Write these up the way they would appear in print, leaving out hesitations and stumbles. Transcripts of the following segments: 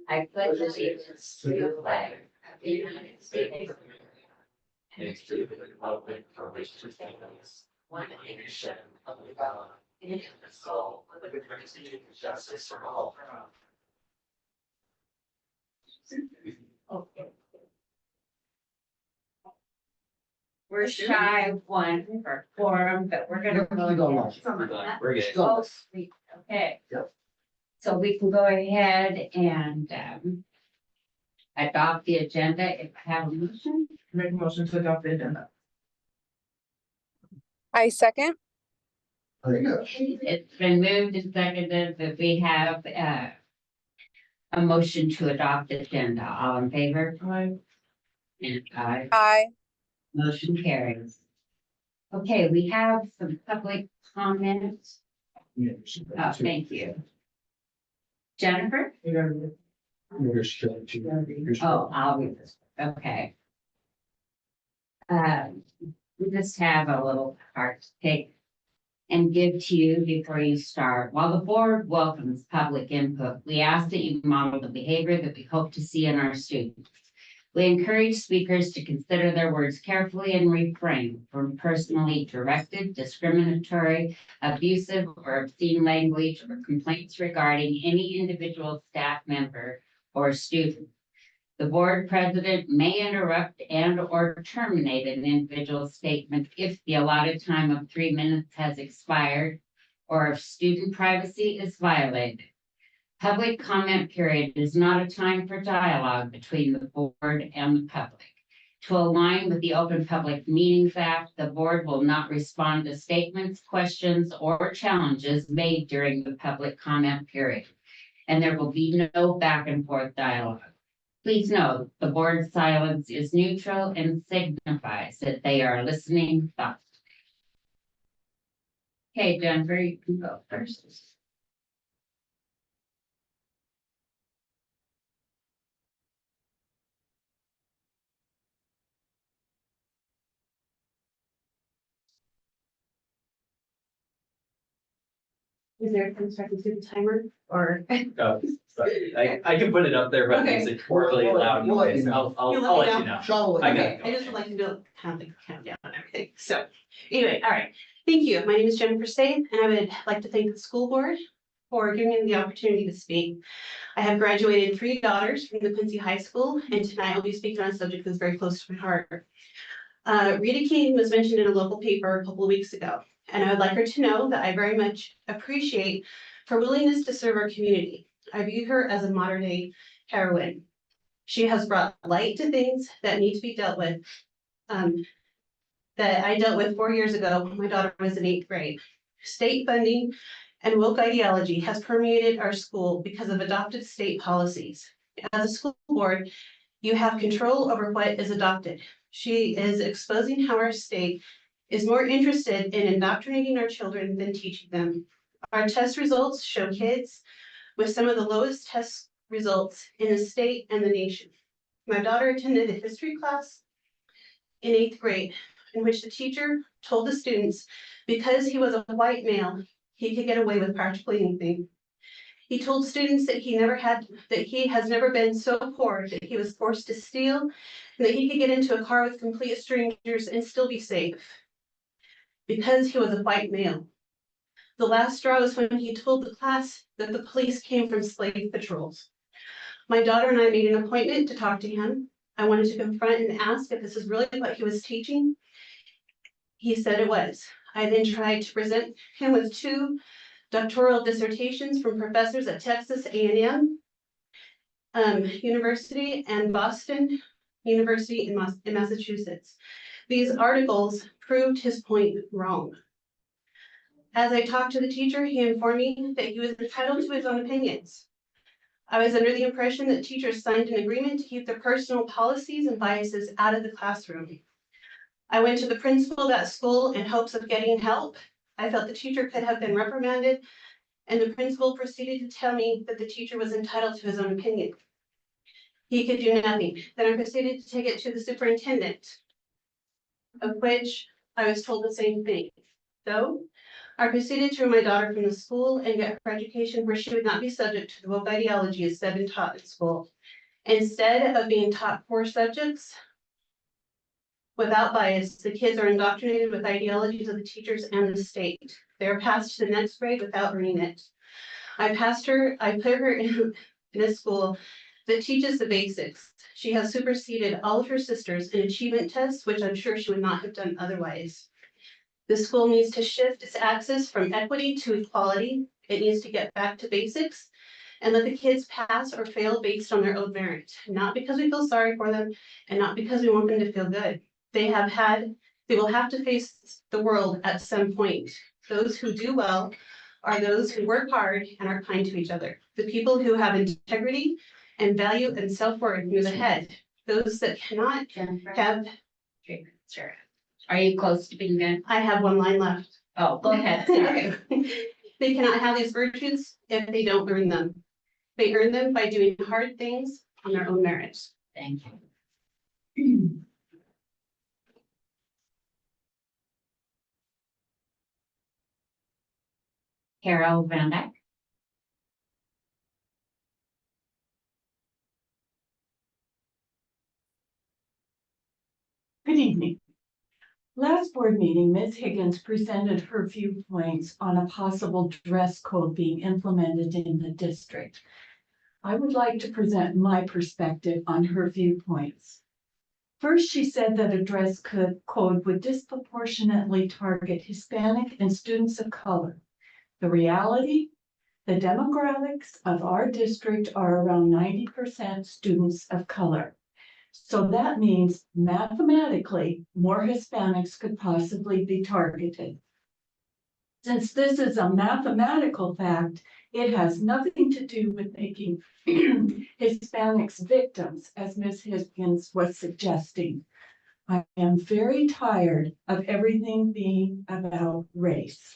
I pledge allegiance to the flag of the United States of America and to the republic for which it stands, one nation under God, indivisible, with liberty and justice for all. Okay. We're shy of one for quorum, but we're gonna go ahead. We're good. Oh, sweet. Okay. Yep. So we can go ahead and adopt the agenda if I have a motion. Make a motion to adopt the agenda. I second. Very good. It's been moved and seconded that we have a motion to adopt the agenda. All in favor? Aye. And aye. Aye. Motion carries. Okay, we have some public comments. Thank you. Jennifer? Oh, I'll read this. Okay. We just have a little part to take and give to you before you start. While the board welcomes public input, we ask that you model the behavior that we hope to see in our students. We encourage speakers to consider their words carefully and refrain from personally directed, discriminatory, abusive, or obscene language or complaints regarding any individual staff member or student. The board president may interrupt and or terminate an individual statement if the allotted time of 3 minutes has expired or if student privacy is violated. Public comment period is not a time for dialogue between the board and the public. To align with the Open Public Meetings Act, the board will not respond to statements, questions, or challenges made during the public comment period, and there will be no back and forth dialogue. Please note, the board's silence is neutral and signifies that they are listening thoughtfully. Okay, Jennifer, you can go first. Is there a constructive to the timer or? Oh, sorry. I can put it up there, but it's like really loud We'll let noise. you know. I'll You'll let let me you know. Sean will let you Okay. know. I just would like to do kind of like a countdown and everything. So anyway, all right. Thank you. My name is Jennifer Saith, and I would like to thank the school board for giving me the opportunity to speak. I have graduated 3 daughters from the Quincy High School, and tonight I'll be speaking on a subject that's very close to my heart. Rita King was mentioned in a local paper a couple of weeks ago, and I would like her to know that I very much appreciate her willingness to serve our community. I view her as a modern day heroine. She has brought light to things that need to be dealt with, that I dealt with 4 years ago when my daughter was in 8th grade. State funding and woke ideology has permeated our school because of adopted state policies. As a school board, you have control over what is adopted. She is exposing how our state is more interested in indoctrinating our children than teaching them. Our test results show kids with some of the lowest test results in the state and the nation. My daughter attended a history class in 8th grade in which the teacher told the students because he was a white male, he could get away with practically anything. He told students that he has never been so poor that he was forced to steal and that he could get into a car with complete strangers and still be safe because he was a white male. The last straw was when he told the class that the police came from slave patrols. My daughter and I made an appointment to talk to him. I wanted to confront and ask if this is really what he was teaching. He said it was. I then tried to present him with 2 doctoral dissertations from professors at Texas A&M University and Boston University in Massachusetts. These articles proved his point wrong. As I talked to the teacher, he informed me that he was entitled to his own opinions. I was under the impression that teachers signed an agreement to keep their personal policies and biases out of the classroom. I went to the principal of that school in hopes of getting help. I felt the teacher could have been reprimanded, and the principal proceeded to tell me that the teacher was entitled to his own opinion. He could do nothing. Then I proceeded to take it to the superintendent, of which I was told the same thing. So I proceeded to remove my daughter from the school and get her education where she would not be subject to the woke ideology as said and taught in school. Instead of being taught core subjects without bias, the kids are indoctrinated with ideologies of the teachers and the state. They are passed to the next grade without earning it. I put her in a school that teaches the basics. She has superseded all of her sisters in achievement tests, which I'm sure she would not have done otherwise. The school needs to shift its axis from equity to equality. It needs to get back to basics and let the kids pass or fail based on their own merit, not because we feel sorry for them and not because we want them to feel good. They will have to face the world at some point. Those who do well are those who work hard and are kind to each other. The people who have integrity and value and self-worth move ahead. Those that cannot Jennifer? have, Sure. Are you close to being done? I have one line left. Oh, go ahead, sorry. They cannot have these virtues if they don't earn them. They earn them by doing hard things on their own merit. Thank you. Carol Van Dyke. Good evening. Last board meeting, Ms. Higgins presented her viewpoints on a possible dress code being implemented in the district. I would like to present my perspective on her viewpoints. First, she said that a dress code would disproportionately target Hispanic and students of color. The reality, the demographics of our district are around 90% students of color. So that means mathematically, more Hispanics could possibly be targeted. Since this is a mathematical fact, it has nothing to do with making Hispanics victims, as Ms. Higgins was suggesting. I am very tired of everything being about race.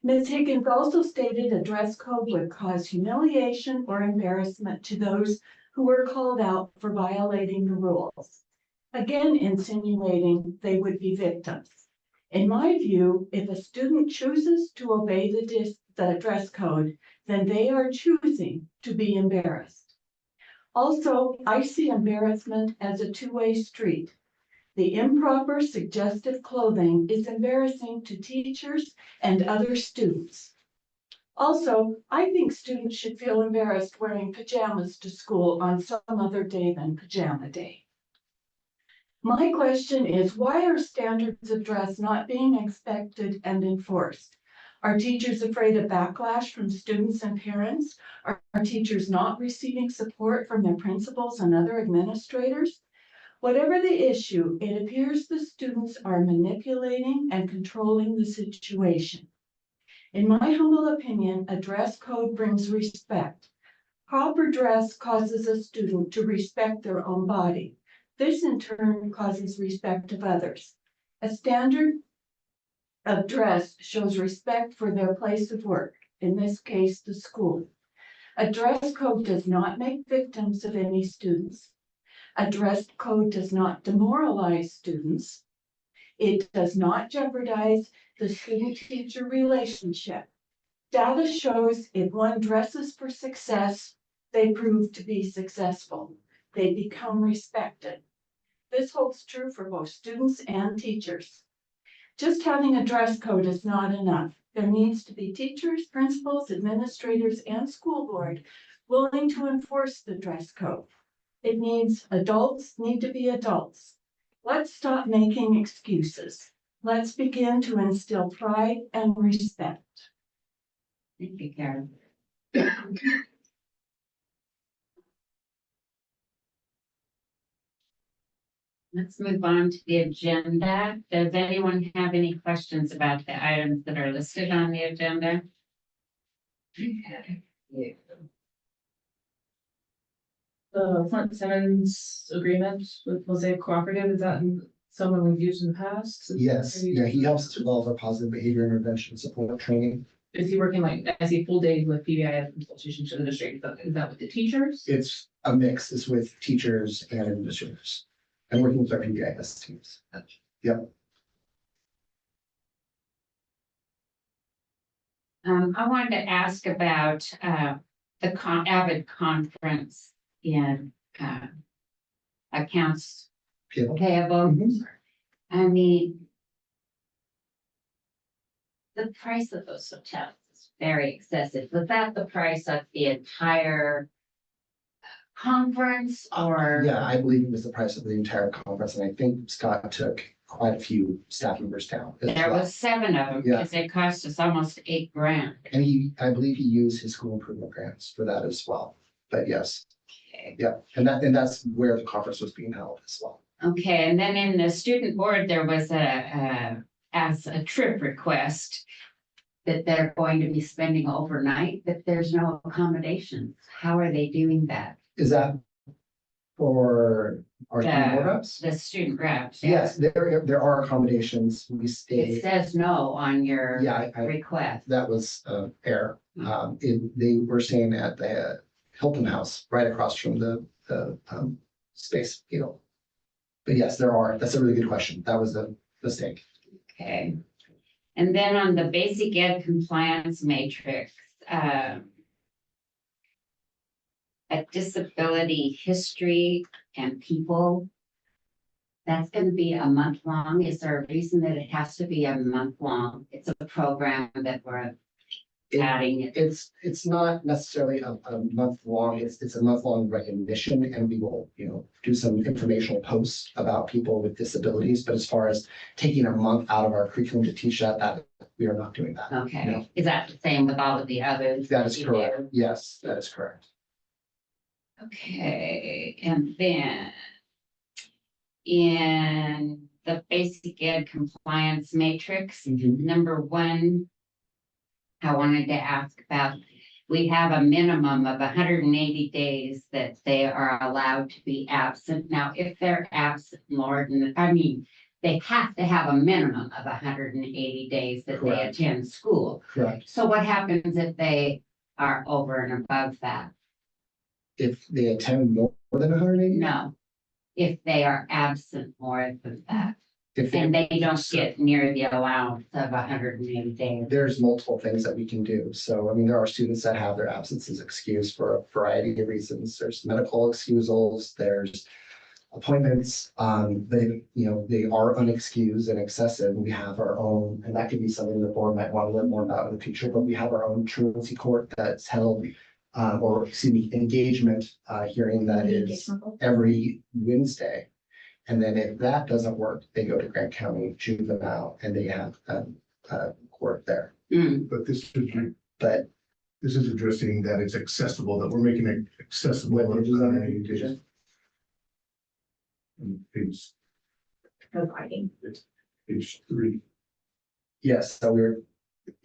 Ms. Higgins also stated a dress code would cause humiliation or embarrassment to those who were called out for violating the rules, again insinuating they would be victims. In my view, if a student chooses to obey the dress code, then they are choosing to be embarrassed. Also, I see embarrassment as a two-way street. The improper suggestive clothing is embarrassing to teachers and other students. Also, I think students should feel embarrassed wearing pajamas to school on some other day than pajama day. My question is, why are standards of dress not being expected and enforced? Are teachers afraid of backlash from students and parents? Are teachers not receiving support from their principals and other administrators? Whatever the issue, it appears the students are manipulating and controlling the situation. In my humble opinion, a dress code brings respect. Proper dress causes a student to respect their own body. This in turn causes respect of others. A standard of dress shows respect for their place of work, in this case, the school. A dress code does not make victims of any students. A dress code does not demoralize students. It does not jeopardize the student-teacher relationship. Data shows if one dresses for success, they prove to be successful. They become respected. This holds true for both students and teachers. Just having a dress code is not enough. There needs to be teachers, principals, administrators, and school board willing to enforce the dress code. It means adults need to be adults. Let's stop making excuses. Let's begin to instill pride and respect. Thank you, Karen. Let's move on to the agenda. Does anyone have any questions about the items that are listed on the agenda? The Flint Simmons agreement with Mosaic Cooperative, is that someone we've used in the past? Yes, yeah, he helps us with all of our positive behavior intervention support training. Is he working like, I see full days with PBI as consultation to the district, is that with the teachers? It's a mix, it's with teachers and administrators. And working with our PBIS teams. Yep. I wanted to ask about, the Avid conference in, accounts People. payable. Mhm. I mean, the price of those hotels is very excessive. Was that the price of the entire conference or? Yeah, I believe it was the price of the entire conference, and I think Scott took quite a few staff members down as There well. was 7 of them, Yeah. because it cost us almost $8,000. And I believe he used his school improvement grants for that as well. But yes, Okay. yeah, and that's where the conference was being held as well. Okay, and then in the student board, there was as a trip request that they're going to be spending overnight, that there's no accommodations. How are they doing that? Is that for our student board The- reps? The student reps? Yes, there are accommodations. We It stay, says no on your yeah, request. that was error. They were staying at the Hilton House right across from the Space Needle. But yes, there are. That's a really good question. That was a mistake. Okay. And then on the basic ed compliance matrix, a disability history and people. That's gonna be a month long. Is there a reason that it has to be a month long? It's a program that we're adding. It's not necessarily a month long. It's a month long recognition, and we will, do some informational posts about people with disabilities. But as far as taking a month out of our curriculum to teach that we are not doing that. Okay, No. is that the same with all of the others? That is you correct. do? Yes, that is correct. Okay, and then in the basic ed compliance matrix, number 1, I wanted to ask about, we have a minimum of 180 days that they are allowed to be absent. Now, if they're absent more than, they have to have a minimum of 180 days that they Correct. attend school. Correct. So what happens if they are over and above that? If they attend more than 180? No, if they are absent more than that, If and they, they don't get near the allowance of 180 days. there's multiple things that we can do. So, there are students that have their absences excused for a variety of reasons. There's medical excusals, there's appointments, they are unexcused and excessive. We have our own, and that could be something the board might want to learn more about in the future, but we have our own truancy court that's held, engagement, hearing that is every Wednesday. And then if that doesn't work, they go to Grant County Juvenile and they have court there. But But this is addressing that it's accessible, that we're making it accessible. what pages on that? Page, Providing. page 3, Yes, so we're,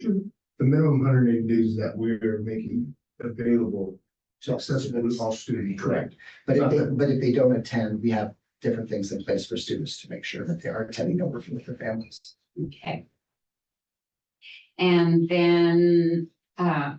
the minimum 180 days that we're making available to accessible to all students. correct. But if they don't attend, we have different things in place for students to make sure that they are attending and working with their families. Okay. And then, I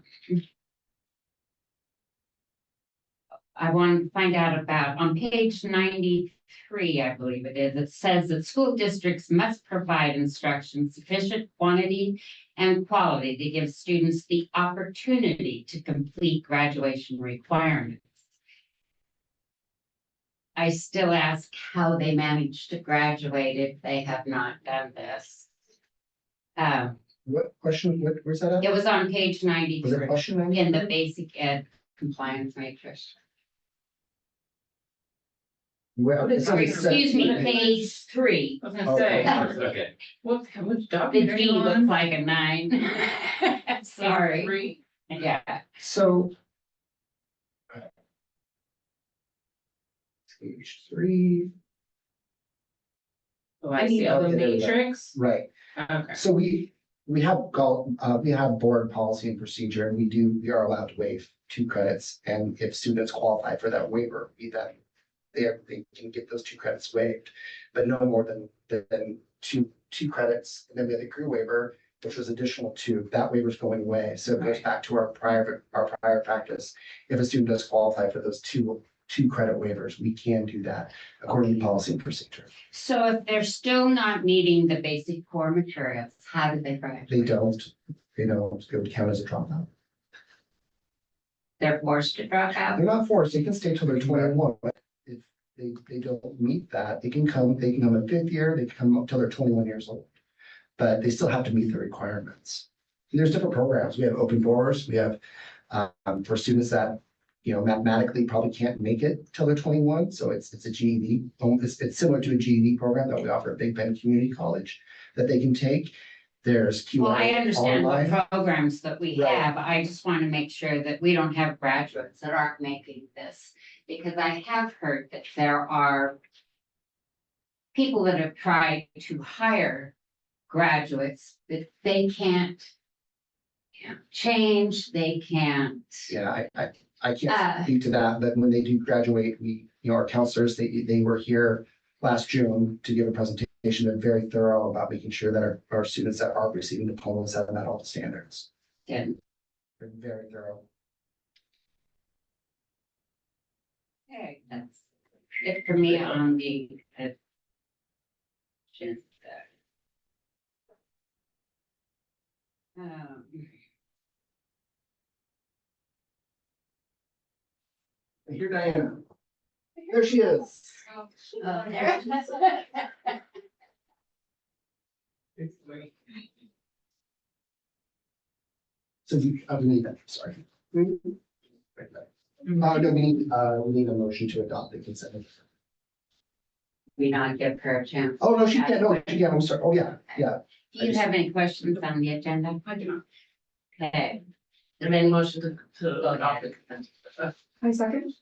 wanted to find out about, on page 93, I believe it is, it says that school districts must provide instruction sufficient quantity and quality to give students the opportunity to complete graduation requirements. I still ask how they managed to graduate if they have not done this. What question, where's that It at? was on page Was there a 93 question? in the basic ed compliance matrix. Well, What is it's on it? the Excuse me, 17th. page 3. I was gonna say, Okay, which The document are G you looks on? like a 9. Sorry. 3? Yeah, So. Page 3, Oh, I see, oh, the Okay, there we go. matrix, right. okay. So we have board policy and procedure, and we are allowed to waive 2 credits. And if students qualify for that waiver, they can get those 2 credits waived, but no more than two credits. And then we have the crew waiver, which was additional 2. That waiver is going away. So it goes back to our prior practice. If a student does qualify for those two credit waivers, we can do that according to policy and procedure. so if they're still not meeting the basic core materials, how do they graduate? They don't. they know it would count as a dropout. They're forced to drop out. They're not forced, they can stay till they're 21, but if they don't meet that, they can come in fifth year, they can come up till they're 21 years old. But they still have to meet the requirements. There's different programs, we have open doors, we have, for students that, you know, mathematically probably can't make it till they're 21, so it's a GED. It's similar to a GED program that we offer at Big Bend Community College that they can take. There's Well, I QI understand what online. programs that we Right. have. I just want to make sure that we don't have graduates that aren't making this. Because I have heard that there are people that have tried to hire graduates that they can't change, they can't. Yeah, I Uh, can't speak to that, but when they do graduate, our counselors, they were here last June to give a presentation. They're very thorough about making sure that our students that are receiving diplomas have met all the standards. Good. They're very thorough. Okay, that's it for me on the. Um, Here Diana. There she is. there. So we need that, sorry. No, we need a motion to adopt the consent. agenda. We not give her a chance. Oh, no, she can't, I'm sorry. Oh, yeah. Do you have any questions on the agenda? I do not. Okay, I made a motion to adopt the consent. I second.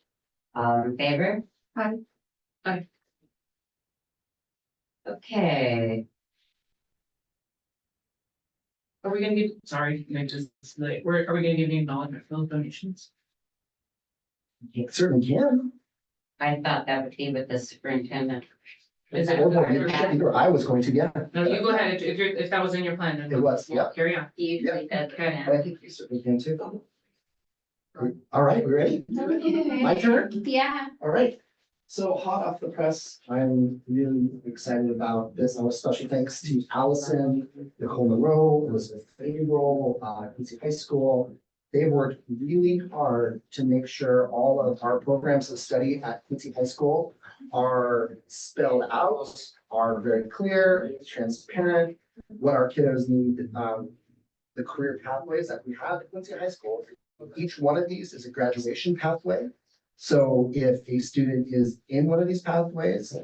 all in favor? Aye. Aye. Okay, Are we gonna give, sorry, I just, like, are we gonna give the acknowledgement for those donations? You certainly can. I thought that would be with the superintendent. Is it- I was going to, yeah. No, you go ahead, if that was in your plan, then. It was, we'll yeah. Carry on. He usually does Okay. that. I think you certainly can too. All right, we ready? My turn? Yeah. All right. So hot off the press, I'm really excited about this. And a special thanks to Allison, Nicole Monroe, Elizabeth Favorable, Quincy High School. They've worked really hard to make sure all of our programs of study at Quincy High School are spelled out, are very clear, transparent, what our kiddos need, the career pathways that we have at Quincy High School. Each one of these is a graduation pathway. So if a student is in one of these pathways,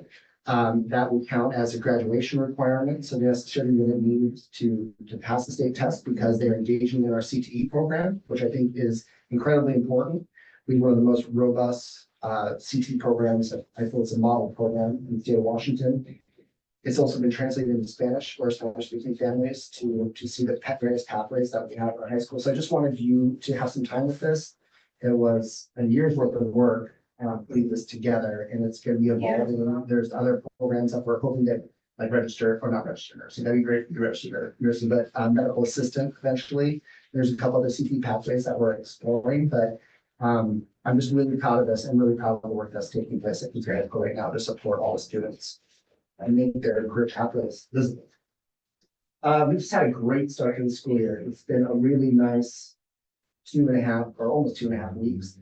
that will count as a graduation requirement. So they necessarily wouldn't need to pass the state test because they're engaging in our CTE program, which I think is incredibly important. We have one of the most robust CTE programs. I feel it's a model program in the state of Washington. It's also been translated into Spanish for Spanish-speaking families to see the various pathways that we have at our high school. So I just wanted you to have some time with this. It was a year's worth of work putting this together, and it's going to be evolving. There's other programs that we're hoping that like register or not registered nursing. That'd be great if you registered nursing, but medical assistant eventually. There's a couple other CT pathways that we're exploring, but I'm just really proud of this and really proud of the work that's taking place at Quincy High School right now to support all the students and make their career pathways visible. We just had a great start to the school year. It's been a really nice 2.5 or almost 2.5 weeks.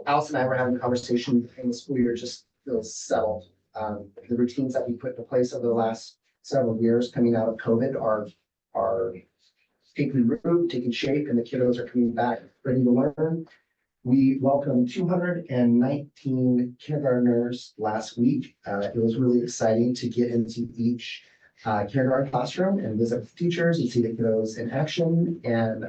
Alice and I were having a conversation in the school year, just feels settled. The routines that we put into place over the last several years coming out of COVID are taking root, taking shape, and the kiddos are coming back ready to learn. We welcomed 219 kindergartners last week. It was really exciting to get into each kindergarten classroom and visit with teachers and see the kiddos in action and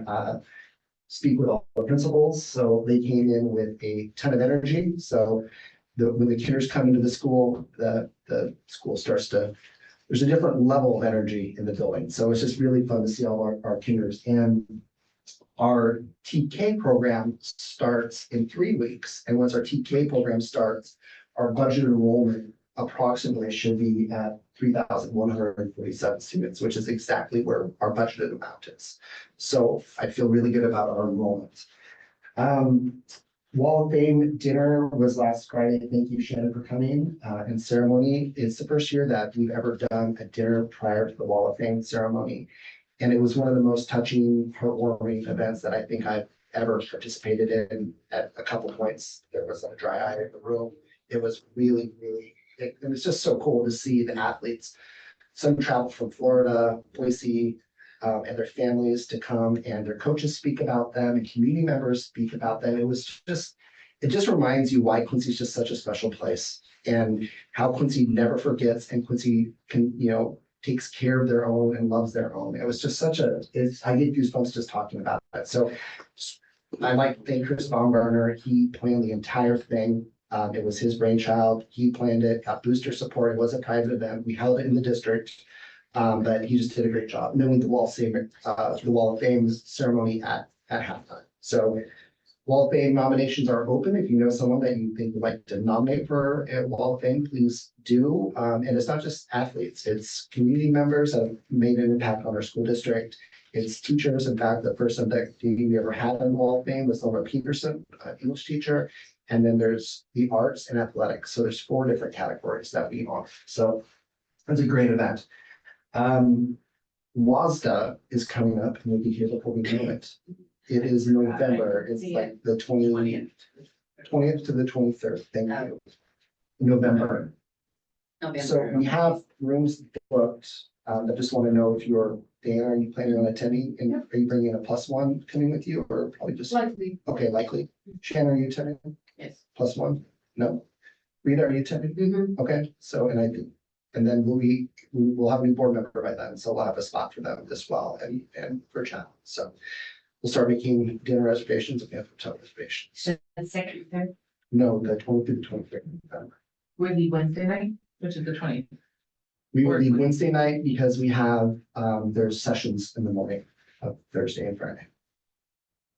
speak with all the principals. So they came in with a ton of energy. So when the kiddos come into the school, the school starts to, there's a different level of energy in the building. So it's just really fun to see all our kinders. And our TK program starts in 3 weeks. And once our TK program starts, our budget enrollment approximately should be at 3,147 students, which is exactly where our budgeted amount is. So I feel really good about our enrollment. Wall of Fame dinner was last Friday. Thank you, Shannon, for coming. And ceremony. It's the first year that we've ever done a dinner prior to the Wall of Fame ceremony. And it was one of the most touching, heartwarming events that I think I've ever participated in. At a couple points, there was a dry eye in the room. It was really, really, it was just so cool to see the athletes. Some traveled from Florida, Boise, and their families to come, and their coaches speak about them and community members speak about them. It just reminds you why Quincy is just such a special place, and how Quincy never forgets, and Quincy can, takes care of their own and loves their own. It was just I get goosebumps just talking about it. So I'd like to thank Chris Baumgartner. He planned the entire thing. It was his brainchild. He planned it, got booster support. It was a private event. We held it in the district. But he just did a great job. And then with the Wall of Fame ceremony at halftime. So Wall of Fame nominations are open. If you know someone that you think would like to nominate for a Wall of Fame, please do. And it's not just athletes, it's community members that have made an impact on our school district. It's teachers. In fact, the first inductee we ever had on Wall of Fame was Laura Peterson, English teacher. And then there's the arts and athletics. So there's 4 different categories that we offer. So it's a great event. WASDA is coming up, and we'll be here before we know it. It is November. It's like the 20th to the 23rd. Thank you. November. So we have rooms booked. I just want to know if Dan, are you planning on attending? And are you bringing a +1 coming with you, or probably just? Likely. Okay, likely. Shannon, are you attending? Yes. +1? No? Rita, are you attending? Mm-hmm. Okay, so, and then we'll have a new board member by then, so we'll have a spot for them as well, and for chat. So we'll start making dinner reservations and hotel reservations. The second, third, No, the 20th to the 23rd of November. We're the Wednesday night, which is the 20th. We will leave Wednesday night because we have, there's sessions in the morning of Thursday and Friday.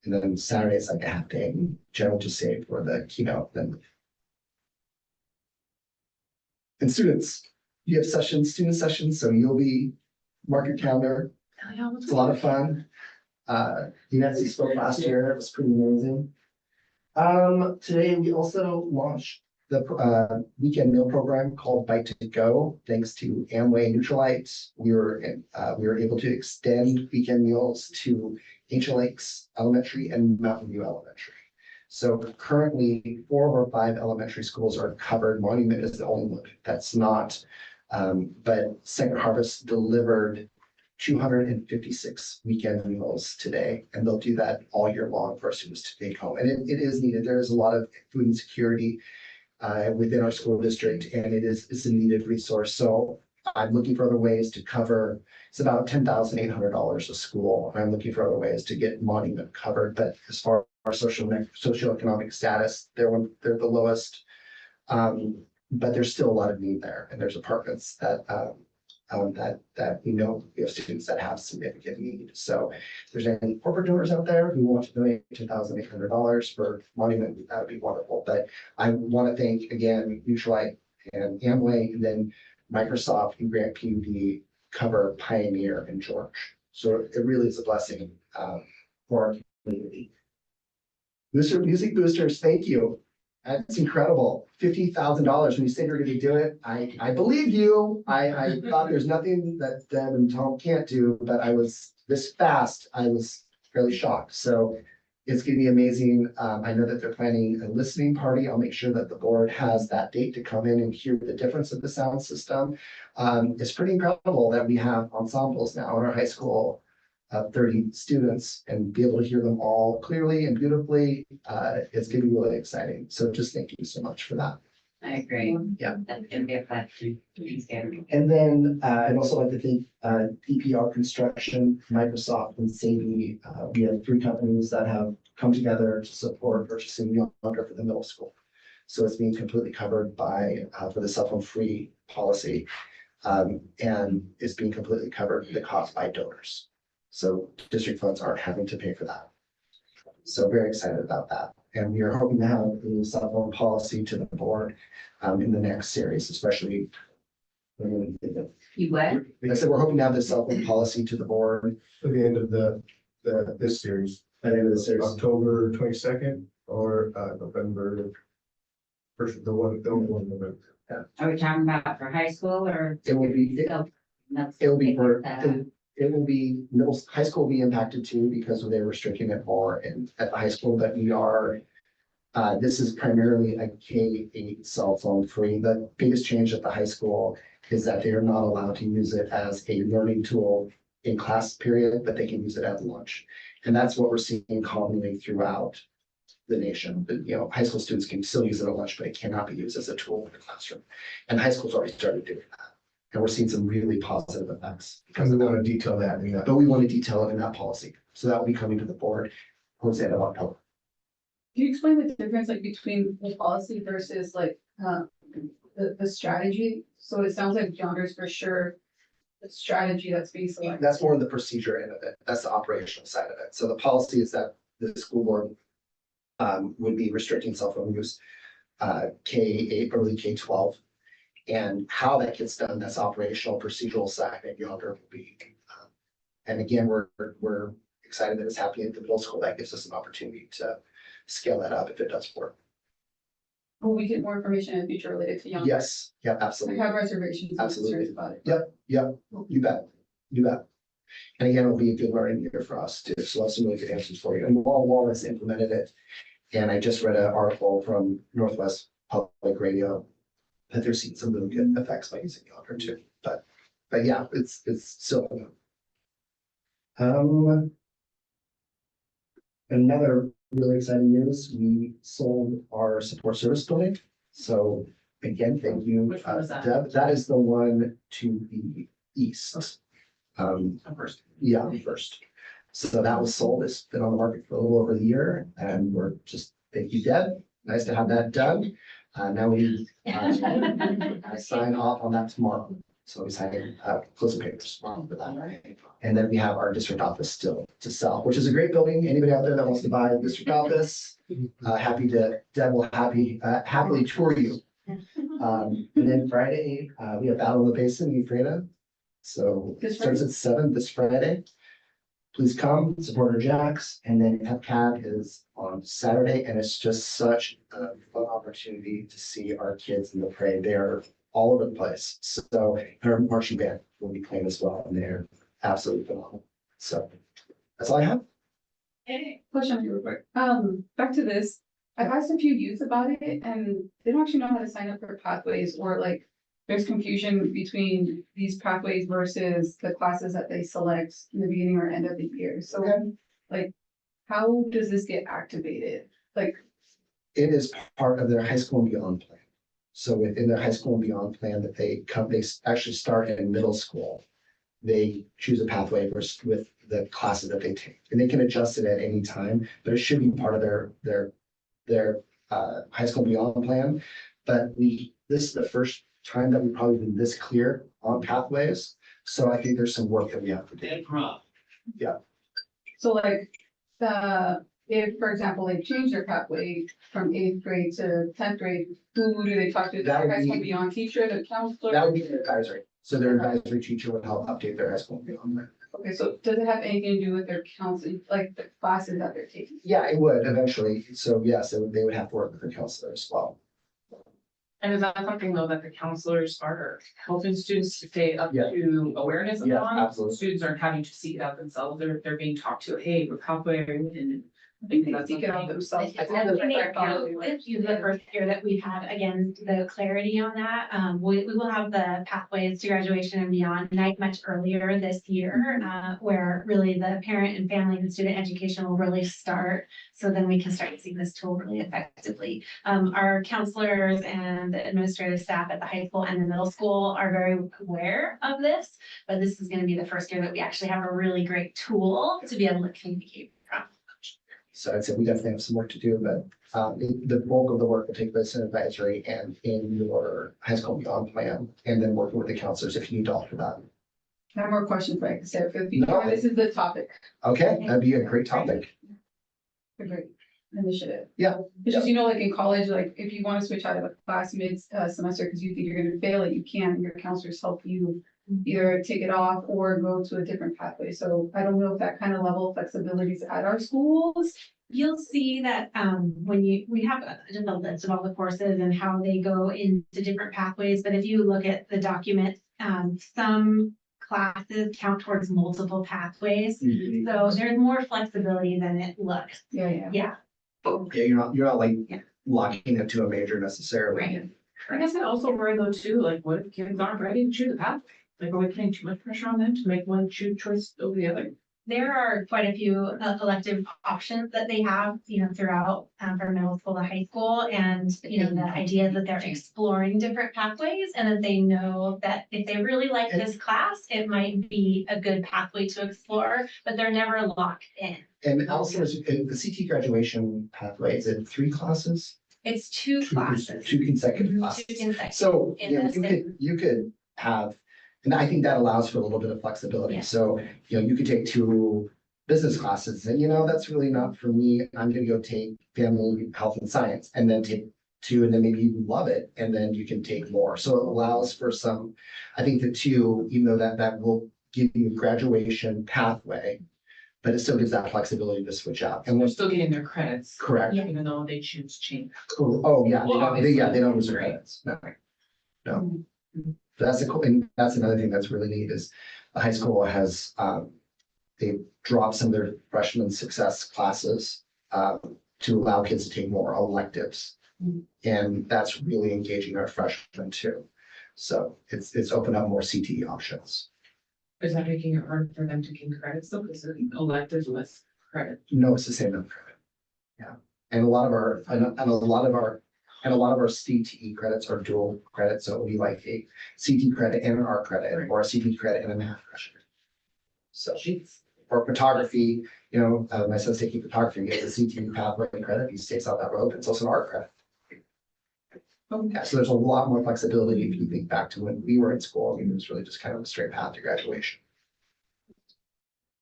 And then Saturday is like a half day, general just save for the keynote then. And students, you have student sessions, so mark your calendar. It's a lot of fun. Nancy spoke last year, it was pretty amazing. Today we also launched the weekend meal program called Bite to Go. Thanks to Amway Neutralite, we were able to extend weekend meals to Angel Lakes Elementary and Mountain View Elementary. So currently 4 of our 5 elementary schools are covered. Monument is the only one that's not. But Second Harvest delivered 256 weekend meals today, and they'll do that all year long for our students to take home. And it is needed. There is a lot of food insecurity within our school district, and it's a needed resource. So I'm looking for other ways to cover. It's about $10,800 a school. I'm looking for other ways to get Monument covered. But as far as our socioeconomic status, they're the lowest. But there's still a lot of need there, and there's apartments that we know we have students that have significant need. So if there's any corporate donors out there who want to donate $10,800 for Monument, that would be wonderful. But I want to thank again Neutralite and Amway, and then Microsoft and Grant PUD cover Pioneer and George. So it really is a blessing for our community. Music Boosters, thank you. That's incredible. $50,000 when you said you're going to do it. I believe you. I thought there's nothing that Deb and Tom can't do, but I was this fast. I was fairly shocked. So it's going to be amazing. I know that they're planning a listening party. I'll make sure that the board has that date to come in and hear the difference of the sound system. It's pretty incredible that we have ensembles now in our high school of 30 students and be able to hear them all clearly and beautifully. It's going to be really exciting. So just thank you so much for that. I agree. Yeah. That's gonna be a pleasure. Thanks, Gary. And then I'd also like to thank DPR Construction, Microsoft, and Sadie. We have 3 companies that have come together to support purchasing younger for the middle school. So it's being completely covered by for the cell phone free policy, and it's being completely covered the cost by donors. So district funds aren't having to pay for that. So very excited about that. And we are hoping to have a cell phone policy to the board in the next series, especially. You what? I said, we're hoping to have the cell phone policy to the board At the end of this series, by the end of the series. October 22nd or November. First, the one November. Are we talking about for high school or? It will be, That's- it'll be for, that. it will be, high school will be impacted too because they're restricting it more at the high school, but we are. This is primarily a K-8 cell phone free. The biggest change at the high school is that they are not allowed to use it as a learning tool in class period, but they can use it at lunch. And that's what we're seeing commonly throughout the nation. But, high school students can still use it at lunch, but it cannot be used as a tool in the classroom. And high school's already started doing that. And we're seeing some really positive effects. Because we want to detail that in that. But we want to detail it in that policy. So that will be coming to the board towards the end of October. Can you explain the difference like between the policy versus like the strategy? So it sounds like Younger's for sure the strategy that's being selected. That's more the procedure end of it. That's the operational side of it. So the policy is that the school board would be restricting cell phone use, K-8, early K-12. And how that gets done, that's operational, procedural side, and Younger will be. And again, we're excited that it's happening at the middle school. That gives us an opportunity to scale that up if it does work. Will we get more information in the future related to Younger? Yes, yeah, I absolutely. have reservations and Absolutely. concerns about it. Yep, you bet, you bet. And again, it'll be a good learning year for us too. So that's some really good answers for you. And Wallace implemented it. And I just read an article from Northwest Public Radio that they're seeing some really good effects by using Younger too. But yeah, it's still. Another really exciting news, we sold our support service building. So again, thank you. Which one was that? Deb. That is the one to the east. First. Yeah, first. So that was sold. It's been on the market for a little over a year and we're just, thank you, Deb. Nice to have that done. Now we I sign off on that tomorrow. So we sign closing papers tomorrow for that. And then we have our district office still to sell, which is a great building. Anybody out there that wants to buy a district office, Deb will happily tour you. And then Friday, we have Battle in the Basin in Ephrata. So it starts at 7 this Friday. Please come support our Jacks. And then FCAB is on Saturday. And it's just such a fun opportunity to see our kids in the parade. They are all over the place. So our marching band will be playing as well. And they're absolutely phenomenal. So that's all I have. Question on your report. Back to this. I've asked a few youth about it and they don't actually know how to sign up for pathways or like there's confusion between these pathways versus the classes that they select in the beginning or end of the year. So like, how does this get activated? Like, It is part of their high school and beyond plan. So within their high school and beyond plan that they actually start in middle school. They choose a pathway with the classes that they take. And they can adjust it at any time, but it should be part of their high school and beyond plan. But this is the first time that we've probably been this clear on pathways. So I think there's some work that we have to do. so like, if, for example, they change their pathway from 8th grade to 10th grade, who do they talk to? That would The high school be- beyond teacher, the counselor? That would be their advisory. So their advisory teacher would help update their high school and beyond plan. Okay, so does it have anything to do with their counseling, like the classes that they're taking? Yeah, it would eventually. So yes, they would have to work with their counselor as well. And is that something though that the counselors are helping students to stay up Yeah. to awareness of? Yeah, on? absolutely. Students aren't having to seek it out themselves, they're being talked to, hey, we're halfway and. I think that's Seek it out something. themselves. This is the first year that we've had, again, the clarity on that. We will have the pathways to graduation and beyond night much earlier this year, where really the parent and family and student education will really start. So then we can start using this tool really effectively. Our counselors and the administrative staff at the high school and the middle school are very aware of this, but this is going to be the first year that we actually have a really great tool to be able to communicate from. So I'd say we definitely have some work to do, but the bulk of the work will take place in advisory and in your high school and beyond plan, and then working with the counselors if you need to alter that. I have more questions, but I can say it for the future. No. This is the topic, Okay, that'd be a great topic. a great initiative. Yeah. It's just, like in college, like if you want to switch out of a class mid semester because you think you're gonna fail it, you can, and your counselors help you either take it off or go to a different pathway. So I don't know if that kind of level of flexibility is at our schools. You'll see that when we have just a list of all the courses and how they go into different pathways, but if you look at the document, some classes count towards multiple pathways. So there's more flexibility than it looks. Yeah. Yeah, Yeah, you're not like Yeah. locking it to a major necessarily. right. I guess I also worry though too, like what if kids aren't ready to choose a pathway? Like, are we putting too much pressure on them to make one choice over the other? There are quite a few elective options that they have, throughout from middle school to high school. And, the idea that they're exploring different pathways and that they know that if they really like this class, it might be a good pathway to explore, but they're never locked in. And also, the CT graduation pathway, is it 3 classes? It's two classes. 2 consecutive Mhm, classes. two consecutive So, in you know, the you could have, and I think that allows for a little bit of flexibility. Yeah. So, you could take 2 business classes and, that's really not for me. I'm gonna go take family, health and science and then take 2 and then maybe you love it and then you can take more. So it allows for some, I think the 2, even though that will give you a graduation pathway, but it still gives that flexibility to switch out. And They're we're still getting their credits. correct. Yeah. Even though they choose change. Oh, yeah, Well, they don't lose their right. credits. No. No. That's a cool, and that's another thing that's really neat is the high school has, they dropped some of their freshman success classes, to allow kids to take more electives. And that's really engaging our freshmen too. So it's opened up more CTE options. Is that making it hard for them to gain credits though, because electives less credit? No, it's the same number of credit. Yeah, and a lot of our, and a lot of our CTE credits are dual credits, so it will be like a CT credit and an art credit, or a CT credit and a math credit. So, Jeez. for photography, my son's taking photography, he gets a CT pathway credit, he stays out that road, it's also an art credit. Yeah, so there's a lot more flexibility if you think back to when we were in school, it was really just kind of a straight path to graduation.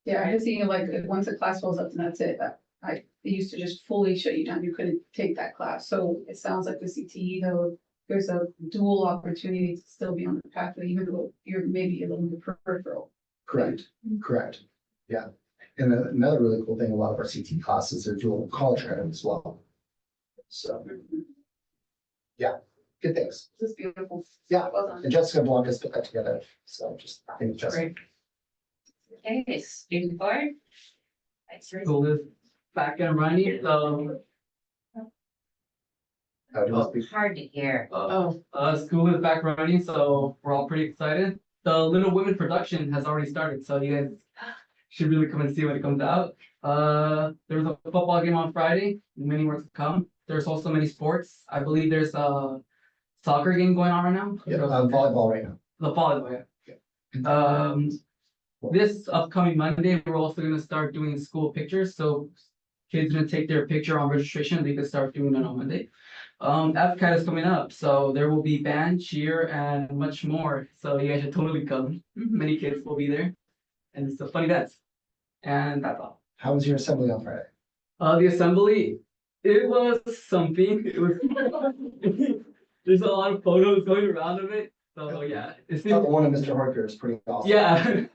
Yeah, I just thinking like, if once a class fills up, then that's it. They used to just fully shut you down. You couldn't take that class. So it sounds like the CTE though, there's a dual opportunity to still be on the pathway, even though you're maybe a little bit peripheral. Correct, yeah. And another really cool thing, a lot of our CT classes are dual college credit as well. So, yeah, good things. This is beautiful. Yeah, Well done. and Jessica Blanc has put that together, so just, I think Jessica. Great. Okay, student board. School is back and running, so, Do you want to speak? Hard to hear. school is back running, so we're all pretty excited. The Little Women production has already started, so you guys should really come and see when it comes out. There was a football game on Friday, many more to come. There's also many sports. I believe there's a soccer game going on right now. Yeah, volleyball right now. The volleyball, yeah. This upcoming Monday, we're also gonna start doing school pictures, so kids gonna take their picture on registration, they can start doing it on Monday. AVCAD is coming up, so there will be band, cheer, and much more, so you guys should totally come. Many kids will be there, and it's a funny dance. And that's all. How was your assembly on Friday? The assembly, it was something, it was, there's a lot of photos going around of it, so yeah. It The seems, one of Mr. Horker is pretty awesome. yeah,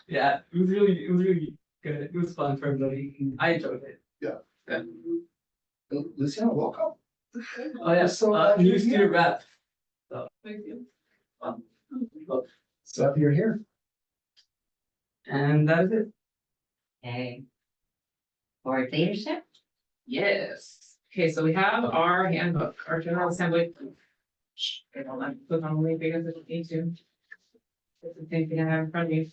yeah, it was really good, it was fun for everybody, I enjoyed it. Luciano, welcome. Oh yeah, So glad you're new student here. rep. Thank you. So happy you're here. And that is it. Okay. Board leadership. Yes. Okay, so we have our handbook, our general assembly. Okay, hold on, click on the link because it need to. It's the same thing I have in front of me.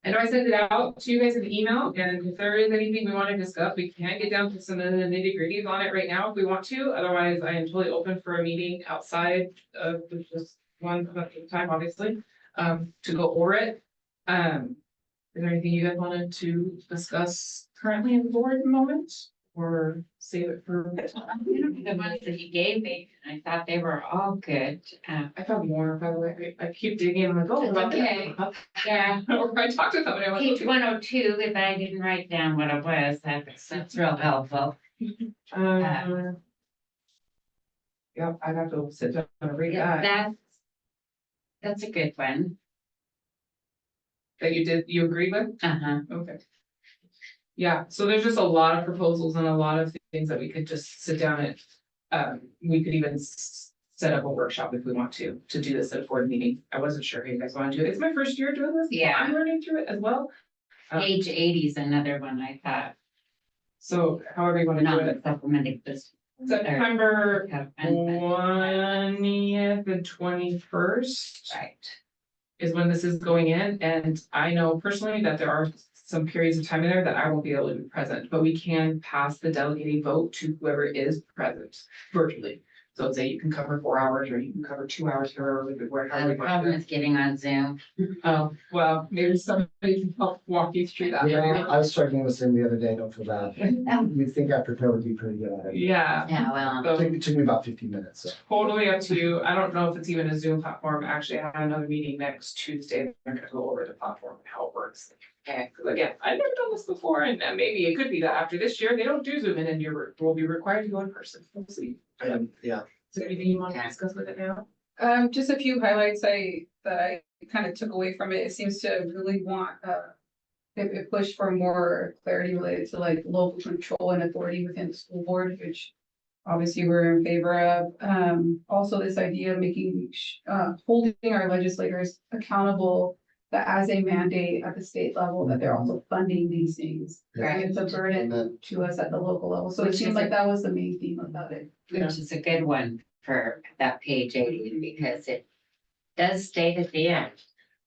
I know I sent it out to you guys in the email, and if there is anything we want to discuss, we can get down to some of the nitty gritties on it right now if we want to. Otherwise, I am totally open for a meeting outside of just one time, obviously, to go over it. Is there anything you guys wanted to discuss currently in the board at the moment, or save it for? The ones that you gave me, I thought they were all good. I found more, by the way. I keep digging. I'm like, oh, That's okay. Yeah. Or I talked to somebody. I'm like, Page okay. 102, if I didn't write down what it was, that's real helpful. Yeah, I'd have to sit down and read Yeah, that. that's a good one. That you agreed with? Uh-huh. Okay. Yeah, so there's just a lot of proposals and a lot of things that we could just sit down and, we could even set up a workshop if we want to do this at a board meeting. I wasn't sure if you guys want to do it. It's my first year doing this. so Yeah. I'm learning through it as well. Page 80 is another one I thought, So however you want to do it. non-supplemented this. September Right. 20th and 21st is when this is going in, and I know personally that there are some periods of time in there that I won't be able to be present, but we can pass the delegating vote to whoever is present virtually. So say you can cover 4 hours or you can cover 2 hours or wherever. The problem is getting on Zoom. Oh, well, maybe somebody can help walk you through that. Yeah, I was struggling with Zoom the other day, don't feel bad. You'd think I prepared would be pretty good at it. Yeah. Yeah, well, So It took me about 15 minutes, so. totally up to you. I don't know if it's even a Zoom platform. Actually, I have another meeting next Tuesday. They're gonna go over the platform and how it works. okay. Because again, I've never done this before, and maybe it could be that after this year, they don't do Zoom and then will be required to go in person. We'll see. Yeah. Is there anything you want to discuss with it now? Just a few highlights that I kind of took away from it. It seems to really want, it pushed for more clarity related to like local control and authority within the school board, which obviously we're in favor of. Also this idea of making, holding our legislators accountable, that as a mandate at the state level, that they're also funding these things. Right. And it's a burden to us at the local level. So it Which seems is like that was the main theme about it. Which is a good one for that page 80, because it does state at the end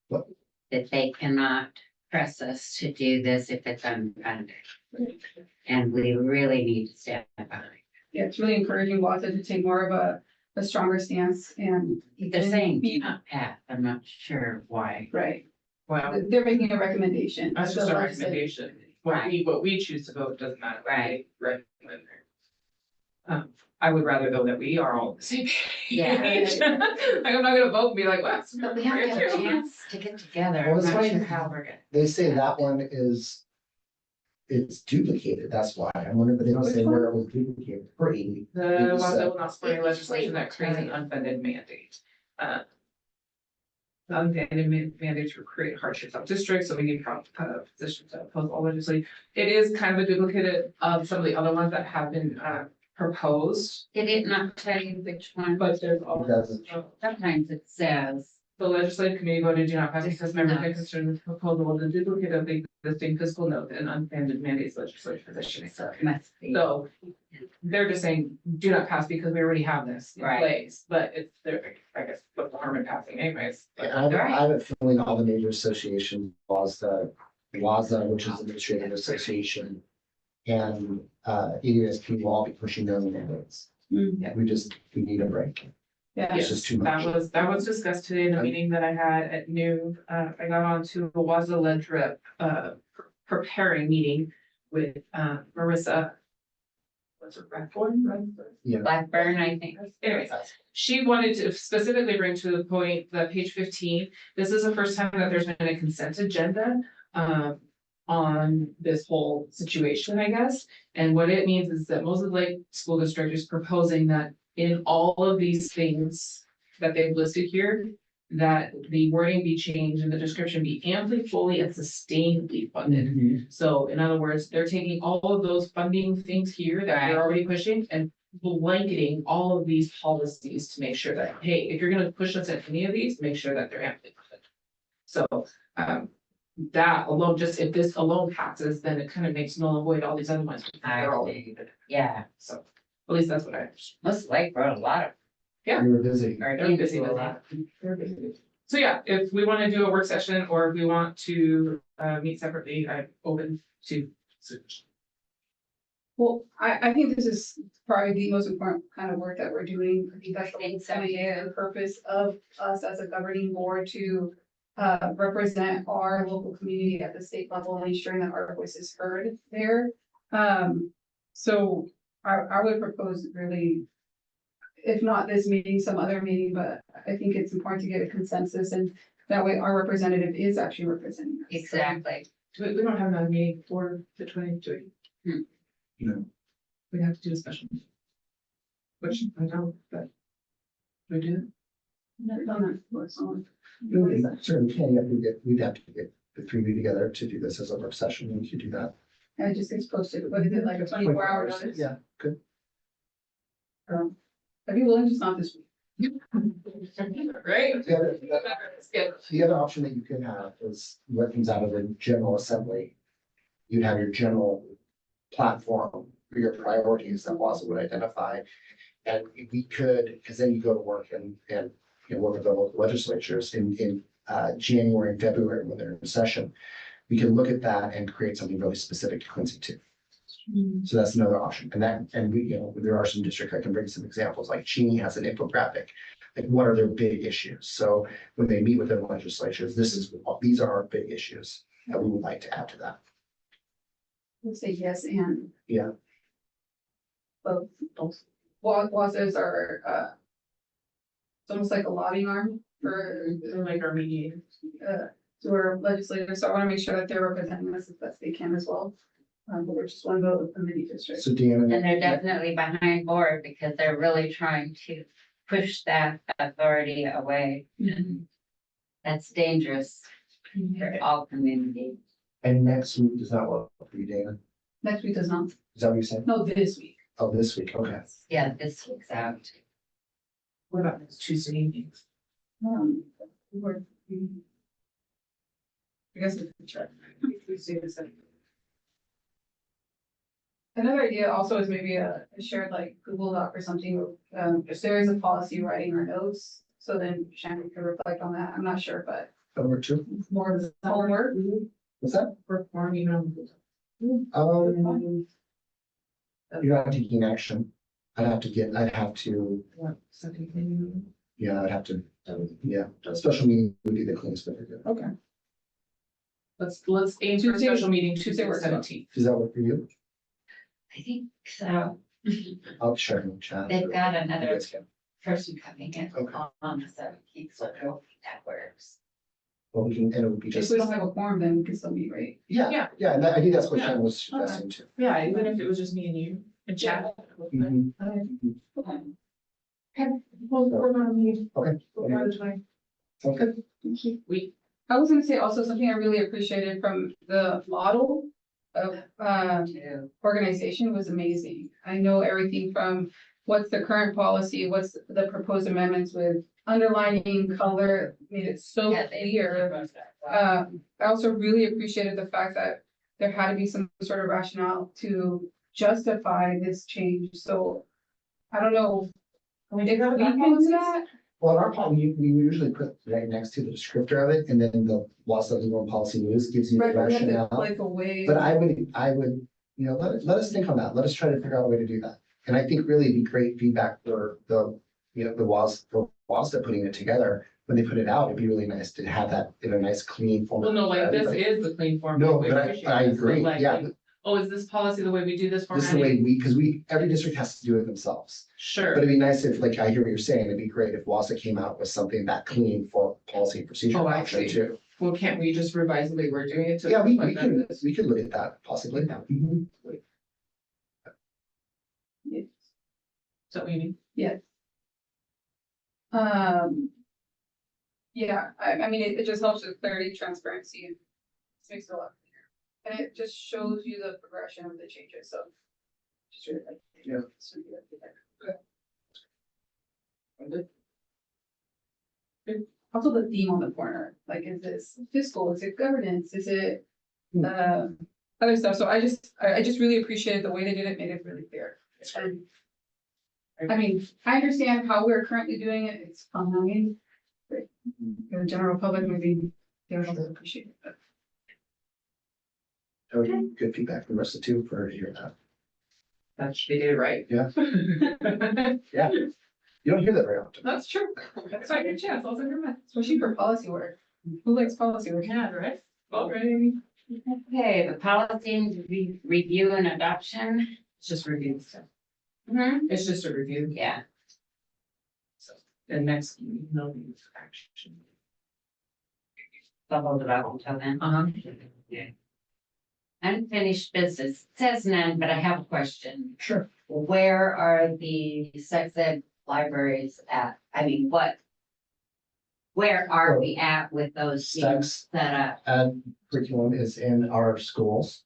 What? that they cannot press us to do this if it's unfunded. And we really need to stand behind. Yeah, it's really encouraging WASA to take more of a stronger stance and. They're saying do not pass. I'm not sure why. Right, Well, they're making a recommendation. that's just So a let's say- recommendation. What we choose to vote doesn't matter. Right. Right. I would rather though that we are all on the same page. Yeah. Like, I'm not gonna vote and be like, well. But we have to have a chance to get together. Well, I'm it's not funny. sure how we're gonna. They say that one is, it's duplicated, that's why. I wonder, but they don't say where it was duplicated for 80. The It's, one that will not support any it's legislation that creates an unfunded mandate. The unfunded mandates will create hardships on districts, so we need positions to oppose all legislation. It is kind of a duplicate of some of the other ones that have been proposed, Did it not tell you which one? but there's all. It doesn't. Sometimes it says, The legislative committee voted do not pass because members No. are concerned with the proposal was a duplicate of the existing fiscal note and unfunded mandates legislative position. so it must be. So they're just saying, do not pass because we already have this in Right. place, but it's there, I guess, what's the harm in passing anyways? But I have a feeling all the major associations, WASDA, which is Administrative Association, and EDSP will all be pushing their mandates. Mm, We need a break. Yeah, It's just too much. that was discussed today in a meeting that I had at noon. I got on to a WASA led rep, preparing meeting with, Marissa. What's her, Blackburn? Blackburn, I think. Anyways, she wanted to specifically bring to the point that page 15, this is the first time that there's been a consent agenda on this whole situation, I guess. And what it means is that Moses Lake School District is proposing that in all of these things that they've listed here, that the wording be changed and the description be amply, fully, and sustainably funded. So in other words, they're taking all of those funding things here that Right. they're already pushing and blanketing all of these policies to make sure that, hey, if you're gonna push us at any of these, make sure that they're amply funded. So, that alone, just if this alone passes, then it kind of makes null and void all these other ones. They're all, Yeah, so, at least that's what I. most like wrote a lot of. Yeah. We were busy. They're busy with that. They're busy. So yeah, if we want to do a work session or if we want to meet separately, I'm open to. well, I think this is probably the most important kind of work that we're doing. I think that's the idea and purpose of us as a governing board to represent our local community at the state level and ensuring that our voice is heard there. So I would propose really, if not this meeting, some other meeting, but I think it's important to get a consensus and that way our representative is actually representing us. Exactly. We don't have another meeting for the 23. No. We have to do a special. meeting. Which I don't, but. We do. Certainly, we'd have to get the 3 of you together to do this as a work session. We could do that. And it just gets posted, what is it, like a 24-hour notice? Yeah, good. I'd be willing to stop this week. Right? The other option that you could have is what comes out of the general assembly. You'd have your general platform for your priorities that WASA would identify. And we could, because then you go to work and work with the local legislatures in January and February when they're in session. We can look at that and create something really specific to Quincy too. So that's another option. And we, there are some districts, I can bring some examples, like Cheney has an infographic. Like, what are their big issues? So when they meet with their legislatures, these are our big issues that we would like to add to that. Let's say yes and. Yeah. Both. WASAs are, it's almost like a lobbying arm for, They're like our mediators. to our legislators, so I wanna make sure that they're representing us as best they can as well. But we're just one vote with the mini district. So Dan. And they're definitely behind board because they're really trying to push that authority away. That's dangerous for all communities. And next week does not work for you, Dana? Next week does not, Is that what you said? no, this week. Oh, this week, okay. Yeah, this week's out. What about next Tuesday evenings? We're- I guess we can try. Tuesday the 7th. Another idea also is maybe a shared like Google Doc or something, if there is a policy writing our notes, so then Shannon could reflect on that, I'm not sure, but Number two, it's more of the homework. what's that? Performing on. You're not taking action. I'd have to, What, second thing? yeah, a special meeting would be the cleanest way to do it. Okay. Let's aim for a Tuesday- special meeting Tuesday Tuesday works well. 17th. Does that work for you? I think so. I'll share in the chat. They've got You another guys can. person coming in Okay. on the 17th, so I don't think that works. Well, we can, and it would be If just, we don't have a quorum, then we can still meet, right? yeah, and I think that's what Yeah. Shannon was suggesting too. Yeah, even if it was just me and you and chat. Mhm. Well, we're gonna meet. Okay. By the time. Sounds good. We, I was gonna say also something I really appreciated from the model of, Too. organization was amazing. I know everything from what's the current policy, what's the proposed amendments with underlining color, made it so Yeah, they- clear. I also really appreciated the fact that there had to be some sort of rationale to justify this change, so I don't know. Can we If do that we with our can do policies? that, Well, in our policy, we usually put right next to the descriptor of it, and then the Los Angeles One Policy News gives you the right, but we have to rationale. like a way. But I would, let us think on that. Let us try to figure out a way to do that. And I think really it'd be great feedback for the WASDA putting it together. When they put it out, it'd be really nice to have that in a nice clean form. Well, no, like this is the clean form. No, We but appreciate I this, but agree, like, yeah. Oh, is this policy the way we do this This is the way formatting? because every district has to do it themselves. But Sure, it'd be nice if, like, I hear what you're saying, it'd be great if WASDA came out with something that clean for policy and procedure Oh, I option see. too. well, can't we just revise the way we're doing it to? Yeah, we reflect that? can, we could look at that possibly. Mhm. Yes. Is that what you mean? Yeah, I mean, it just helps with clarity, transparency, and it makes it a lot clearer. And it just shows you the progression of the changes, so. Just really like. Yeah. So, yeah, Good. Also the theme on the corner, like, is this fiscal, is it governance, is it, other stuff, so I just really appreciated the way they did it, made it really clear. And I mean, I understand how we're currently doing it, it's fine. But the general public maybe they don't always appreciate it, but That would be good feedback from the rest of the two for her to hear that. That's, they did it right. Yeah. Yeah, you don't hear that very often. That's true. That's my good chance. I'll send her back. especially for policy work. Who likes policy work? Yeah, right? Already. Okay, the policy and review and adoption. It's just review stuff. Mhm. It's just a review. Yeah, So the next, no use action. so hold it up until then. Uh-huh. Unfinished business, it says none, but I have a question. Sure. Where are the sex ed libraries at? I mean, where are we at with those being Sex set up? ed curriculum is in our schools.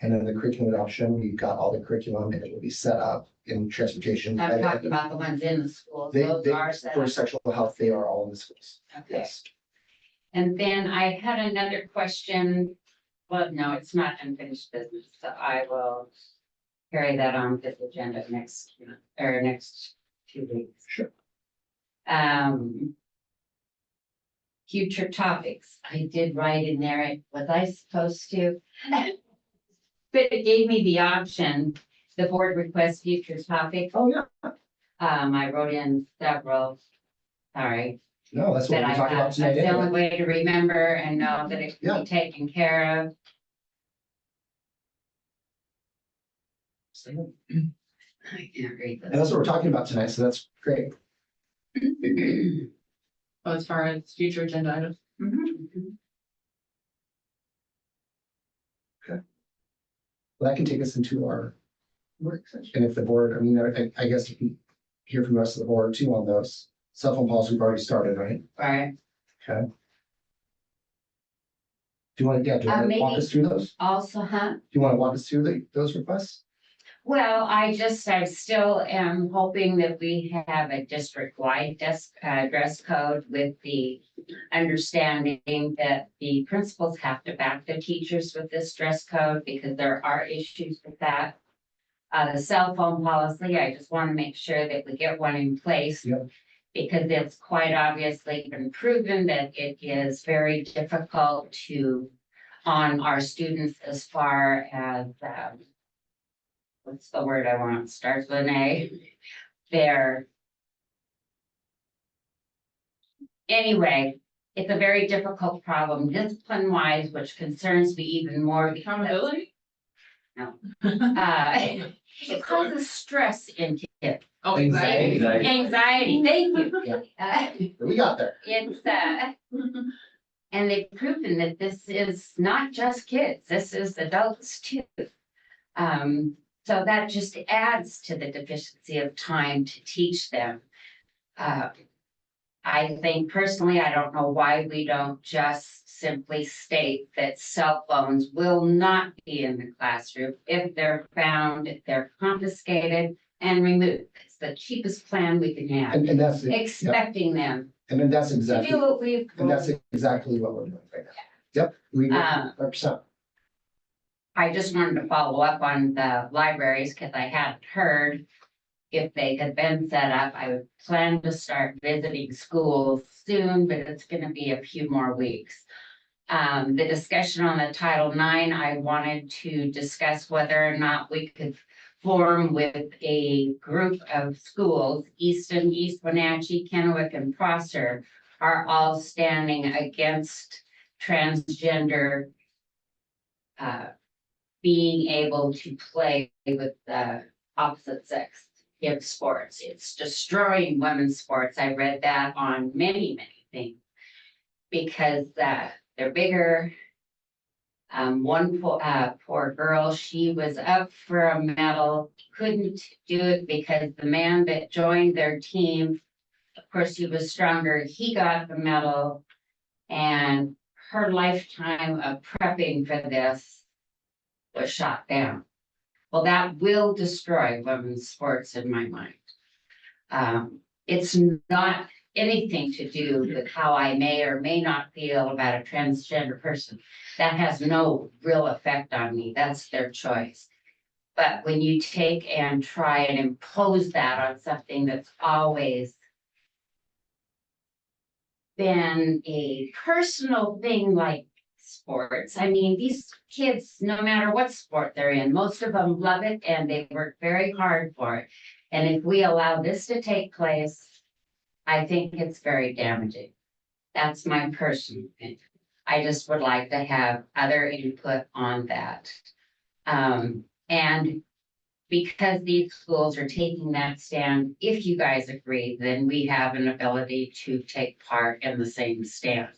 And in the curriculum adoption, we've got all the curriculum and it will be set up. in transportation. I'm talking about the ones in the schools, They, those they, are set for up. sexual health, they are all in the schools. Okay. Yes. And then I had another question. Well, no, it's not unfinished business, so I will carry that on to the agenda next, or next 2 weeks. Sure. Future topics. I did write in there, was I supposed to? But it gave me the option, the board requests future topics. Oh, yeah. I wrote in several, sorry. No, that's what That we're I talking about have. tonight That's the only anyway. way to remember and know that it can be taken care of. I can't read And that's what we're talking about tonight, so that's great. this. As far as future agenda items. Well, that can take us into our work session. And if the board, I mean, I guess you can hear from the rest of the board too on those. Cell phone policy, we've already started, right? Right, Okay. Do you want to, yeah, do you want to walk maybe- us through those? Do also, you want to walk us through those requests? well, I still am hoping that we have a district-wide dress code with the understanding that the principals have to back the teachers with this dress code because there are issues with that. The cell phone policy, I just want to make sure that we get one in place. Yep. Because it's quite obviously been proven that it is very difficult on our students as far as, what's the word I want, starts with an A. Anyway, it's a very difficult problem discipline wise, which concerns me even more. because- Accountability? No. It causes stress in kids. Oh, Anxiety. anxiety. Anxiety, thank you. We got there. It's, and they've proven that this is not just kids, this is adults too. So that just adds to the deficiency of time to teach them. I think personally, I don't know why we don't just simply state that cell phones will not be in the classroom if they're found, if they're confiscated and removed. It's the cheapest plan we can have, And that's it. expecting them And then that's to exactly, do what we've. and that's exactly what we're doing right now. Yep, we, 100%. I just wanted to follow up on the libraries because I hadn't heard if they had been set up. I would plan to start visiting schools soon, but it's going to be a few more weeks. The discussion on the Title IX, I wanted to discuss whether or not we could form with a group of schools. Easton, East Wenatchee, Kennewick, and Prosser are all standing against transgender being able to play with the opposite sex in sports. It's destroying women's sports. I read that on many things because they're bigger. One poor girl, she was up for a medal, couldn't do it because the man that joined their team, of course, he was stronger. He got the medal, and her lifetime of prepping for this was shot down. Well, that will destroy women's sports in my mind. It's not anything to do with how I may or may not feel about a transgender person. That has no real effect on me. That's their choice. But when you take and try and impose that on something that's always been a personal thing like sports. I mean, these kids, no matter what sport they're in, most of them love it and they work very hard for it. And if we allow this to take place, I think it's very damaging. That's my personal opinion. I just would like to have other input on that. And because these schools are taking that stand, if you guys agree, then we have an ability to take part in the same stand.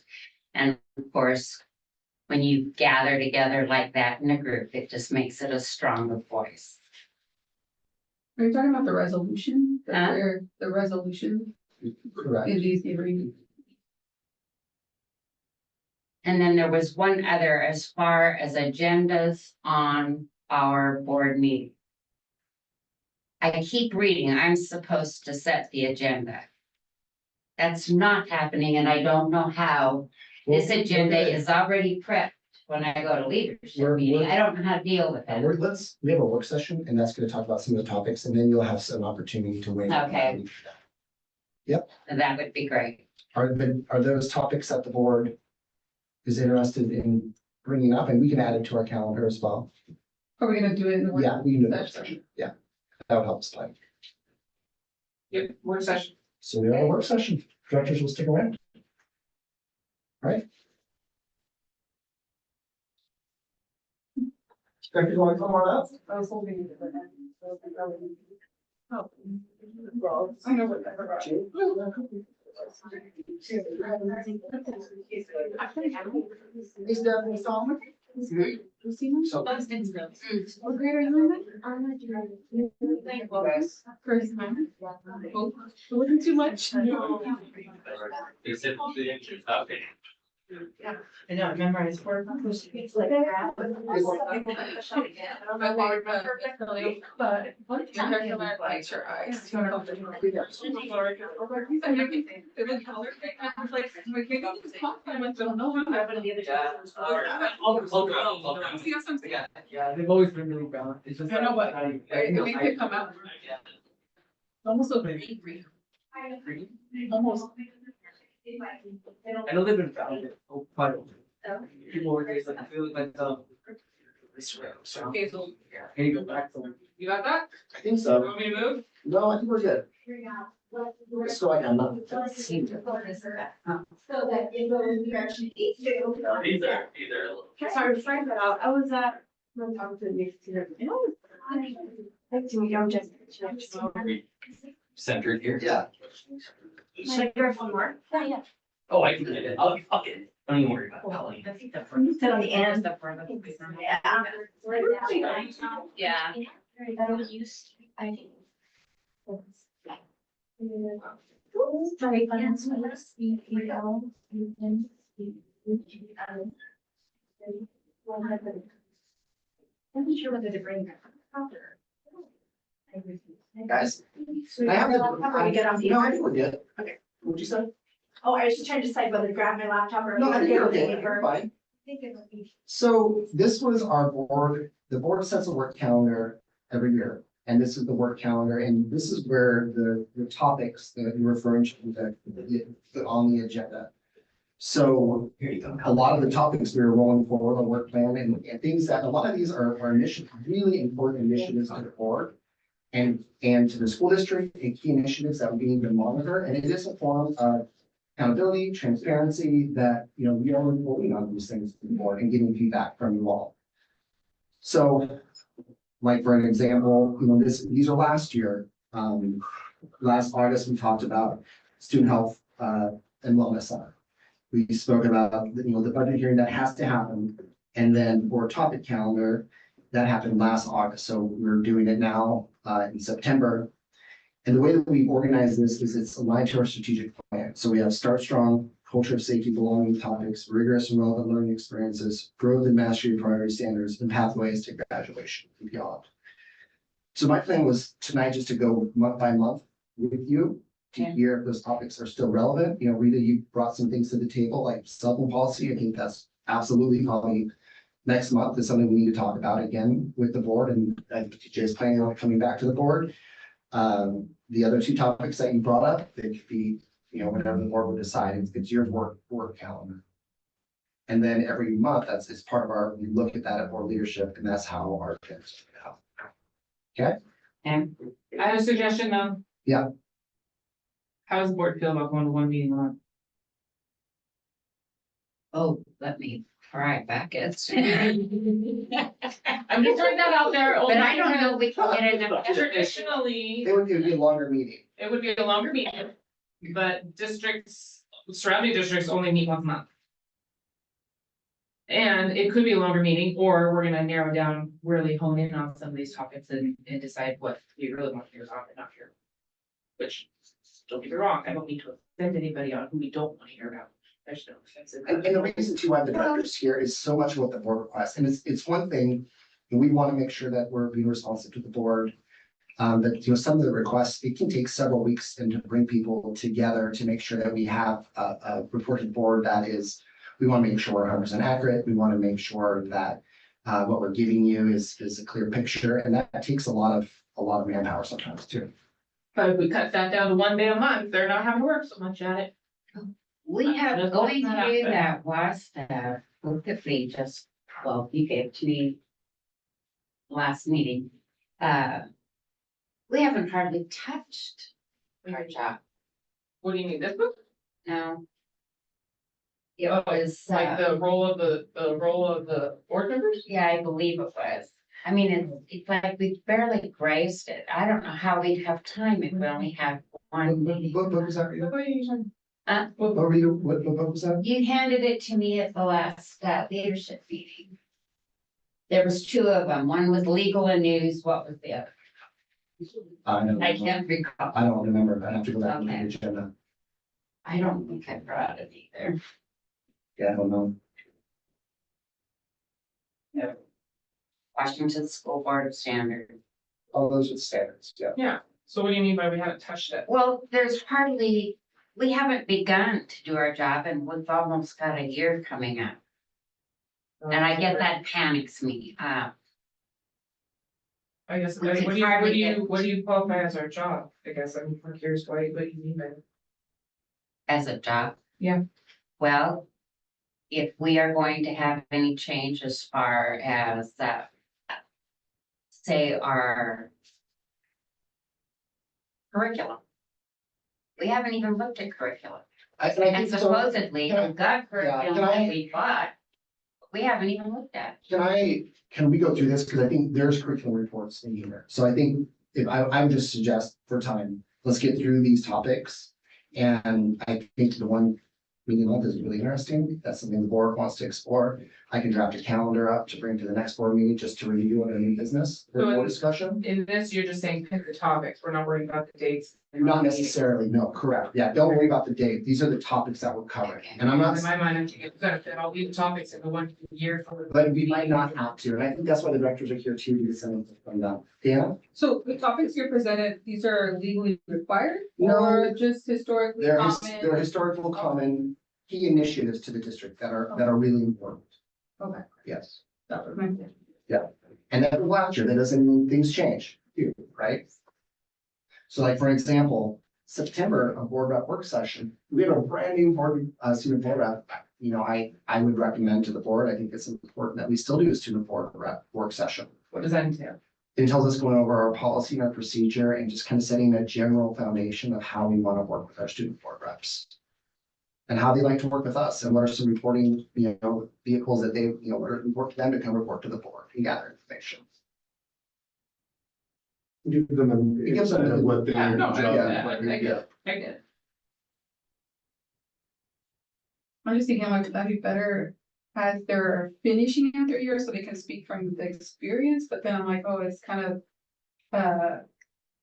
And of course, when you gather together like that in a group, it just makes it a stronger voice. Are you talking about the resolution? Huh? The resolution Correct. in these neighboring? And then there was one other as far as agendas on our board meeting. I keep reading, I'm supposed to set the agenda. That's not happening and I don't know how. This agenda is already prepped when I go to leadership We're- meeting. I don't know how to deal with it. We have a work session and that's gonna talk about some of the topics and then you'll have some opportunity to weigh. in. Okay. And that would be great. Are those topics that the board is interested in bringing up and we can add it to our calendar as well? Are we gonna do it in the work? Yeah, we can do that session? session. Yeah, that would help us plan. Yep, work session. So we have a work session. Directors will stick around. Right? Directors want to come on up? I was hoping. Oh, well, I know what I forgot. Is that Solomon? So. What grade are you in? First time. Oh, it wasn't too much. Except the interest, okay. I don't memorize four. But one particular likes your eyes. Yeah, they've always been really brown. It's just. I know, but it makes it come out. Almost look angry. Almost. I know they've been brown. Oh, quite a while. People were just like, I feel like, Okay, so can you go back to them? you got that? I think You so. want me to move? No, I think we're good. So I'm not. Either. Sorry, sorry, but I was at. Nice to meet you, I'm just. Centered here. Yeah. Should I grab one more? Yeah. Oh, I can get it. I'll get it. Don't even worry about it. Sit on the end. Yeah. Sorry, I'm sure whether to bring. Guys. I have the. Probably get on the. No, I think we're good. Okay. What'd you say? Oh, I was just trying to decide whether to grab my laptop or. No, I think you're okay. You're fine. I think it would be. So this was our board, the board sets a work calendar every year. And this is the work calendar, and this is where the topics that you're referring to that on the agenda. So Here you go. a lot of the topics we are rolling forward on work plan and things that, a lot of these are initiatives, really important initiatives on the board. And to the school district and key initiatives that we need to monitor, and it is a form of accountability, transparency that, you know, we are reporting on these things to the board and getting feedback from you all. So, like for an example, you know, these are last year. Last August, we talked about student health and wellness center. We spoke about, you know, the budget hearing that has to happen, and then board topic calendar that happened last August. So we're doing it now in September. And the way that we organize this is it's aligned to our strategic plan. So we have start strong, culture of safety, belonging topics, rigorous and relevant learning experiences, growth and mastery of priority standards, and pathways to graduation and beyond. So my plan was tonight just to go month by month with you to hear if those topics are still relevant. You know, Rita, you brought some things to the table like cell phone policy. I think that's absolutely probably next month is something we need to talk about again with the board, and I think TJ is planning on coming back to the board. The other two topics that you brought up, they could be, you know, whatever the board would decide, it's your work calendar. And then every month, it's part of our, we look at that at board leadership, and that's how our plans are out. Okay? And I have a suggestion though. Yeah. How does the board feel about going to one meeting a month? oh, let me fry buckets. I'm just throwing that out there. But I don't know, we can get it. Traditionally, It would be a longer meeting. it would be a longer meeting, but districts, surrounding districts only meet once a month. And it could be a longer meeting, or we're gonna narrow down, really hone in on some of these topics and decide what we really want to hear about and not hear. Which, don't get me wrong, I don't need to offend anybody on who we don't want to hear about. There's no offense in And that. the reason too why the directors here is so much what the board requests, and it's one thing, and we want to make sure that we're being responsive to the board. But, some of the requests, it can take several weeks and to bring people together to make sure that we have a reported board that is, we want to make sure we're 100% accurate. We want to make sure that what we're giving you is a clear picture, and that takes a lot of manpower sometimes too. But if we cut that down to 1 day a month, they're not having to work so much at it. We have, Just going like that. through that was the book that we just, well, you gave to me last meeting. We haven't hardly touched our job, What do you mean, this book? no. It Oh, was, Like the role of the board members? yeah, I believe it was. I mean, it's like we barely graced it. I don't know how we'd have time if we only had one meeting. What book was that? Rita? What What book was that? You handed it to me at the last leadership meeting. There was two of them. One was legal and news. What was the other? I can't recall. I don't remember. I have to go back to the Okay. agenda. I don't think I brought it either. Yeah, I don't know. Washington School Board of Standards. All those are standards, yeah. Yeah, so what do you mean by we haven't touched it? Well, we haven't begun to do our job and we've almost got a year coming up. And I guess that panics me. I guess, We can what hardly do get- you qualify as our job? I guess I'm curious what you mean by. As a job. Yeah. Well, if we are going to have any change as far as say our curriculum. We haven't even looked at curriculum. And And supposedly, can I- we've got curriculum can I- that we bought. We haven't even looked at. Can we go through this? Because I think there's curriculum reports in here. So I think if I would just suggest for time, let's get through these topics. And I think the one meeting month is really interesting. That's something the board wants to explore. I can draft a calendar up to bring to the next board meeting just to review it in new business for more discussion. In this, you're just saying pick the topics, we're not worried about the dates. Not necessarily, no, correct. Yeah, don't worry about the date. These are the topics that we're covering. And I'm not, In my mind, I think it's better fit all these topics in the 1 year for. but we might not have to. And I think that's why the directors are here too, to get some from them. Yeah, So the topics you presented, these are legally required No. or just historically they're common? historical common key initiatives to the district that are really important. Okay. Yes. That was my question. And that was last year, that doesn't mean things change, right? So like, for example, September, a board rep work session, we have a brand new student board rep. I would recommend to the board, I think it's important that we still do a student board rep work session. What does that entail? It entails us going over our policy and our procedure and just kind of setting a general foundation of how we want to work with our student board reps. And how they like to work with us and what are some reporting, vehicles that they, what are important to them to come report to the board and gather information. Give them an It gives them insight of a- what their Yeah, no, I job. get yeah, that, I get it, I get it. I'm just thinking like, that'd be better as they're finishing out their year so they can speak from the experience, but then I'm like, oh, it's kind of,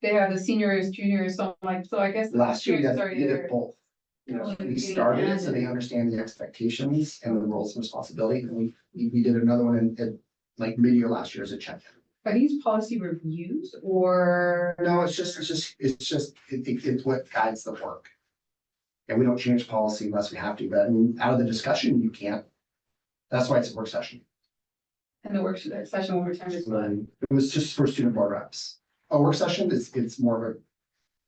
they have the seniors, juniors, so I'm like, so I guess. the Last year, we experience did already there. both. We started it so they understand the expectations and the roles and responsibility, and we did another one in like mid-year last year as a check. Are these policy reviews or? No, it's what guides the work. And we don't change policy unless we have to, but I mean, out of the discussion, you can't. That's why it's a work session. And the work session one more time is what? It was just for student board reps. A work session it's more of a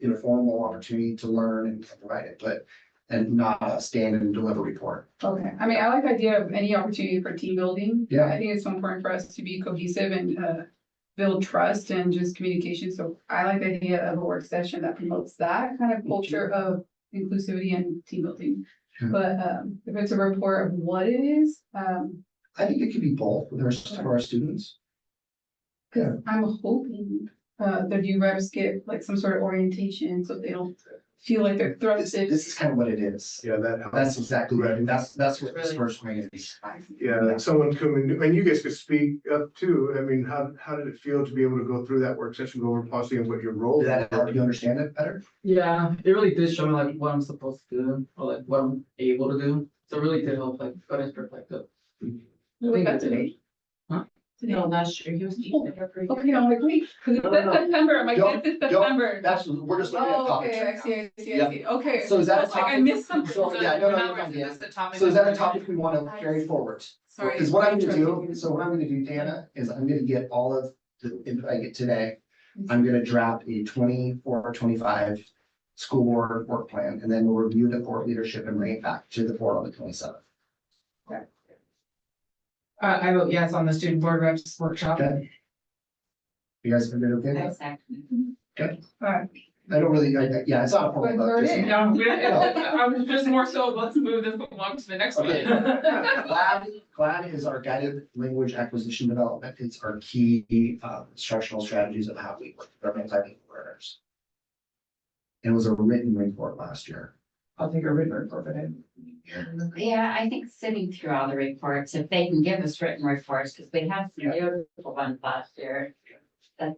informal opportunity to learn and provide it, and not a stand and deliver report. Okay, I mean, I like the idea of any opportunity for team building. Yeah. I think it's so important for us to be cohesive and build trust and just communication. So I like the idea of a work session that promotes that kind of culture of inclusivity and team building. Yeah. But if it's a report of what it is, I think it could be both with the rest of our students. cause I'm hoping the new reps get like some sort of orientation so they don't feel like they're This thrusted. is kind of what it is. Yeah, that helps. That's exactly right. Right. That's what this first grade is. Yeah, like someone coming, and you guys could speak up too. I mean, how did it feel to be able to go through that work session, go over policy and what your role? Did that help you understand it better? Yeah, it really did show me like what I'm supposed to do or like what I'm able to do. So it really did help like put it in perspective. Was that today? Huh? No, last year, he was teaching it for Okay, I'm like, wait, cause it's No, no, no. September, I'm like, Don't- it's don't- September. That's, we're just looking at Oh, topics okay, I right see, now. I see, I Yep. see, okay. So is that a It's like I topic? missed something. So, yeah, no, you're fine, Is Dan. this the topic? So is that a topic we want to carry forward? Sorry. Because what I'm gonna do, so what I'm gonna do, Dana, is I'm gonna get all of the input I get today. I'm gonna draft a 24-25 school board work plan, and then we'll review the board leadership and bring it back to the board on the 27th. I vote yes on the student board reps workshop. Okay. You guys have been okay? I second. Alright, I don't really, yeah, it's not a problem. But we're in. No, I was just more so, let's move this along to the next one. Okay. GLAD is our guided language acquisition development. It's our key instructional strategies of how we work with our multilingual learners. And it was a written report last year. I'll take a written report, but I. Yeah, I think sitting through all the reports, if they can give us written reports, because we had some beautiful ones last year. That's.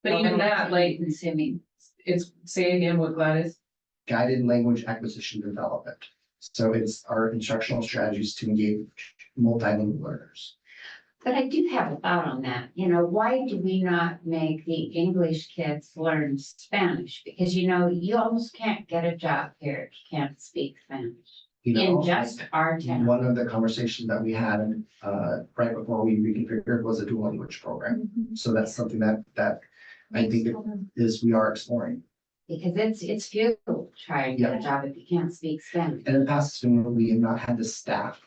But even that, like, Consuming. it's, say again what GLAD is. Guided language acquisition development. So it's our instructional strategies to engage multilingual learners. But I do have a thought on that. You know, why do we not make the English kids learn Spanish? Because, you know, you almost can't get a job here if you can't speak Spanish You know, in just our town. one of the conversations that we had right before we reconfigured was a dual language program. So that's something that I think is we are exploring. Because it's futile trying to get a job if you can't speak Spanish. And in the past, we have not had the staff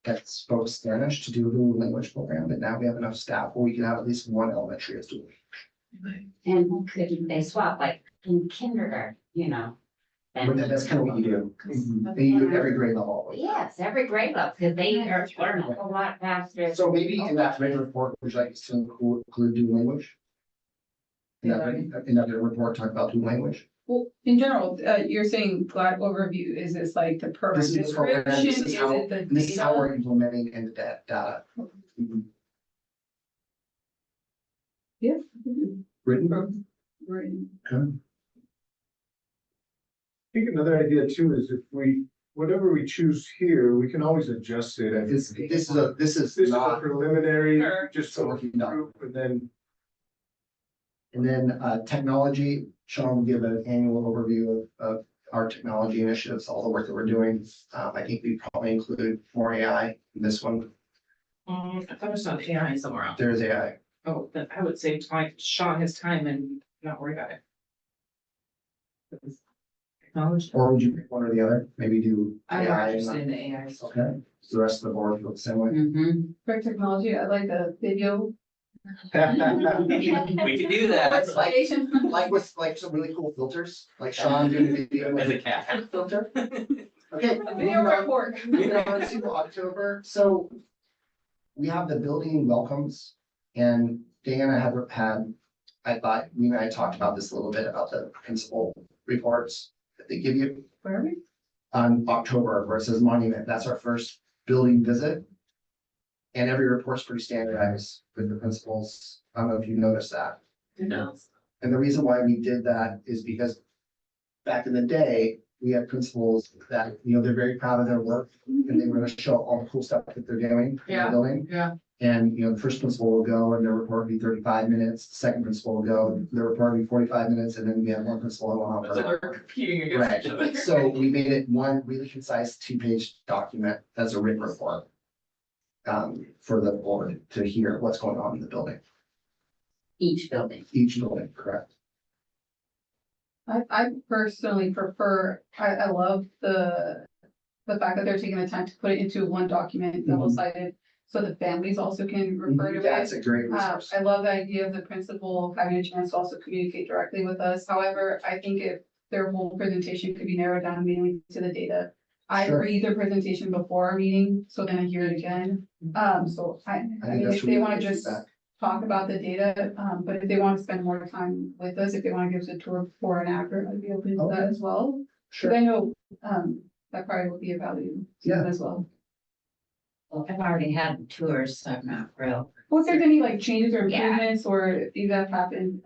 that spoke Spanish to do a dual language program, but now we have enough staff where we can have at least one elementary as dual. And could they swap like in kindergarten, you know? But that's kind of what you do. And you do it every grade level. Yes, every grade level, because they are learning a lot faster. So maybe in that written report, would you like us to include dual language? In that report, talk about dual language? well, in general, you're saying GLAD overview, is this like the program This is the program, description, this is is how, it the this is how data? we're implementing into that data. Mhm. Yeah. Written. Right. I think another idea too is if whatever we choose here, we can always adjust it. I This think is this is a not, preliminary, Sure. just So so working on. group, and then and then technology, Sean will give an annual overview of our technology initiatives, all the work that we're doing. I think we probably include more AI in this one. I thought I saw AI somewhere else. There's AI. Oh, then I would say like Sean his time and not worry about it. Technology. Or would you pick one or the other? Maybe do I'm AI. interested in the AI. Okay, so the rest of the board feel the same way. Mhm. For technology, I like the video. We can do that. That's like- Explanation. Like with like some really cool filters, like Sean doing the video. As a cat. Filter. Okay. Video moving on. report. Moving on to October, so we have the building welcomes, and Diana I thought, you and I talked about this a little bit about the principal reports that they give you Where are we? on October versus monument. That's our first building visit. And every report's pretty standardized with the principals. I don't know if you noticed that. No. And the reason why we did that is because back in the day, we had principals that, you know, they're very proud of their work and they were gonna show all the cool stuff that they're doing in the Yeah. building. Yeah. And, you know, the first principal will go and their report will be 35 minutes, the second principal will go, their report will be 45 minutes, and then we have one principal who will It's like we're competing against Right, each other. so we made it one really concise 2-page document that's a written report. For the board to hear what's going on in the building, Each building. each building, correct? I personally prefer, I love the fact that they're taking the time to put it into one document, double-sided, so the families also can refer to That's it. a great resource. I love the idea of the principal having a chance to also communicate directly with us. However, I think if their whole presentation could be narrowed down mainly to the data. I Sure. read their presentation before our meeting, so then I hear it again. So I think mean, that's if they really wanna good just feedback. talk about the data, but if they want to spend more time with us, if they want to give us a tour before and after, I'd be open to that as well. Sure. Cause I know, that probably will be a value to them as well. Well, I've already had tours, so I'm not real. Well, if there's any like changes or Yeah. improvements, or if these have happened,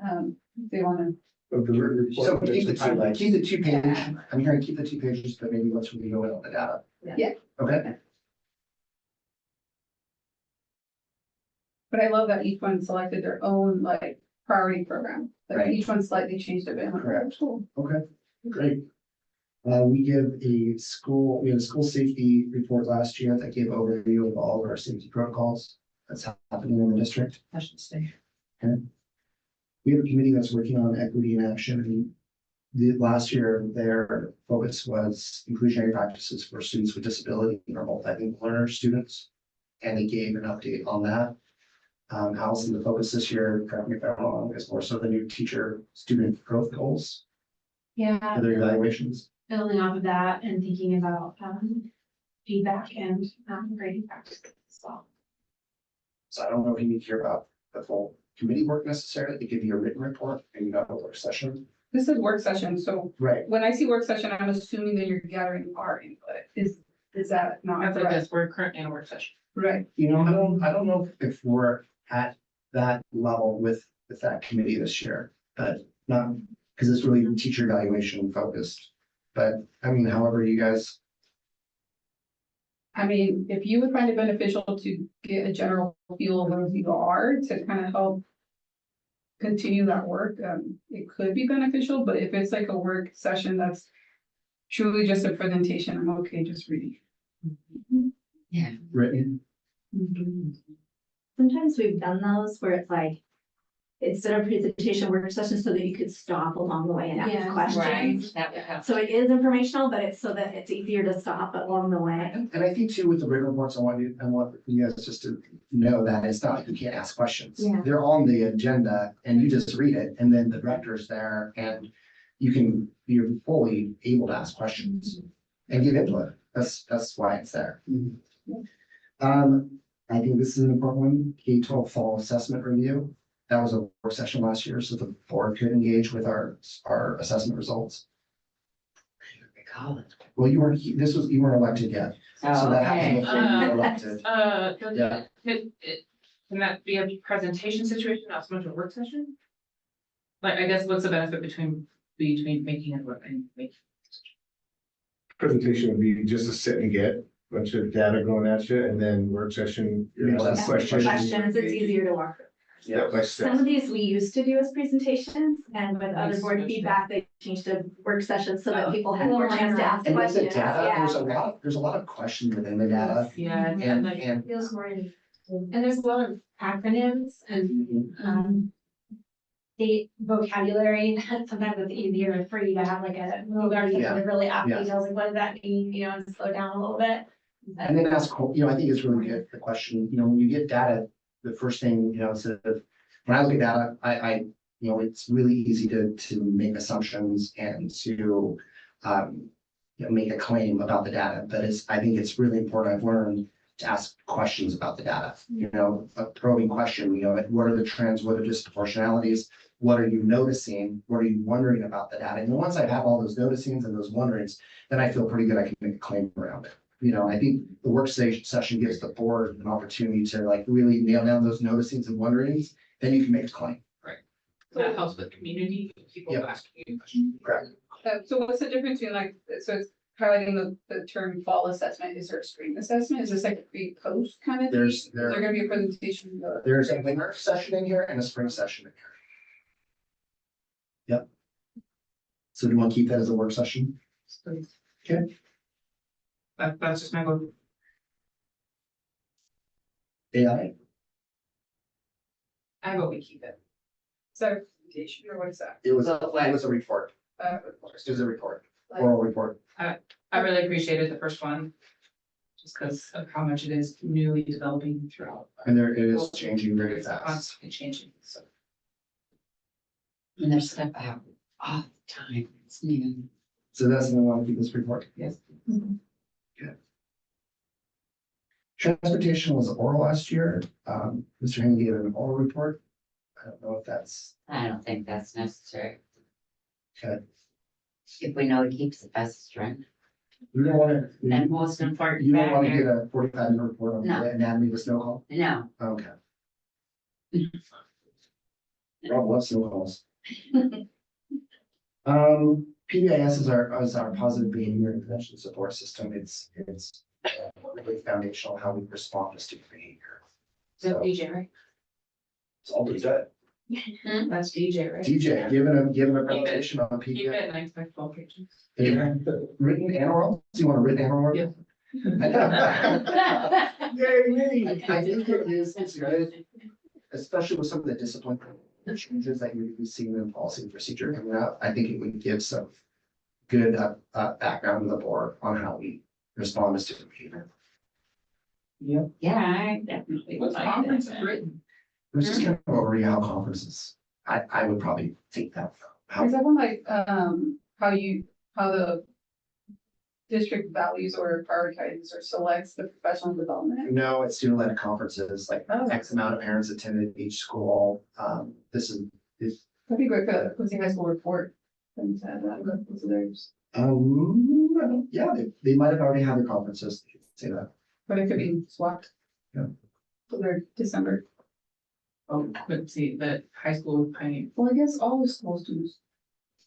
if they wanna, of the report. So keep the highlights. keep the 2 page, I'm hearing keep the 2 pages, but maybe let's really go in on the data. Yeah. Okay, But I love that each one selected their own like priority program. Like Right. each one slightly changed a bit. I'm like, Correct. that's cool. Okay, great. We had a school safety report last year that gave overview of all of our safety protocols that's happening in the district. I should say. We have a committee that's working on equity in action, and last year, their focus was inclusionary practices for students with disability or multilingual learner students. And they gave an update on that. Allison, the focus this year, correct me if I'm wrong, is more so the new teacher student growth goals Yeah, for their evaluations. building off of that and thinking about, feedback and, grading practices as well. So I don't know if you need to hear about the full committee work necessarily, they give you a written report and you have a work session. This is work session, so Right. when I see work session, I'm assuming that you're gathering our input. Is that not That's like correct? this, we're currently in a work session. Right. You know, I don't know if we're at that level with that committee this year, but not, because it's really teacher evaluation focused. But I mean, however, you guys, I mean, if you would find it beneficial to get a general feel of where you are to kind of help continue that work, it could be beneficial, but if it's like a work session that's truly just a presentation, I'm okay just reading. Yeah. written, Sometimes we've done those where it's like, instead of presentation work session, so that you could stop along the way and Yeah, ask questions. That would help. So it is informational, but it's so that it's easier to stop along the way. and I think too with the written reports, I want you guys just to know that it's not like you can't ask questions. Yeah. They're on the agenda and you just read it and then the director's there and you're fully able to ask questions and give input. That's why it's there. I think this is an important one, K-12 fall assessment review. That was a work session last year, so the board could engage with our assessment results. Recall it. Well, you weren't elected yet, so Oh, that happened okay. before you were elected. Yeah. Can that be a presentation situation, not so much a work session? Like, I guess what's the benefit between making it work and making? Presentation would be just to sit and get a bunch of data going at you, and then work session. you're Yeah, asking questions. Questions, it's easier to walk through. Step by step. Some of these we used to do as presentations, and with other board feedback, they changed to work sessions so that people had more chance to ask And with the questions. data, Yeah. there's a lot of question within the data. Yeah, And Feels more, and there's a lot of acronyms and, state vocabulary. Sometimes it's easier for you to have like a little article Yeah. that really ask Yeah. details, like what does that mean, and slow down a little bit. And then ask, I think it's really good, the question, when you get data, the first thing, instead of, when I look at data, I it's really easy to make assumptions and to, make a claim about the data, but I think it's really important, I've learned to ask questions about the data, a probing question, what are the trends, what are the disproportionalities? What are you noticing? What are you wondering about the data? And once I have all those noticings and those wonderings, then I feel pretty good, I can make a claim around it. I think the work session gives the board an opportunity to like really nail down those noticings and wonderings, then you can make a claim. that helps with community, people Yep. asking you questions. Correct. So what's the difference between so it's highlighting the term fall assessment, is there a spring assessment, is this like a pre-post kind of thing? Is there gonna be a presentation? There's a winter session in here and a spring session in here. Yep. So do you want to keep that as a work session? Okay. That's just my vote. AI? I vote we keep it. Is that a presentation or what is that? It was a report. It was a report, oral report. I really appreciated the first one. Just because of how much it is newly developing throughout. And it is changing very It's fast. constantly changing, so. And there's stuff out all the time. It's new. So that's the one, keep this report. Yes. Transportation was oral last year. Mr. Henry gave an oral report. I don't know if that's, I don't think that's necessary. okay. If we know it keeps the best strength. You don't want And to, most important you don't want to get factor, a 45-minute report on No. the anatomy of a snow call? no, Okay. Rob loves snow calls. PBIS is our positive behavior intervention support system. It's really foundational how we respond to student behavior. So So, BJ, right? It's all good. That's DJ, right? DJ, giving a presentation on Keep PDF. it and I expect 12 pages. Written and oral? Do you want a written and oral? Yeah. Yay, I think it's good, especially with some of the discipline changes that you're seeing in policy and procedure coming out. I think it would give some good background to the board on how we respond to student behavior. Yeah, I definitely. What's would like that. conference is written? It was just kind of overview how conferences. I would probably take that. Is that one like, how the district values or prioritizes or selects the professional development? No, it's student-led conferences, like Oh. X amount of parents attended each school. This is, That'd be great for the Quincy High School report. Them to have that, look, so there's, yeah, they might have already had their conferences, say that. but it could be swapped. Yeah. So they're December. Oh, but see, the high school pioneer. Well, I guess all the school students.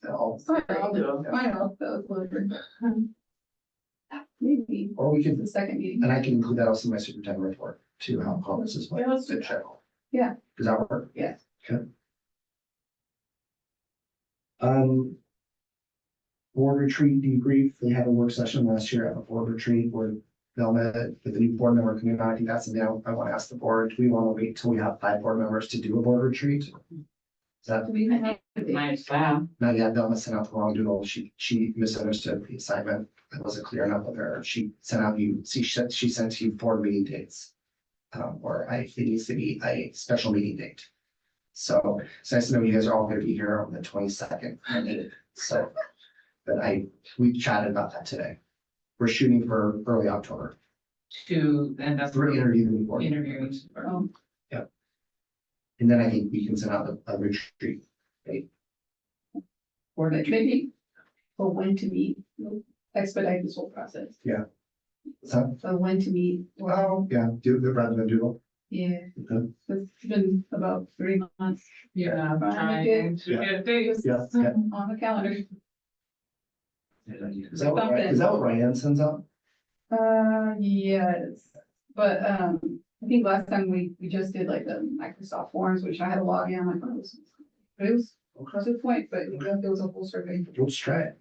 All- It's not all, I know, that was whatever. Maybe Or we could, the second meeting. and I can include that also in my superintendent report too, how conferences went. Yeah, let's do in that. general. Yeah. Does that work? Yeah. Okay. Board retreat debrief, they had a work session last year at a board retreat where they'll met with the new board member coming on. I think that's something I want to ask the board. Do we want to wait till we have 5 board members to do a board retreat? Is that, Do we even have a date? Might as well. not yet, Velma sent out the wrong doodle. She misunderstood the assignment. I wasn't clear enough with her. She sent out you, see, she sent you 4 meeting dates. It needs to be a special meeting date. So it's nice to know you guys are all gonna be here on the 22nd. So, but we chatted about that today. We're shooting for early October. And that's. For interviewing board. Interviewing. And then I think we can send out a retreat. Or maybe, for when to meet, expedite this whole process. So, So when to meet, well, yeah, do the rather than doodle. yeah, Okay. it's been about 3 months. Yeah, Trying to trying to get dates. Yeah, yeah. On the calendar. Is that what Ryan sends out? Yes, but, I think last time we just did like the Microsoft Forms, which I had to log in, I'm like, oh, this is. But it was, Okay. to the point, but it was a full survey. We'll just try it.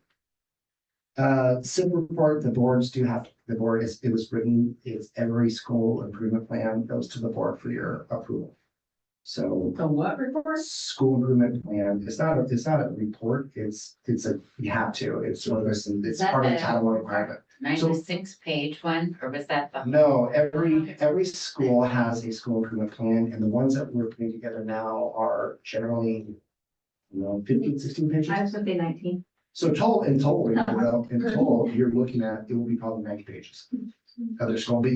SIP report, the boards do have, it was written, it's every school improvement plan goes to the board for your approval. So The what report? school improvement plan, it's not a report, it's you have to, it's one of those, it's that part of the the- Title I requirement. 96-page one, or was that the? No, every school has a school improvement plan, and the ones that we're putting together now are generally, 15, 16 pages. I was gonna say 19. So in total, you're looking at, it will be probably 90 pages. Other school, but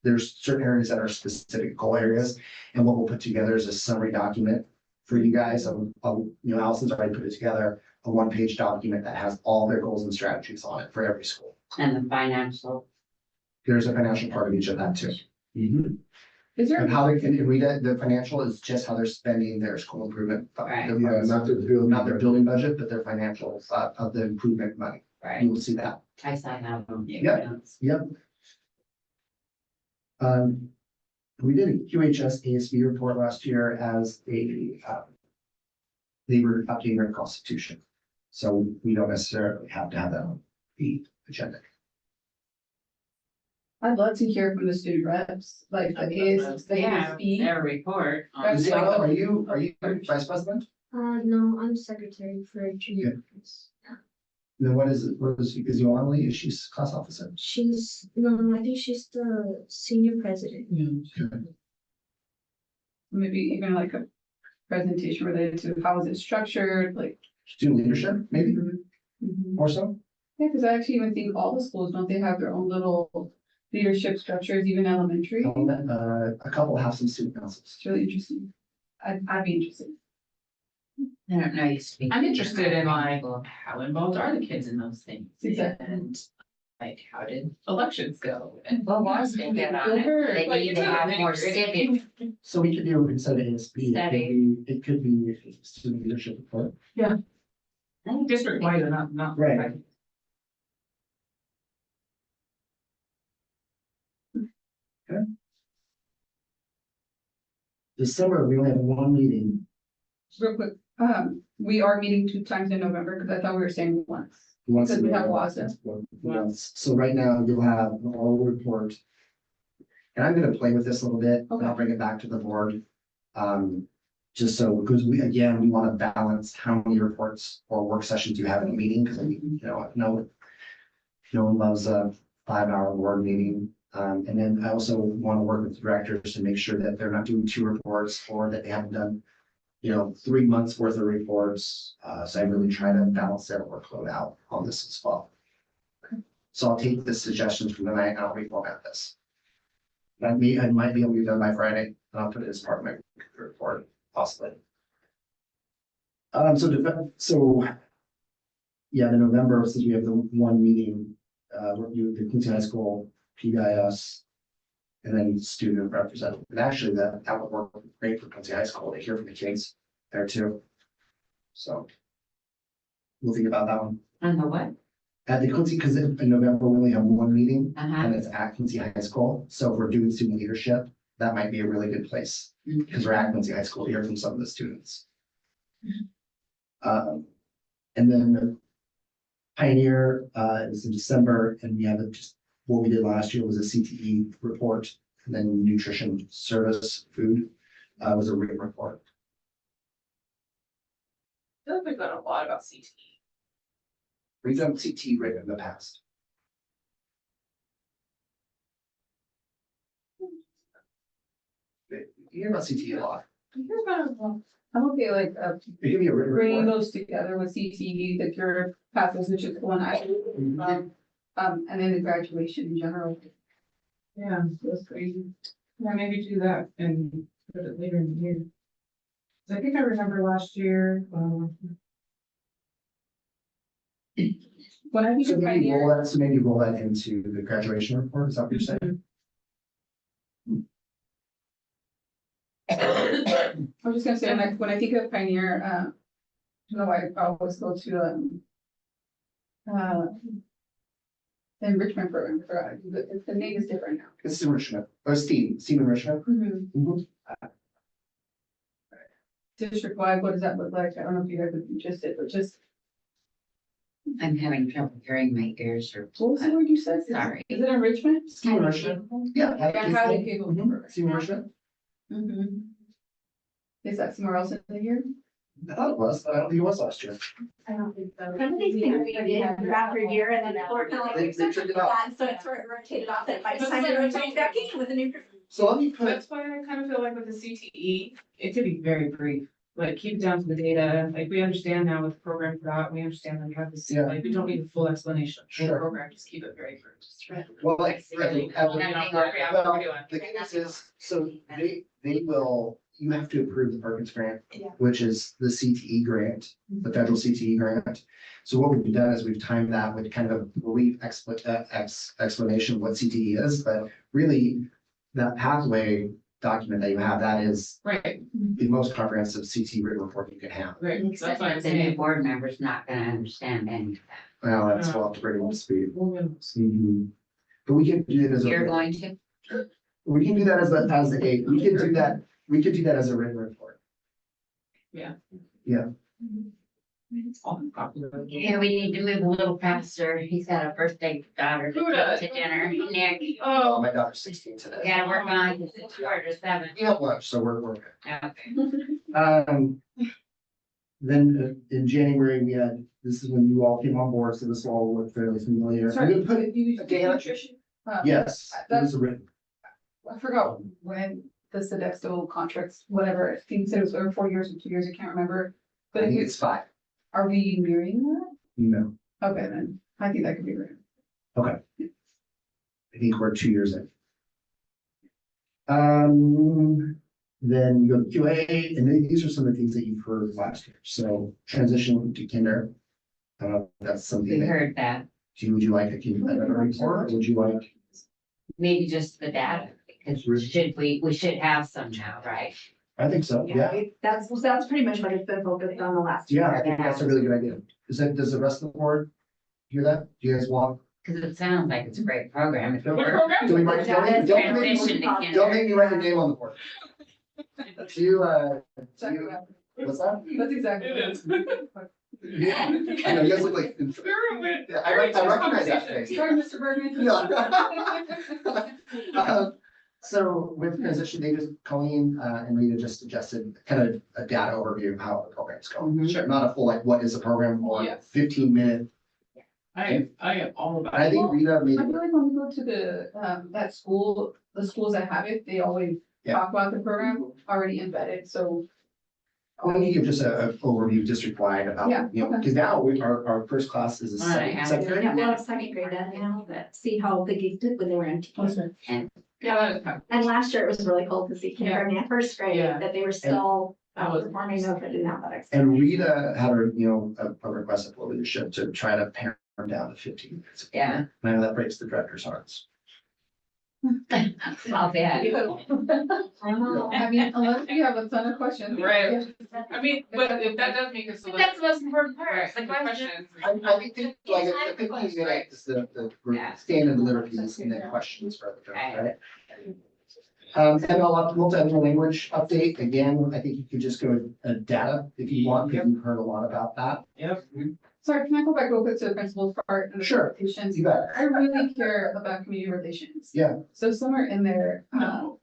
there's certain areas that are specific goal areas, and what we'll put together is a summary document for you guys of, Allison's already put it together, a 1-page document that has all their goals and strategies on it for every school. And the financial. There's a financial part of each of that too. Is there? And how they can read it, the financial is just how they're spending their school improvement. Right. Yeah, not their building budget, but their financials of the improvement money. Right, You will see that. I saw that one. Yep. We did a QHS ASB report last year as they were updating their constitution. So we don't necessarily have to have that on the agenda. I'd love to hear from the student reps, like the Yeah, ASB. their report. That's like Luciano, the- are you vice president? No, I'm secretary for junior. Then what is Yoali, is she class officer? No, I think she's the senior president. Maybe even like a presentation related to how is it structured, like. Student leadership, maybe, Mhm. more so? Yeah, because I actually even think all the schools, don't they have their own little leadership structures, even elementary? A couple have some student councils. It's really interesting. I'd be interested. I don't know, you speak. I'm interested in like, how involved are the kids in those things? Exactly. And like, how did elections go? And Well, once they get on it, they Like, need you to know, have the more nitty-gritty. civic. So we could do, instead of ASB, it could be student leadership report. District wide, not. Right. December, we only have one meeting. Real quick, we are meeting 2 times in November, because I thought we were saying once. Once Because we have in- WASDA. Once. So right now you'll have an oral report. And I'm gonna play with this a little bit, and I'll bring it back to the board. Just so, because we, again, we want to balance how many reports or work sessions you have in a meeting, because no one loves a 5-hour board meeting. And then I also want to work with directors to make sure that they're not doing 2 reports or that they haven't done, 3 months worth of reports. So I really try to balance their workload out on this as well. So I'll take the suggestions from tonight and I'll reformat this. I might be able to get done by Friday. I'll put it as part of my report, possibly. Yeah, the November, since we have the one meeting, review the Quincy High School, PBIS, and then student representative. And actually, that would work great for Quincy High School to hear from the kids there too. So we'll think about that one. On the what? At the Quincy, because in November, we only have one meeting, Uh-huh. and it's at Quincy High School. So if we're doing student leadership, that might be a really good place, because we're at Quincy High School to hear from some of the students. And then Pioneer is in December, and we have just what we did last year was a CTE report, and then nutrition service food was a written report. I feel like we've done a lot about CTE. We've done CTE written in the past. You hear about CTE a lot. I'm okay, like, It can be a written bringing report. those together with CTE, the curative pathways, which is the one and then the graduation in general. Yeah, that's crazy. Yeah, maybe do that and put it later in the year. So I think I remember last year, When I think So of maybe Pioneer, roll that into the graduation report, is that what you're saying? I was just gonna say, when I think of Pioneer, I don't know why I always go to, the enrichment program, I forgot, the name is different now. It's enrichment, or STEAM enrichment. Mhm. District wide, what does that look like? I don't know if you guys would be interested, but just, I'm having trouble hearing my ears or. what was the word you said? Sorry. Is it enrichment? STEAM enrichment, yeah. Yeah, highly capable. STEAM enrichment, Mhm. Is that somewhere else in the year? I thought it was, but I don't think it was last year. I don't think so. Some of these things we did year after year and then unfortunately. They took it off. So it's sort of rotated off that by the time we rotate back in with a new. So let me put, that's why I kind of feel like with the CTE, it could be very brief. Like keep it down to the data, like we understand now with the program for that, we understand that we have this, Yeah. like, we don't need a full explanation. of the Sure. program, just keep it very brief. well, Really, well, the thing is, so they will, you have to approve the Perkins grant, Yeah. which is the CTE grant, the federal CTE grant. So what we've done is we've timed that with kind of a brief explanation of what CTE is, but really that pathway document that you have, that is Right, the most comprehensive CTE written report you can have. right, that's Except why I'm that the new saying. board member's not gonna understand any of Well, that's we'll have to bring them up to speed. Well, Mhm. But we can do it as that. a. You're going to, We can do that as we could do that as a written report. Yeah. Yeah. It's all popular. yeah, we need to move a little faster. He's got a birthday daughter to Who take does? to dinner. Nick, Oh, My daughter's 16 today. we gotta work on 6:45. We have lunch, so we're good. Okay. Then in January, this is when you all came on board, so this will all look fairly familiar. I'm Sorry, gonna put it, you okay, nutrition? yes, it was a written. I forgot when the Sodexo contracts, whatever, I think it was over 4 years or 2 years, I can't remember. But I if think you, it's 5. are we nearing that? No, Okay, then, I think that could be right. I think we're 2 years in. Then you go to QA, and then these are some of the things that you've heard last year. So transition to kinder. That's something We that, heard that. would you like a report, or would you like? Maybe just the data, because we should have some now, right? I think so, yeah. That's pretty much what it's been focused on the last. Yeah, I think that's a really good idea. Does the rest of the board hear that? Do you guys want? Because it sounds like it's a great program. If it What were- program? Do we write- don't make me- Transition to Don't make me write your name on the board. Do you, Exactly that. what's that? That's exactly. It is. Yeah, I know, you guys look like. Yeah, I recognize that face. Sorry, Mr. Bergman. Yeah. So with transition, they just, Colleen and Rita just suggested kind of a data overview of how the program's going. Sure. Not a full, like, what is the program, or Yes. 15-minute. I am all about. And I think Rita made, I feel like when we go to that school, the schools that have it, they always Yeah. talk about the program already embedded, so. we need to give just a overview district-wide Yeah, about, you know, okay. because now our first class is a Alright, second grade. Yeah, well, second grade that now, but see how the geeks did when they were in. Yeah, that is kind of. And last year it was really cool to see kindergarten and first grade, Yeah. that they were still That was- performing over in athletics. And Rita had her, you know, a request for leadership to try to pare them down to 15 minutes. Yeah. And I know that breaks the director's hearts. I'll bet. I mean, unless you have a ton of questions. Right. I mean, but if that does make us. But that's the most important part, Right, the the question. questions. I think like a 15 minute is the Yeah. stand and deliver piece and then questions for the Okay. right? ML multilingual language update, again, I think you could just go data if you want, because you've heard a lot about that. Yep. Sorry, can I go back real quick to the principal's part and the Sure. presentations? You bet. I really care about community relations. Yeah. So somewhere in there, how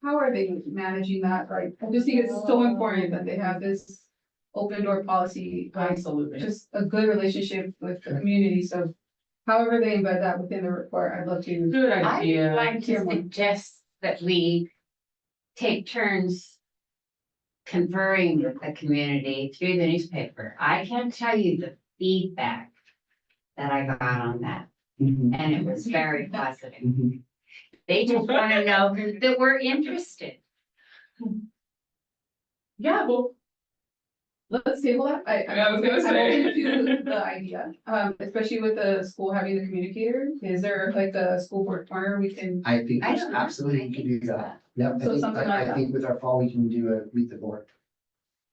are they managing that? Like, I just think it's so important that they have this open door policy, like, Absolutely. just a good relationship with the community. So however they embed that within the report, I'd love to. Good I idea. would like to suggest that we take turns conferring with the community through the newspaper. I can tell you the feedback that I got on that, Mhm. and it was very positive. Mhm. They just want to know that we're interested. Yeah, well, Let's table that. I was gonna say. I'm open to the idea, especially with the school having the communicator. Is there like a school board corner we can? I think I don't know. absolutely I you can think do so. that. Yep, So something like I that. think with our fall, we can do a meet the board.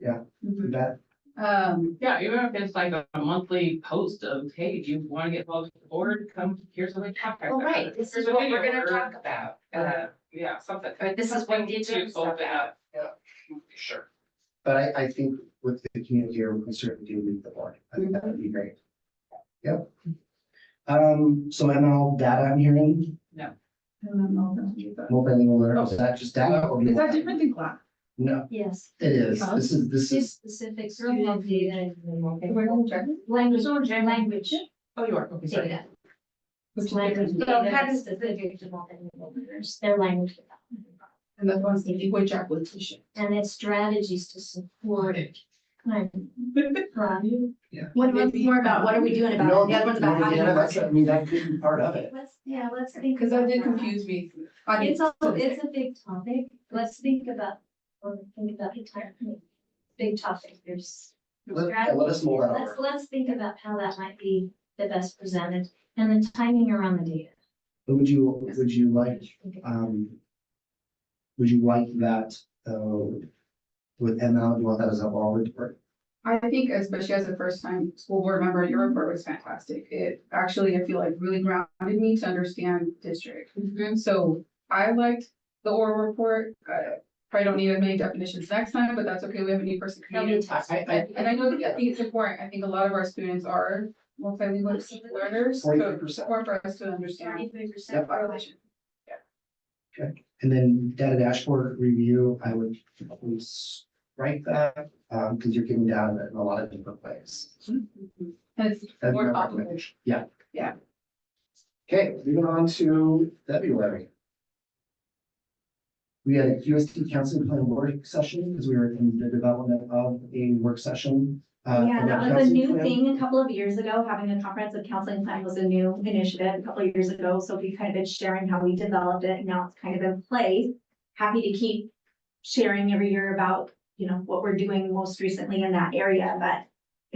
You bet. yeah, even if it's like a monthly post of, hey, do you want to get involved with the board? Come, here's a link. Well, right, this is what we're gonna talk about. Yeah, something. Or this is what the To agenda open up. Sure. But I think with the communicator, we can certainly do meet the board. I think that would be great. Yep. So ML data I'm hearing, multilingual learning, is that just data or? Is that different than class? No, Yes. it is. Huh? This is, Specific student data. We're gonna check it. Language Oh, you are, okay, sorry. data. Which is Language different. data that's specific to multilingual learners, their language development. And that's one's the language acquisition. And its strategies to support it. Yeah. What one's more about, what are we doing about no, it? The other one's about how do you yeah, work that's, I it? mean, that could be part of it. Let's think. Cause that about did confuse me. It's a big topic. Let's think about the entire, big topic. There's. Let us mull that over. Let's think about how that might be the best presented and the timing around the data. But would you like, would you like that, with ML, do you want that as a oral report? I think especially as a first time school board member, your report was fantastic. It actually, I feel like really grounded me to understand district. So I liked the oral report. Probably don't need as many definitions next time, but that's okay. We have a new person coming in. And I know that I think it's important. I think a lot of our students are multilingual learners. So 43%. it's important for us to understand. That violation. And then data dashboard review, I would write that, because you're getting down in a lot of different ways. And it's That'd be more my topical. recommendation. Yeah. Yeah. Okay, moving on to February. We had a QST counseling plan work session because we were in the development of a work session. Yeah, of that our was a counseling new plan. thing a couple of years ago. Having a comprehensive counseling plan was a new initiative a couple of years ago. So we kind of been sharing how we developed it and now it's kind of in place. Happy to keep sharing every year about, what we're doing most recently in that area, but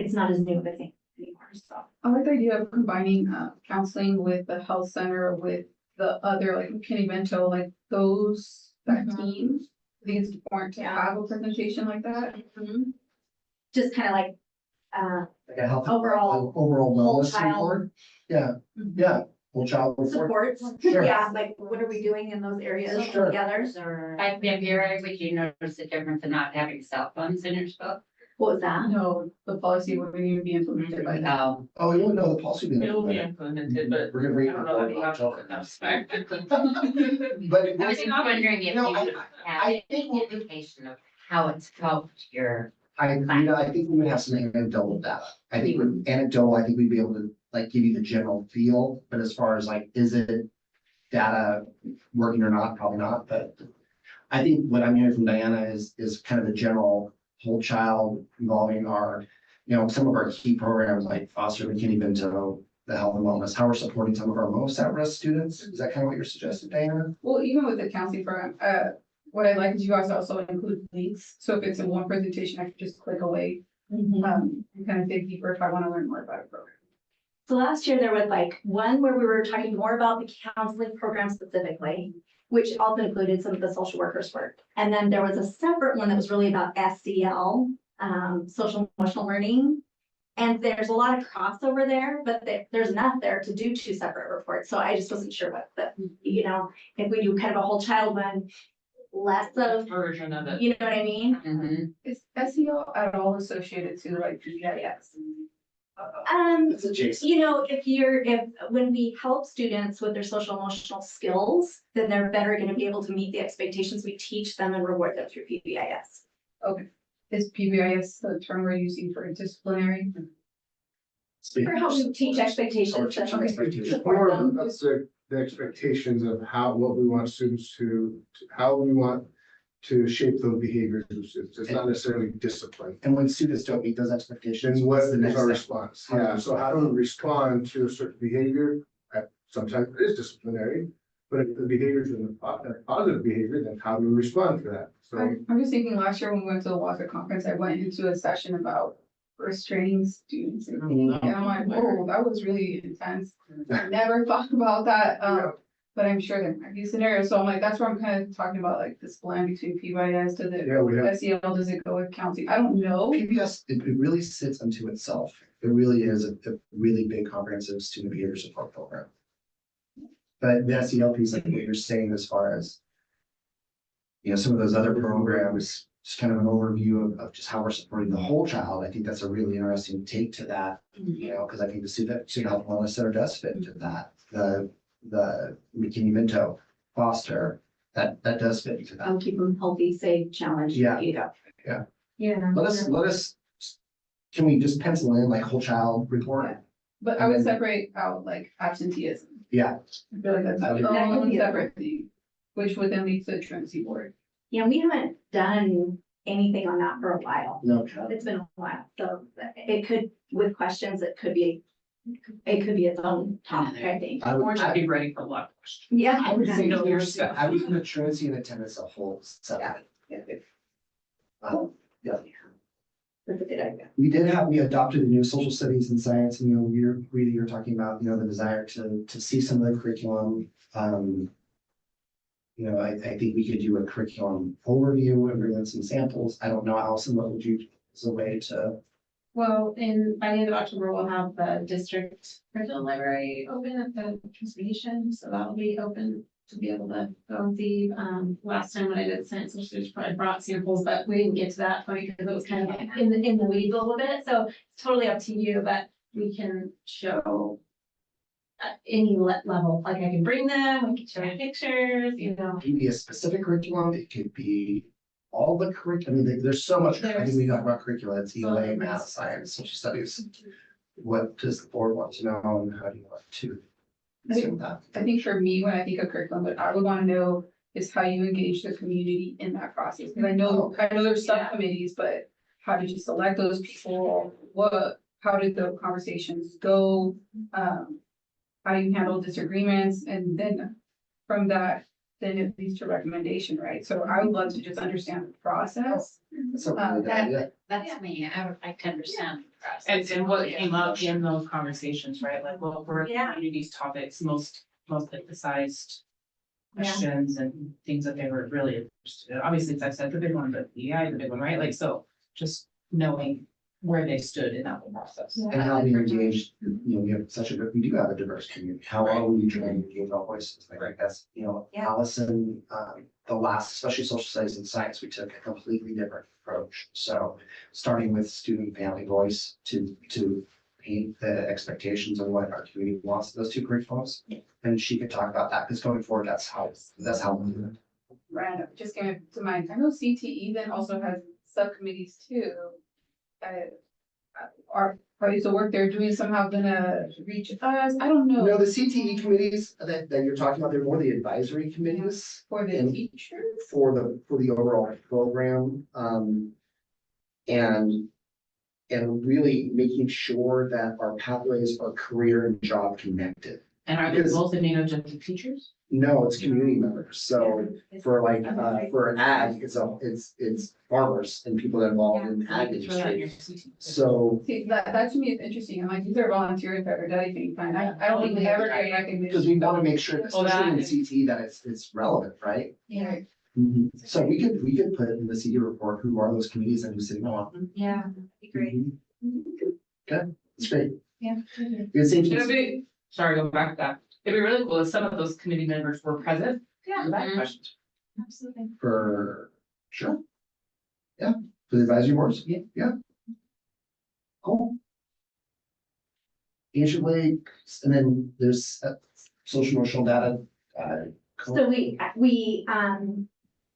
it's not as new of a thing anymore, so. I like the idea of combining counseling with the health center, with the other, like Kenny-Bento, like those, that team. I think it's important to have a presentation like that. Just kind of like, Like a health. Overall Overall whole wellness child. report. Yeah, yeah, whole child report. Supports, Sure. yeah, like what are we doing in those areas Sure. together? Or by February, would you notice the difference in not having cell phones in your school? What was that? No, the policy wouldn't even be implemented by that. Oh, Oh, we won't know the policy. being It'll be implemented. implemented, but We're gonna I read. don't know that we have enough spec. But I was just wondering if No, you have I any think, indication of how it's helped your. I think we would have some anecdotal data. I think with anecdotal, I think we'd be able to like give you the general feel, but as far as like, is it data working or not, probably not, but I think what I'm hearing from Diana is kind of a general whole child involving our, some of our key programs like foster, McKinney, Bento, the health and wellness, how we're supporting some of our most at-risk students. Is that kind of what you're suggesting, Diana? Well, even with the counseling program, what I like is you guys also include links. So if it's in one presentation, I can just click away, and kind of dig deeper if I want to learn more about a program. So last year there was like one where we were talking more about the counseling program specifically, which also included some of the social workers work. And then there was a separate one that was really about SEL, social emotional learning. And there's a lot of crossover there, but there's enough there to do two separate reports. So I just wasn't sure what if we do kind of a whole child one, less of, Version of it. you know what I mean? Mhm. Is SEO at all associated to like PBIS? It's adjacent. When we help students with their social emotional skills, then they're better going to be able to meet the expectations we teach them and reward them through PBIS. Okay. Is PBIS the term we're using for disciplinary? For helping teach expectations Or teach and expectations. support More them. of the expectations of what we want students how we want to shape those behaviors. It's not necessarily discipline. And when students don't meet those expectations, And what what's the is next our step? response? Yeah, so how do we respond to a certain behavior? Sometimes it is disciplinary, but if the behavior is a positive behavior, then how do we respond to that? So I'm just thinking last year when we went to the WASA conference, I went into a session about restraining students. And I'm like, whoa, that was really intense. I never thought about that. But I'm sure there might be scenarios. So I'm like, that's where I'm kind of talking about like this blend between PBIS to Yeah, we have- SEL. Does it go with counseling? I don't know. PBS, it really sits unto itself. It really is a really big comprehensive student behavior support program. But the SEL piece, like what you're saying as far as, some of those other programs, just kind of an overview of just how we're supporting the whole child. I think that's a really interesting take to that, because I think the student health and wellness center does fit into that. The McKinney Minto foster, that does fit into that. I'll keep them healthy, safe, challenged. Yeah. Yeah. Let us, can we just pencil in like whole child report? But I would separate out like absenteeism. Yeah. I feel like that's That its would be- own separate thing, which would then lead to the truancy board. Yeah, we haven't done anything on that for a while. No. It's been a while, so it could, with questions, it could be its own topic, I think. I Or would, just be ready for a lot of questions. Yeah. I would say Know your truancy, stuff. I would put truancy and attendance a whole separate. Yeah. That's a good idea. We adopted a new social studies and science, and you're talking about, the desire to see some of the curriculum. I think we could do a curriculum overview and bring in some samples. I don't know, Allison, what would you, as a way to, Well, by the end of October, we'll have the district curriculum library open at the transportation, so that'll be open to be able to go and see. Last time when I did science, I probably brought samples, but we didn't get to that point because it was kind of in the weeds a little bit, so it's totally up to you, but we can show at any level, like I can bring them, we can show pictures, it could be a specific curriculum, it could be all the curriculum, there's so much, I think we talk about curricula, it's ELA, math, science, social studies. What does the board want to know, and how do you want to assume that? I think for me, when I think of curriculum, what I would want to know is how you engage the community in that process. Because I know there's subcommittees, but how did you select those people? How did the conversations go? How do you handle disagreements? And then from that, then it leads to recommendation, right? So I would love to just understand the process. That's a really good idea. That's me. I would like to understand the process. And what came up in those conversations, right? Like what were the Yeah. community's topics most emphasized? Yeah. Questions and things that they were really interested in. Obviously, it's the big one, but EI is the big one, right? Like, so just knowing where they stood in that whole process. And how we engage, we have we do have a diverse community. How are we trying to engage all voices? Like that's, Yeah. Allison, the last, especially social studies and science, we took a completely different approach. So starting with student family voice to paint the expectations of what our community wants, those two curriculums. And she could talk about that because going forward, that's how we do it. Random, just came to mind. I know CTE then also has subcommittees too. Are these the work they're doing somehow gonna reach us? I don't know. No, the CTE committees that you're talking about, they're more the advisory committees. For the And teachers? for the overall program, and really making sure that our pathways are career and job connected. And are they both immunogenic teachers? No, it's community members. So for for ag, it's farmers and people that are involved in ag industry. So, See, that to me is interesting. I'm like, these are volunteers that are dedicating time. I don't think we ever get recognition. because we want to make sure, especially in CTE, that it's relevant, right? Yeah. So we could put in the CTE report, who are those committees and who's sitting on. Yeah, that'd be great. Okay, that's great. Yeah. Good safety. It'd be, sorry, go back to that. It'd be really cool if some of those committee members were present. Yeah. For that question. Absolutely. For sure. Yeah, for the advisory boards? Yeah. Cool. Ancient Lake, and then there's social emotional data. So we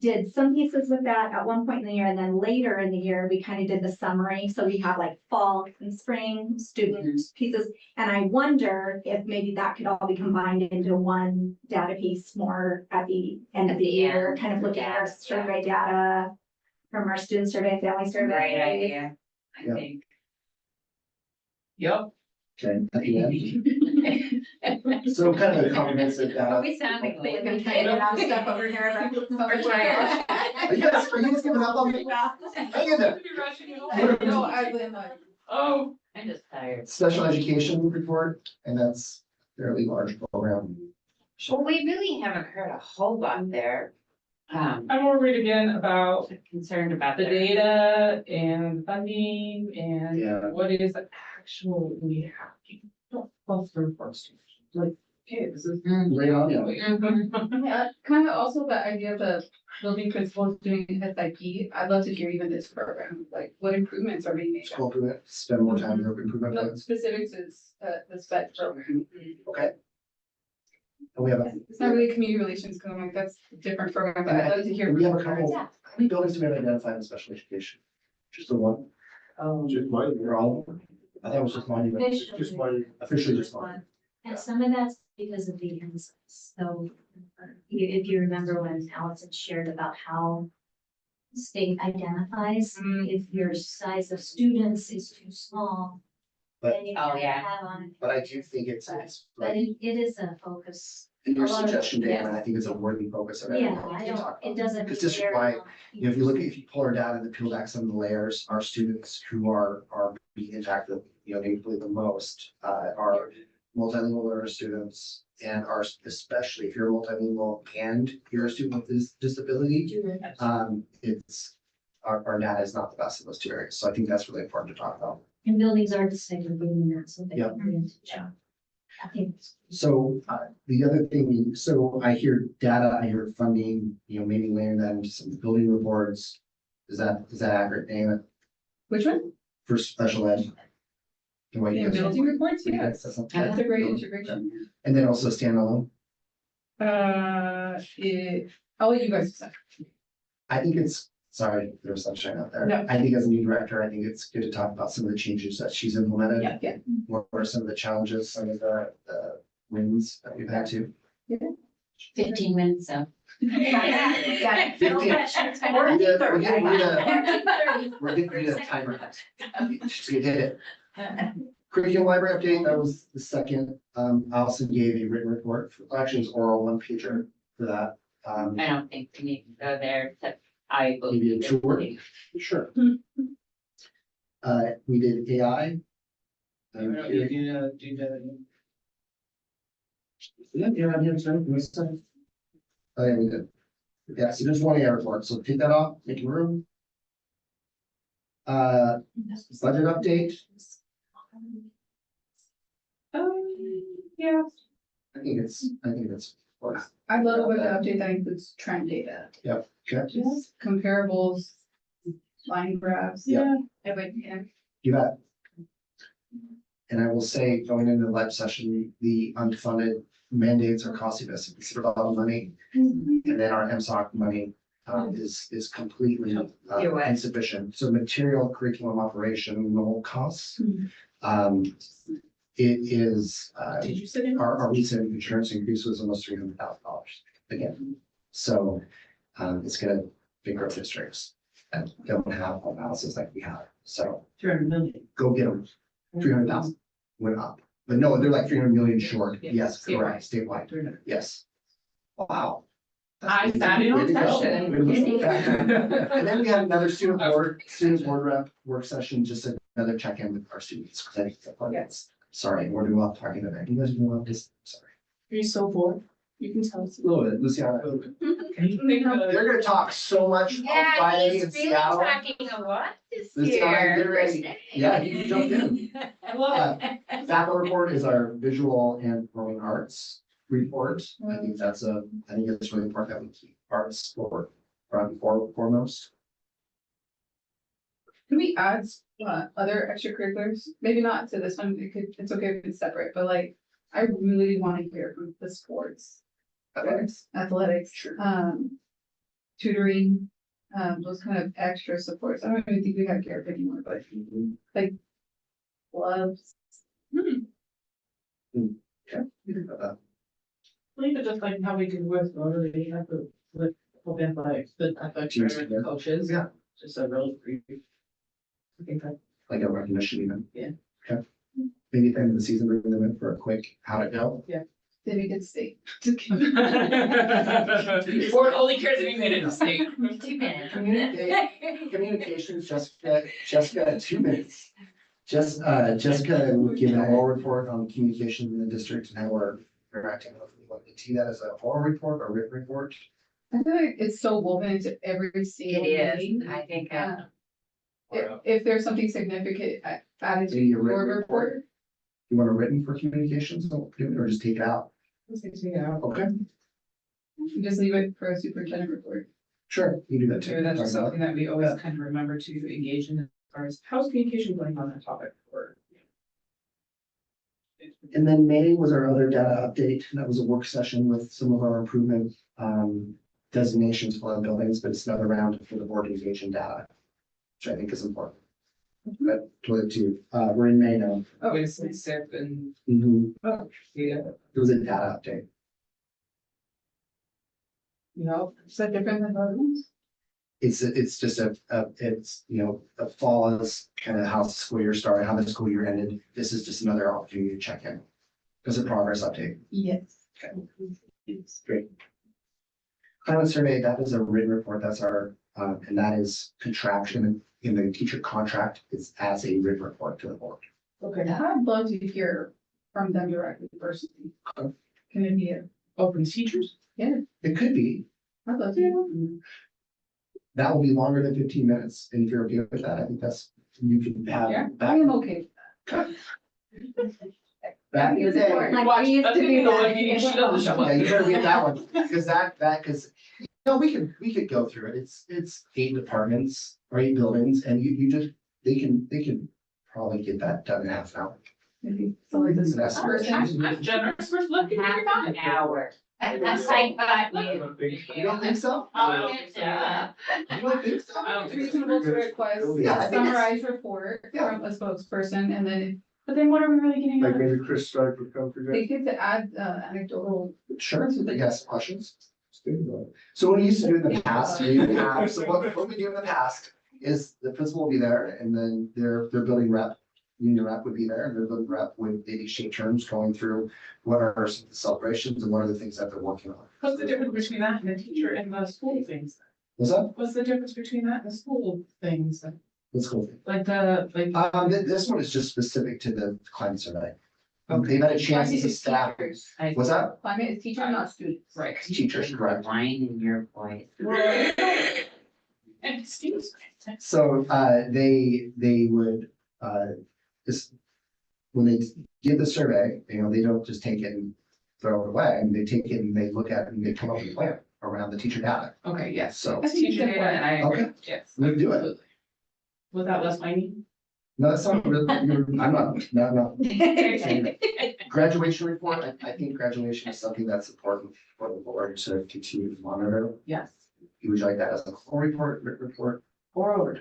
did some pieces with that at one point in the year, and then later in the year, we kind of did the summary. So we have like fall and spring student pieces. And I wonder if maybe that could all be combined into one data piece more at the end of the year, kind of looking at our survey data from our student survey, family survey. Great idea, I Yeah. think. Yep. Okay, at the end. So kind of a comprehensive Are data. we sounding We're like? gonna try to get out of stuff over here. We're trying. Are you guys giving up on me? Hang in there. No, I've been like. Oh. I'm just tired. Special education report, and that's a fairly large program. Well, we really haven't heard a whole lot there. I'm more worried again about Concerned about the data and funding Yeah. and what is actually happening. Don't fall through for students. Like, okay, this is. Right on, yeah. Kind of also the idea of the building principals doing SIP. I'd love to hear even this program, like what improvements are being made. School improvement, spend more time in the improvement No, plans. specifics is the SPED program. Okay. And we have a, It's not really community relations, because I'm like, that's a different program, but I'd like to hear. we have a couple, how many buildings do we have identified in special education? Just the one? Just mine. They're all, I thought it was just mine, but It's just mine. officially just mine. And some of that's because of the insights. So if you remember when Allison shared about how state identifies, if your size of students is too small, But- then you Oh, can't yeah. have on. But I do think it's But like, it is a focus. in your a lot of- suggestion, Dan, and I think it's a worthy focus of everything. Yeah, we I can don't, talk it about. doesn't. Because bear district-wide, on- if you pull our data and peel back some of the layers, our students who are being impacted, negatively the most, are multilingual learner students and are, especially if you're multilingual and you're a student with this disability, it's, our data is not the best in those two areas. So I think that's really important to talk about. And buildings are segregating that, so they Yep. can get into job. I think. So the other thing, so I hear data, I hear funding, maybe layering that into some building reports. Is that accurate, Dana, Which one? for special ed? The way you In guys- building reports, what you yeah. guys said something? That's a great integration. And then also standalone. I'll let you guys decide. I think it's, sorry, there's sunshine out there. No. I think as a new director, I think it's good to talk about some of the changes that she's implemented. Yeah. What are some of the challenges, some of the wins that we've had to? 15 minutes, so. Yeah. Fifteen. Or We need a- 30. We're getting a timer. Just get hit it. Curriculum library update, that was the second. Allison gave a written report, actually it's oral one pager for that. I don't think we need to go there, except I. Maybe a tour. Sure. We did AI. Yeah, sorry. Oh, yeah, we did. Yeah, so there's one AI report, so take that off, make room. Budget update, Yeah. I think it's. I love with the update that includes trend data, Yep, okay, just comparables, line graphs. Yeah. Everything. you bet. And I will say, going into the lab session, the unfunded mandates are costing us a considerable amount of money. And then our MSOC money is completely You're right. insufficient. So material curriculum operational costs. Mhm. It is, Did you sit in? our recent insurance increase was almost $300,000 again. So it's gonna big our districts that don't have home houses like we have. So 200 million. go get them. 300,000 went up, but no, they're like 300 million short. Yeah, Yes, correct, statewide. 300. Yes. Wow. I sat in Way on to go. session. Way to go. And then we had another student board rep work session, just another check-in with our students. 'Cause I think it's important. Yes. Sorry, we're doing a lot of talking tonight. You guys are doing a lot of this, sorry. You're so bored. You can tell us. A little bit, Luciana. They're gonna talk so much on Yeah, Friday in he's really Seattle. talking a lot this Luciana, year. get ready. Yeah, you can jump in. I love it. Faculty report is our visual and performing arts report. I think it's really important that we keep arts foremost. Can we add other extracurriculars? Maybe not to this one, it's okay if it's separate, but like, I really want to hear from the sports. Athletics, Sure. tutoring, those kind of extra supports. I don't even think we have care anymore, but like gloves. Yeah, we can put that. Leave it just like how we do with Rotary, like with athletics, the athletic Teams, trainer, yeah. coaches. Yeah. Just a really brief. I think that. Like a recognition even. Yeah. Okay. Maybe at the end of the season, bring them in for a quick, how'd it go? Did we get state? Just kidding. Board only cares if you made it a state. 2 minutes. Communications, Jessica, 2 minutes. Jessica would give an oral report on communication in the district and how we're interacting with. You want to see that as an oral report or written report? I feel like it's so woven into every single It meeting. is, I think, If there's something significant added to Maybe a your written report. You want a written for communications or just take it out? Let's take it out. Okay, You just leave it for a superintendent report. sure, you do that too. Maybe that's just Talk about something that we always kind of remember to engage in as far as how's communication going on that topic or. And then May was our other data update. That was a work session with some of our improvement designations for our buildings, but it's another round for the board to engage in data, which I think is important. But toilet too, we're in May now. Oh, it's SIP and, It yeah, was a data update. You know, is that different than other ones? It's just a fall is kind of how the school year started, how the school year ended. This is just another opportunity to check in. It's a progress update. Yes. Great. Climate survey, that is a written report. That's our, and that is contraction in the teacher contract is as a written report to the board. Okay, I'd love to hear from them directly personally. Okay. Can it be a, open teachers. It could be, I'd love to. that will be longer than 15 minutes. And if you're okay with that, I think that's, you can have. Yeah, back- I am okay. Back in the day. Like, we used to do that. Yeah, you better read that one, because we could go through it. It's 8 departments or 8 buildings and they can probably get that done in half an hour. Maybe, so like this That's- person. I'm generous with looking at your half an time. hour. That's like, but You don't think so? Oh, You don't think so? I don't think so. Reasonable to request Yeah, I a think it's- summarized report Yeah. from a spokesperson and then, but then what are we really getting Like out of it? maybe Chris Stark would come for They that. get to add anecdotal. Sure, you guys have questions? So what we used to do in the past, what we do in the past is the principal will be there and then their building rep, union rep would be there and their building rep would maybe shape terms going through what are some of the celebrations and what are the things that they're working on. What's the difference between that and the teacher and the school things? What's that? What's the difference between that and the school things? Let's go. Like the, This one is just specific to the climate survey. Okay. They've had a chance as a staff. What's that? Climate is teacher, not student. right. Teachers, correct. Line in your voice. And excuse me. So, they would, this, when they give the survey, they don't just take it and throw it away. They take it and they look at it and they come up with a plan around the teacher data. Okay, yes. So, I think Teacher it's data, and I agree, Okay. yes. we do it. Absolutely. Was that less whiny? No, that's not really, I'm not, no. Graduation report, I think graduation is something that's important for the board to continue to monitor. Yes. You would like that as a core report, written report?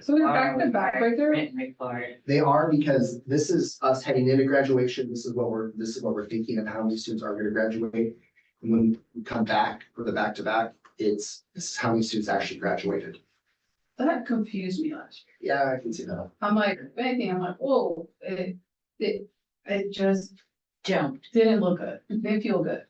So they're back to back right there. Written report. They are, because this is us heading into graduation. This is what we're thinking of how many students are gonna graduate. And when we come back for the back-to-back, this is how many students actually graduated. That confused me last year. Yeah, I can see that. I'm like, anything, I'm like, whoa, it just Jumped. didn't look good, it didn't feel good.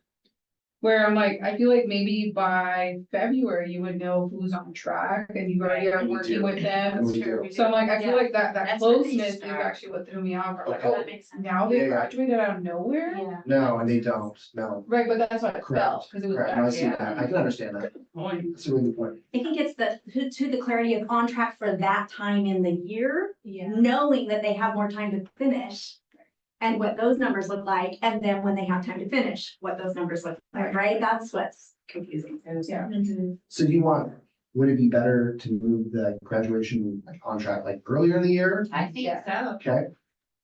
Where I'm like, I feel like maybe by February, you would know who's on track and you already are We working do. with them. We do. So I'm like, I feel like that That's when they closeness is start. actually what threw me off. I'm like, Okay. oh, That makes sense. now they Yeah. graduated out of nowhere? Yeah. No, and they don't, no. Right, but that's what I Correct. felt, because it was Correct, no, I see back, that. I can understand that. That's a really good point. I think it's to the clarity of on track for that time in the year, Yeah. knowing that they have more time to finish. And what those numbers look like, and then when they have time to finish, what those numbers look like, right? That's what's confusing. Yeah. So do you would it be better to move the graduation on track like earlier in the year? I think so. Okay.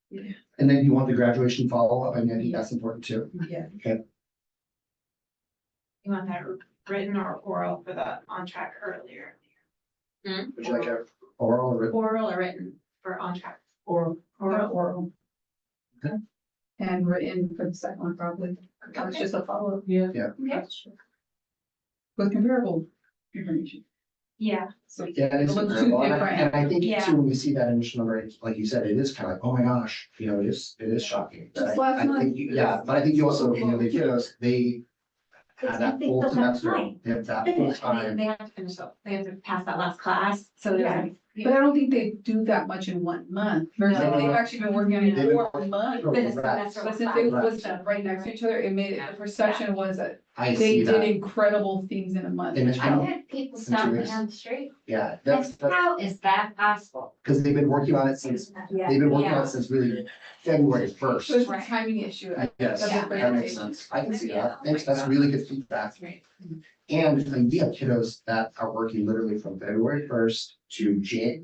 Yeah. And then you want the graduation follow-up, and I think that's important too. Yeah. You want that written or oral for the on track earlier? Would you like a oral or written? Oral or written for on track? Or Oral. oral. Okay. And written for the second one probably, that was just a follow-up. Yeah. With comparable information. Yeah. So Yeah, it is It looks too comparable, and different. I think Yeah. too, when we see that initial number, it's like you said, it is kind of like, oh my gosh, it is shocking. But Just last I think month. yeah, but I think you also, the kiddos, they had that They full still have semester, time. they have that full Finish, I mean, time. they have to finish up, they have to pass that last class, so Yeah. they're. But I don't think they do that much in 1 month, versus No. they've actually been working on it They've been 4 working- months. Oh, Finish congrats. semester. But since it was right next to each other, it made it, the perception was that I they see did that, incredible things in a month. And it's I been- had people stop me weeks. on the street. yeah, that's, How is that possible? because they've been working on it since, Yeah. they've been working on it since really February first. So it's a timing issue. Yes, of the that makes presentation. sense. I can see that. Thanks, that's really good feedback. And we have kiddos that are working literally from February first to June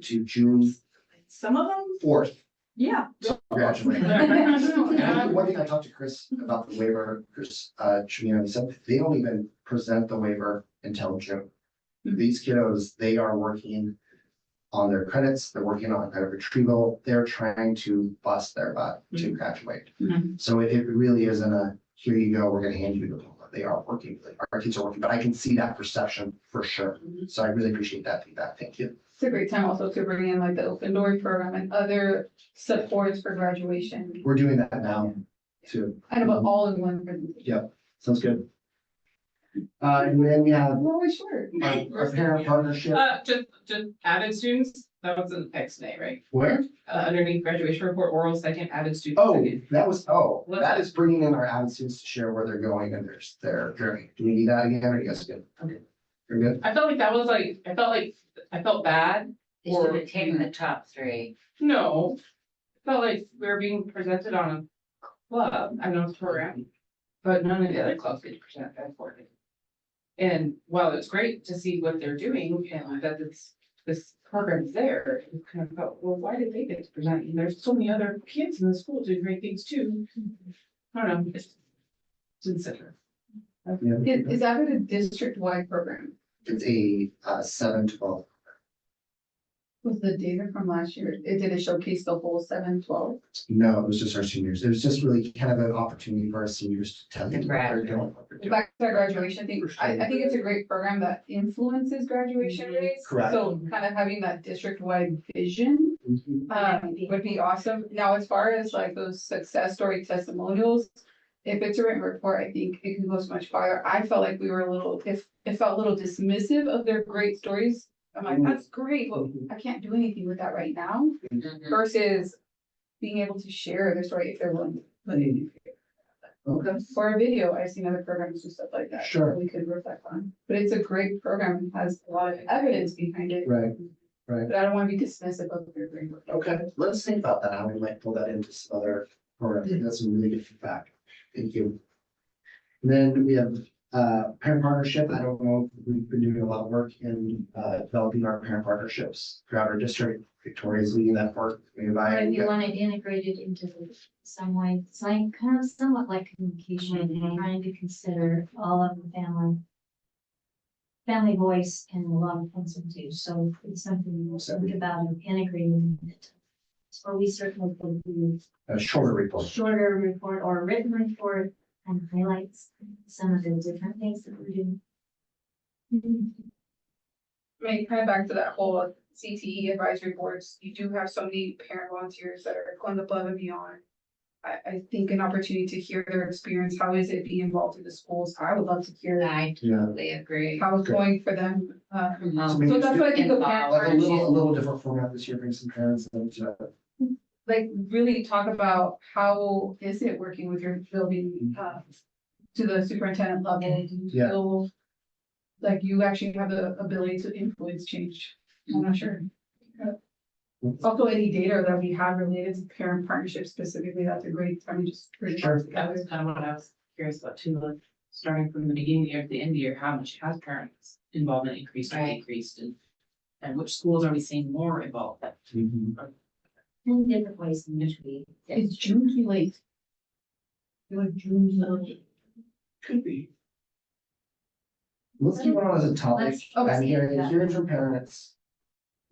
Some of them, 4th yeah. to graduate. And I think one thing I talked to Chris about the waiver, Chris, Trevino, he said they don't even present the waiver until June. These kiddos, they are working on their credits, they're working on credit retrieval, they're trying to bust their butt to graduate. Mhm. So it really isn't a, here you go, we're gonna hand you the diploma. They are working, our kids are working, but I can see that perception for sure. So I really appreciate that feedback. Thank you. It's a great time also to bring in like the Open Door program and other supports for graduation. We're doing that now too. Kind of all in one presentation. Sounds good. And then we have We're always short. our parent partnership. Just added students, that was an X day, right? Where? Underneath graduation report, oral second, added students. Oh, second. that is bringing in our avid students to share where they're going and their journey. Do we need that again, or are you guys good? Okay. You're good? I felt like that was like, I felt bad. They should have taken the top 3. No. I felt like we were being presented on a club, I know it's program, but none of the other clubs get to present that for it. And while it's great to see what they're doing and that this program's there, it kind of felt, well, why did they get to present? And there's so many other kids in the school doing great things too. I don't know, it's insidious. Yeah. Is that a district-wide program? It's a 7-12. Was the data from last year, did it showcase the whole 7-12? No, it was just our seniors. It was just really kind of an opportunity for our seniors to tell you what they're doing. what they're doing. Back to our graduation, I think it's a great program that influences graduation rates. Correct. So kind of having that district-wide vision would be awesome. Now, as far as like those success story testimonials, if it's a written report, I think it can go so much farther. I felt like we were it felt a little dismissive of their great stories. I'm like, that's great, but I can't do anything with that right now. Versus being able to share their story if they're willing to put it in. Okay. For a video, I've seen other programs and stuff like that. Sure. that We could reflect on, but it's a great program, and has a lot of evidence behind it. Right. Right. But I don't want to be dismissive of their great work. Okay, let's think about that, how we might pull that into some other programs. I think that's some really good feedback. Thank you. And then we have parent partnership. I don't know, we've been doing a lot of work in developing our parent partnerships throughout our district. Victoria's leading that work. Maybe Or if you I, want it integrated into some way, it's like kind of somewhat like communication, trying to consider all of the family. Family voice and a lot of things to do, so it's something we'll think about and integrating it. So we certainly could do a shorter report. shorter report or written report and highlights some of the different things that we're doing. I mean, kind of back to that whole CTE advisory boards, you do have so many parent volunteers that are going above and beyond. I think an opportunity to hear their experience, how is it being involved in the schools? I would love to hear I totally agree. how it's going for them. Promote maybe So that's what I think of involved. Like a parent little different format this year, bring some parents and like really talk about how is it working with your building to the superintendent level? Do you Yeah. feel like you actually have the ability to influence change? I'm not sure. Also, any data that we have related to parent partnerships specifically, that's a great time to just. bring it all Sure. That together. was kind of what I was curious about too, like, starting from the beginning of the year to the end of the year, how much has parents' involvement increased or Right. decreased, and which schools are we seeing more involved? Mhm. In different ways in which we. It's June too late. I feel like June's Could be. Let's keep it on as a topic. Let's- I'm hearing, yeah. hearing from parents.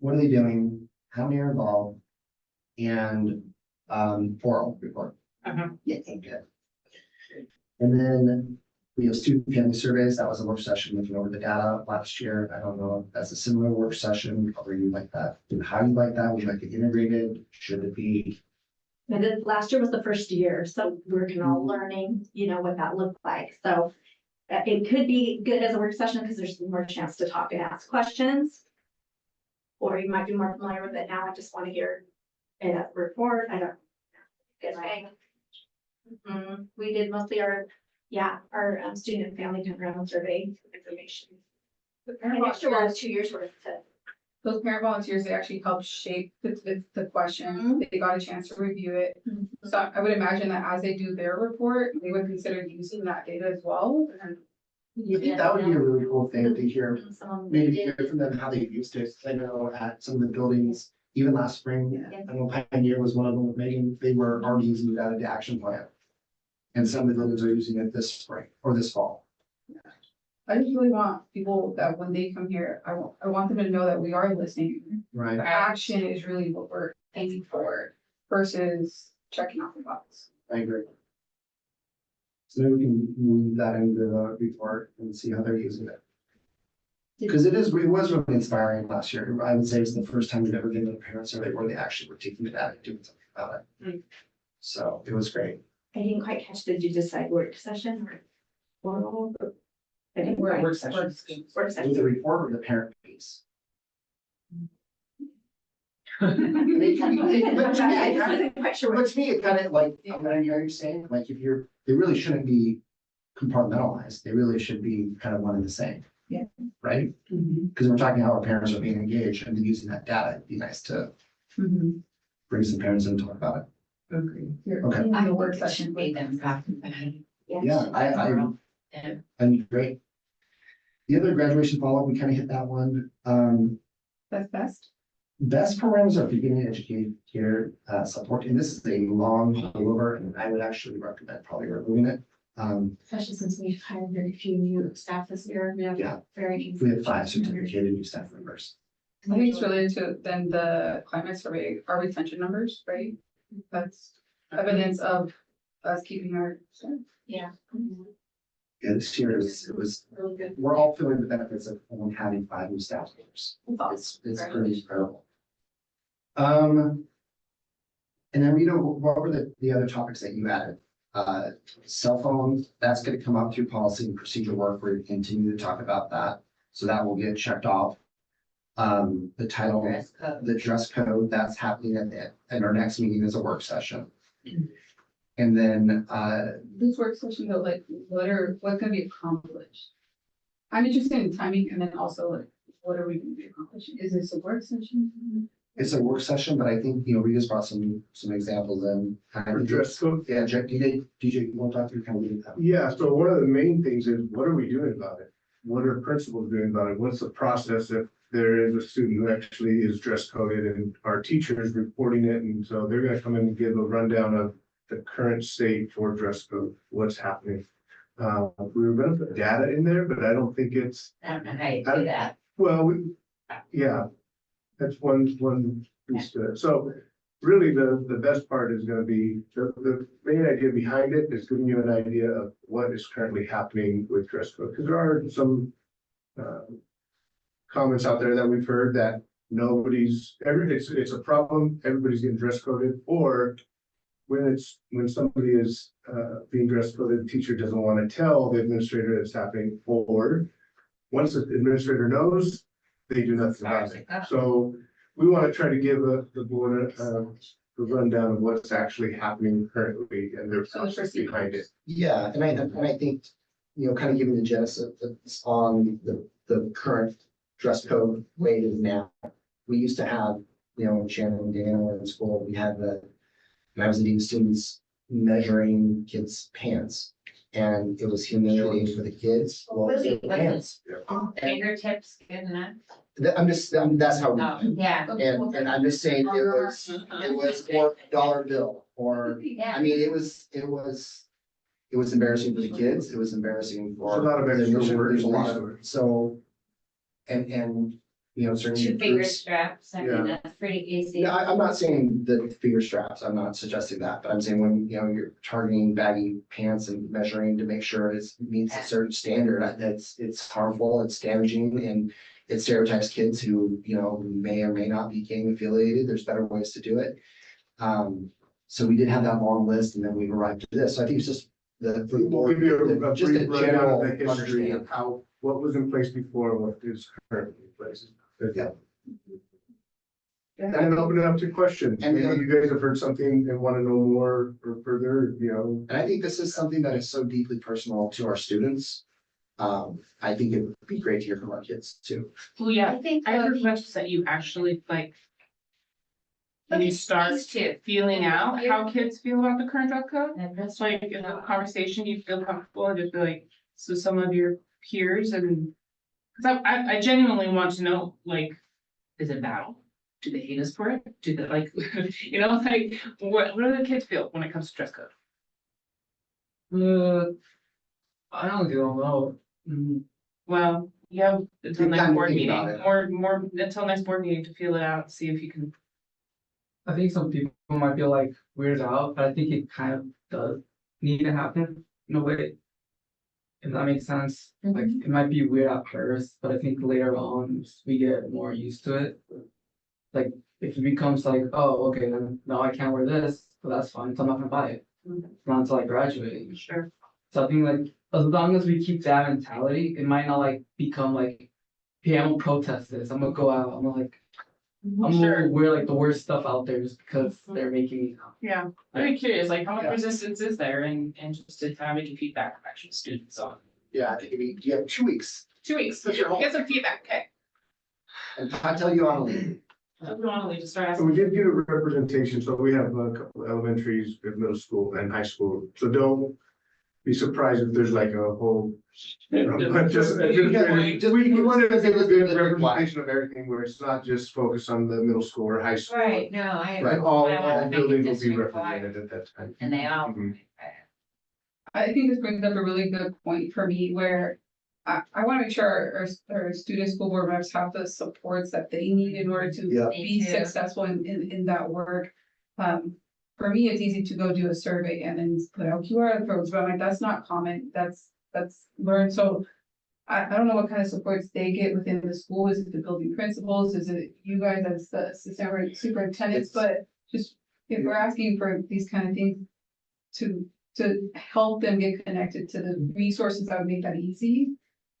What are they doing? How many are involved? And, oral report. Uh-huh. Yeah, good. And then we have student family surveys. That was a work session looking over the data last year. I don't know if that's a similar work session, or you like that, and how you like that. Would you like it integrated? Should it be? And then last year was the first year, so we're kind Mm-hmm. of learning, what that looked like. So it could be good as a work session because there's more chance to talk and ask questions. Or you might be more familiar with it now. I just want to hear it as a report. I don't. Good thing. We did mostly our student and family background survey information. The And parent extra volunteers, was 2 years worth to. those parent volunteers, they actually helped shape the questions. They got a chance to review it. So I would imagine that as they do their report, they would consider using that data as well. And I think that would be a really cool thing to hear. Some Maybe hear from them how they used it. I know at some of the buildings, even last spring, I know Pioneer was one of them with Megan, they were already using that in the action plan. And some of the buildings are using it this spring or this fall. I just really want people that when they come here, I want them to know that we are listening. Right. The action is really what we're aiming for versus checking off the box. I agree. So maybe we can move that into the report and see how they're using it. Because it was really inspiring last year. I would say it's the first time we've ever been to a parent survey where they actually were taking it out and doing something about it. So it was great. I didn't quite catch, did you decide work session or oral? I didn't We're at quite- work sessions. Work With session. the report or the parent piece. I wasn't quite sure. But to me, it kind of like, what I hear you saying, like if they really shouldn't be compartmentalized. They really should be kind of one and the same. Yeah. Right? Because we're talking how our parents are being engaged and using that data. It'd be nice to bring some parents in and talk about it. Agree. Okay. On the work It session. should be them talking about it. Yeah, I'm great. The other graduation follow-up, we kind of hit that one. That's best. Best programs are beginning educator support, and this is a long holdover, and I would actually recommend probably removing it. Especially since we've hired very few new staff this year. We have Yeah. very. We have 5 certificated new staff members. I think it's related to then the climate survey, our retention numbers, right? That's evidence of us keeping our. Yeah. Yeah, this year it was, Really good. we're all feeling the benefits of only having 5 new staff members. It's pretty incredible. And then, what were the other topics that you added? Cell phones, that's gonna come up through policy and procedure work. We're gonna continue to talk about that. So that will get checked off. The title, Dress code. the dress code, that's happening at our next meeting is a work session. And then, This work session though, like, what's gonna be accomplished? I'm interested in timing and then also like what are we going to be accomplishing? Is this a work session? It's a work session, but I think, we just brought some examples in. For dress code? Yeah, DJ, you want to talk through kind of that? Yeah, so one of the main things is, what are we doing about it? What are principals doing about it? What's the process if there is a student who actually is dress coded and our teacher is reporting it? And so they're gonna come in and give a rundown of the current state for dress code, what's happening. We were gonna put data in there, but I don't think it's, I don't know how you do that. well, yeah. That's one piece to it. So really, the best part is gonna be, the main idea behind it is giving you an idea of what is currently happening with dress code. Because there are some comments out there that we've heard that it's a problem, everybody's getting dress coded, or when somebody is being dress coded, the teacher doesn't want to tell the administrator it's happening, or once the administrator knows, they do nothing about it. So we want to try to give the board a rundown of what's actually happening currently and their process behind it. Yeah, and I think, kind of giving the genesis on the current dress code way it is now. We used to have, when Shannon and Dana were in school, we had when I was leading students measuring kids' pants. And it was humiliating for the kids. Well, Really? their pants. Fingertips, good enough? That's how we. Oh, yeah. And I'm just saying, it was more dollar bill, or, Yeah. I mean, it was embarrassing for the kids, it was embarrassing for. There's a lot of the extra administrators, work. a lot of- So, and, certainly. 2 finger groups- straps, I Yeah. mean, that's pretty easy. Yeah, I'm not saying the finger straps, I'm not suggesting that, but I'm saying when, you're targeting baggy pants and measuring to make sure it meets a certain standard, it's harmful, it's damaging, and it stereotypes kids who, may or may not be gang affiliated, there's better ways to do it. So we did have that long list, and then we arrived at this, so I think it's just for the We'll board, give you a just a brief rundown general of the history understanding. of what was in place before and what is currently in place. Yeah. And then open it up to questions. And Maybe then- you guys have heard something and want to know more or further, And I think this is something that is so deeply personal to our students. I think it would be great to hear from our kids too. Well, yeah, I think. I request that you actually like. When you start These two. feeling out how kids feel about the current dress code, And that's it's like in the conversation, you feel comfortable and just be like, so some of your peers and. Cause I genuinely want to know, like, is it battle? Do they hate us for it? Do they like, like, what do the kids feel when it comes to dress code? I don't know. Well, you have until Good next time to board think meeting, about it. more until next board meeting to feel it out, see if you can. I think some people might feel like weirded out, but I think it kind of does need to happen in a way. If that makes sense, like it might be weird at first, but I think later on we get more used to it. Like if it becomes like, oh, okay, then now I can't wear this, but that's fine, so I'm not gonna buy it. Not until I graduate. Sure. So I think like as long as we keep that mentality, it might not like become like, hey, I'm gonna protest this, I'm gonna go out, I'm gonna Sure. wear like the worst stuff out there just because they're making me. Yeah, I'd be curious, like how much Yeah. resistance is there and just to kind of get feedback from actual students on. Yeah, I think you have 2 weeks, 2 weeks, Put your get some feedback, okay? and I tell you on leave. I don't want to leave, just start So we asking. did get a representation, so we have a couple of elementaries, middle school and high school, so don't be surprised if there's like a whole. Just we wanted to give a good representation of everything where it's not just focused on the middle school or high school. Right, no, I. Right, I all wanna make it buildings will be district-wide, represented at that time. And they all. Mhm. I think this brings up a really good point for me where I want to make sure our student school board reps have the supports that they need in order Yeah. to be Me too. successful in that work. For me, it's easy to go do a survey and then put out QR codes, but I'm like, that's not common, that's learned, so. I don't know what kind of supports they get within the school, is it the building principals, is it you guys as the assistant superintendents, but just if we're asking for these kind of things to help them get connected to the resources that would make that easy.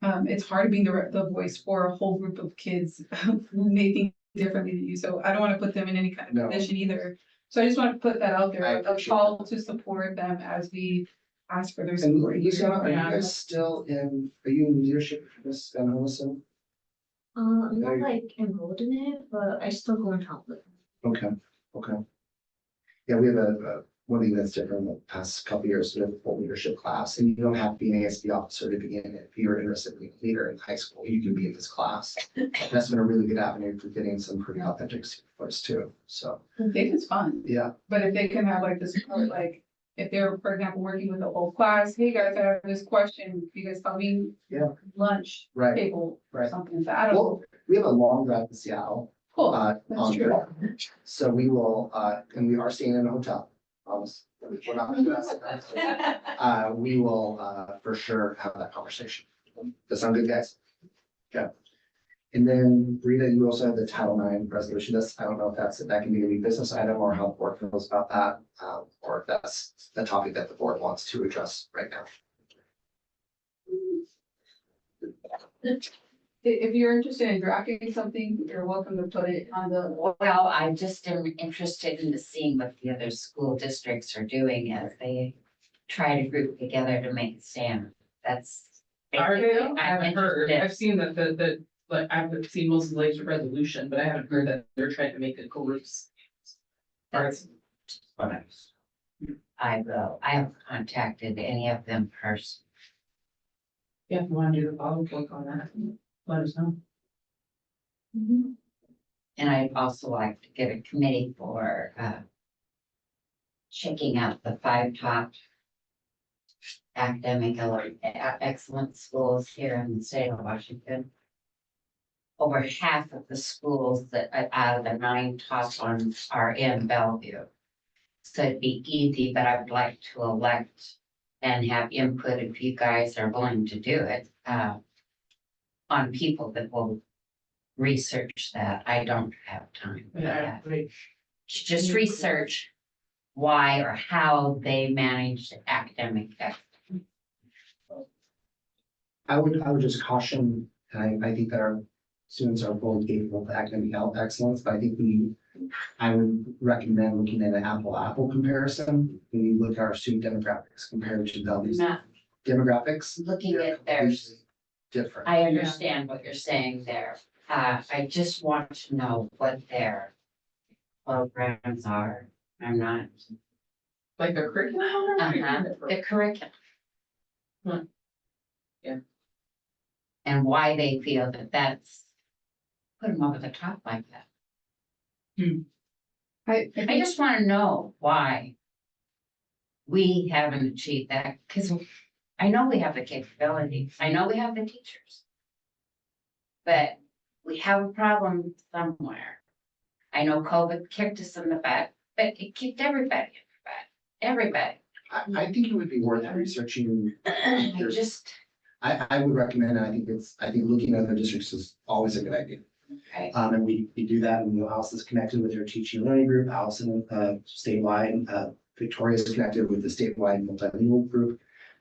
It's hard to be the voice for a whole group of kids who may think differently than you, so I don't wanna put them in any kind of No. position either. So I just wanna put that out there, I a appreciate call to support them as we ask for their And support. Luciana, are you Yeah. guys still are you in leadership, Miss Van Hosen? I'm not like enrolled in it, but I still go on top of it. Okay, okay. Yeah, we have one thing that's different in the past couple of years, we have a full leadership class, and you don't have to be an ASB officer to begin. If you're interested in being a leader in high school, you can be in this class. That's been a really good avenue for getting some pretty authentic voice too, so, I think it's fun, yeah. but if they can have like this, like, if they're, for example, working with the whole class, hey guys, I have this question, because coming. Yeah. Lunch Right, table or right. something, so I don't know, Well, we have a long drive to Seattle. cool, That's that's true. So we will, and we are staying in a hotel, promise. We're not gonna do that. We will, for sure have that conversation. Does that sound good, guys? Okay. And then Rita, you also have the Title IX resolution. I don't know if that can be a new business item or how the board feels about that, or if that's the topic that the board wants to address right now. If you're interested in drafting something, you're welcome to put it on the. Well, I just am interested in seeing what the other school districts are doing as they try to group together to make a stand. That's. Are they? basically- I I'm haven't heard. interested. I've seen that, like, I've seen most of the latest resolution, but I haven't heard that they're trying to make it groups. That's what I will. I haven't contacted any of them personally. Yeah, if you want to do the follow up on that, let us know. And I'd also like to get a committee for, checking out the 5 top academic excellence schools here in the state of Washington. Over half of the schools that out of the 9 top ones are in Bellevue. So it'd be easy, but I would like to elect and have input if you guys are willing to do it, on people that will research that. I don't have time for that. Just research why or how they manage academic excellence. I would just caution, and I think that our students are fully capable of academic excellence, but I think I would recommend looking at an apple comparison. When you look at our student demographics compared to Bellevue's Not demographics. looking they're at theirs. completely different. I understand what you're saying there. I just want to know what their programs are. I'm not, Like a curriculum? the curriculum. Hmm. Yeah. And why they feel that that's, put them over the top like that. I just want to know why we haven't achieved that, because I know we have the capability, I know we have the teachers. But we have a problem somewhere. I know COVID kicked us in the butt, but it kicked everybody in the butt, everybody. I think it would be worth researching. I just, I would recommend, and I think looking at other districts is always a good idea. right, And we do that, and Alice is connected with her teaching and learning group, Allison, statewide, Victoria is connected with the statewide multilingual group.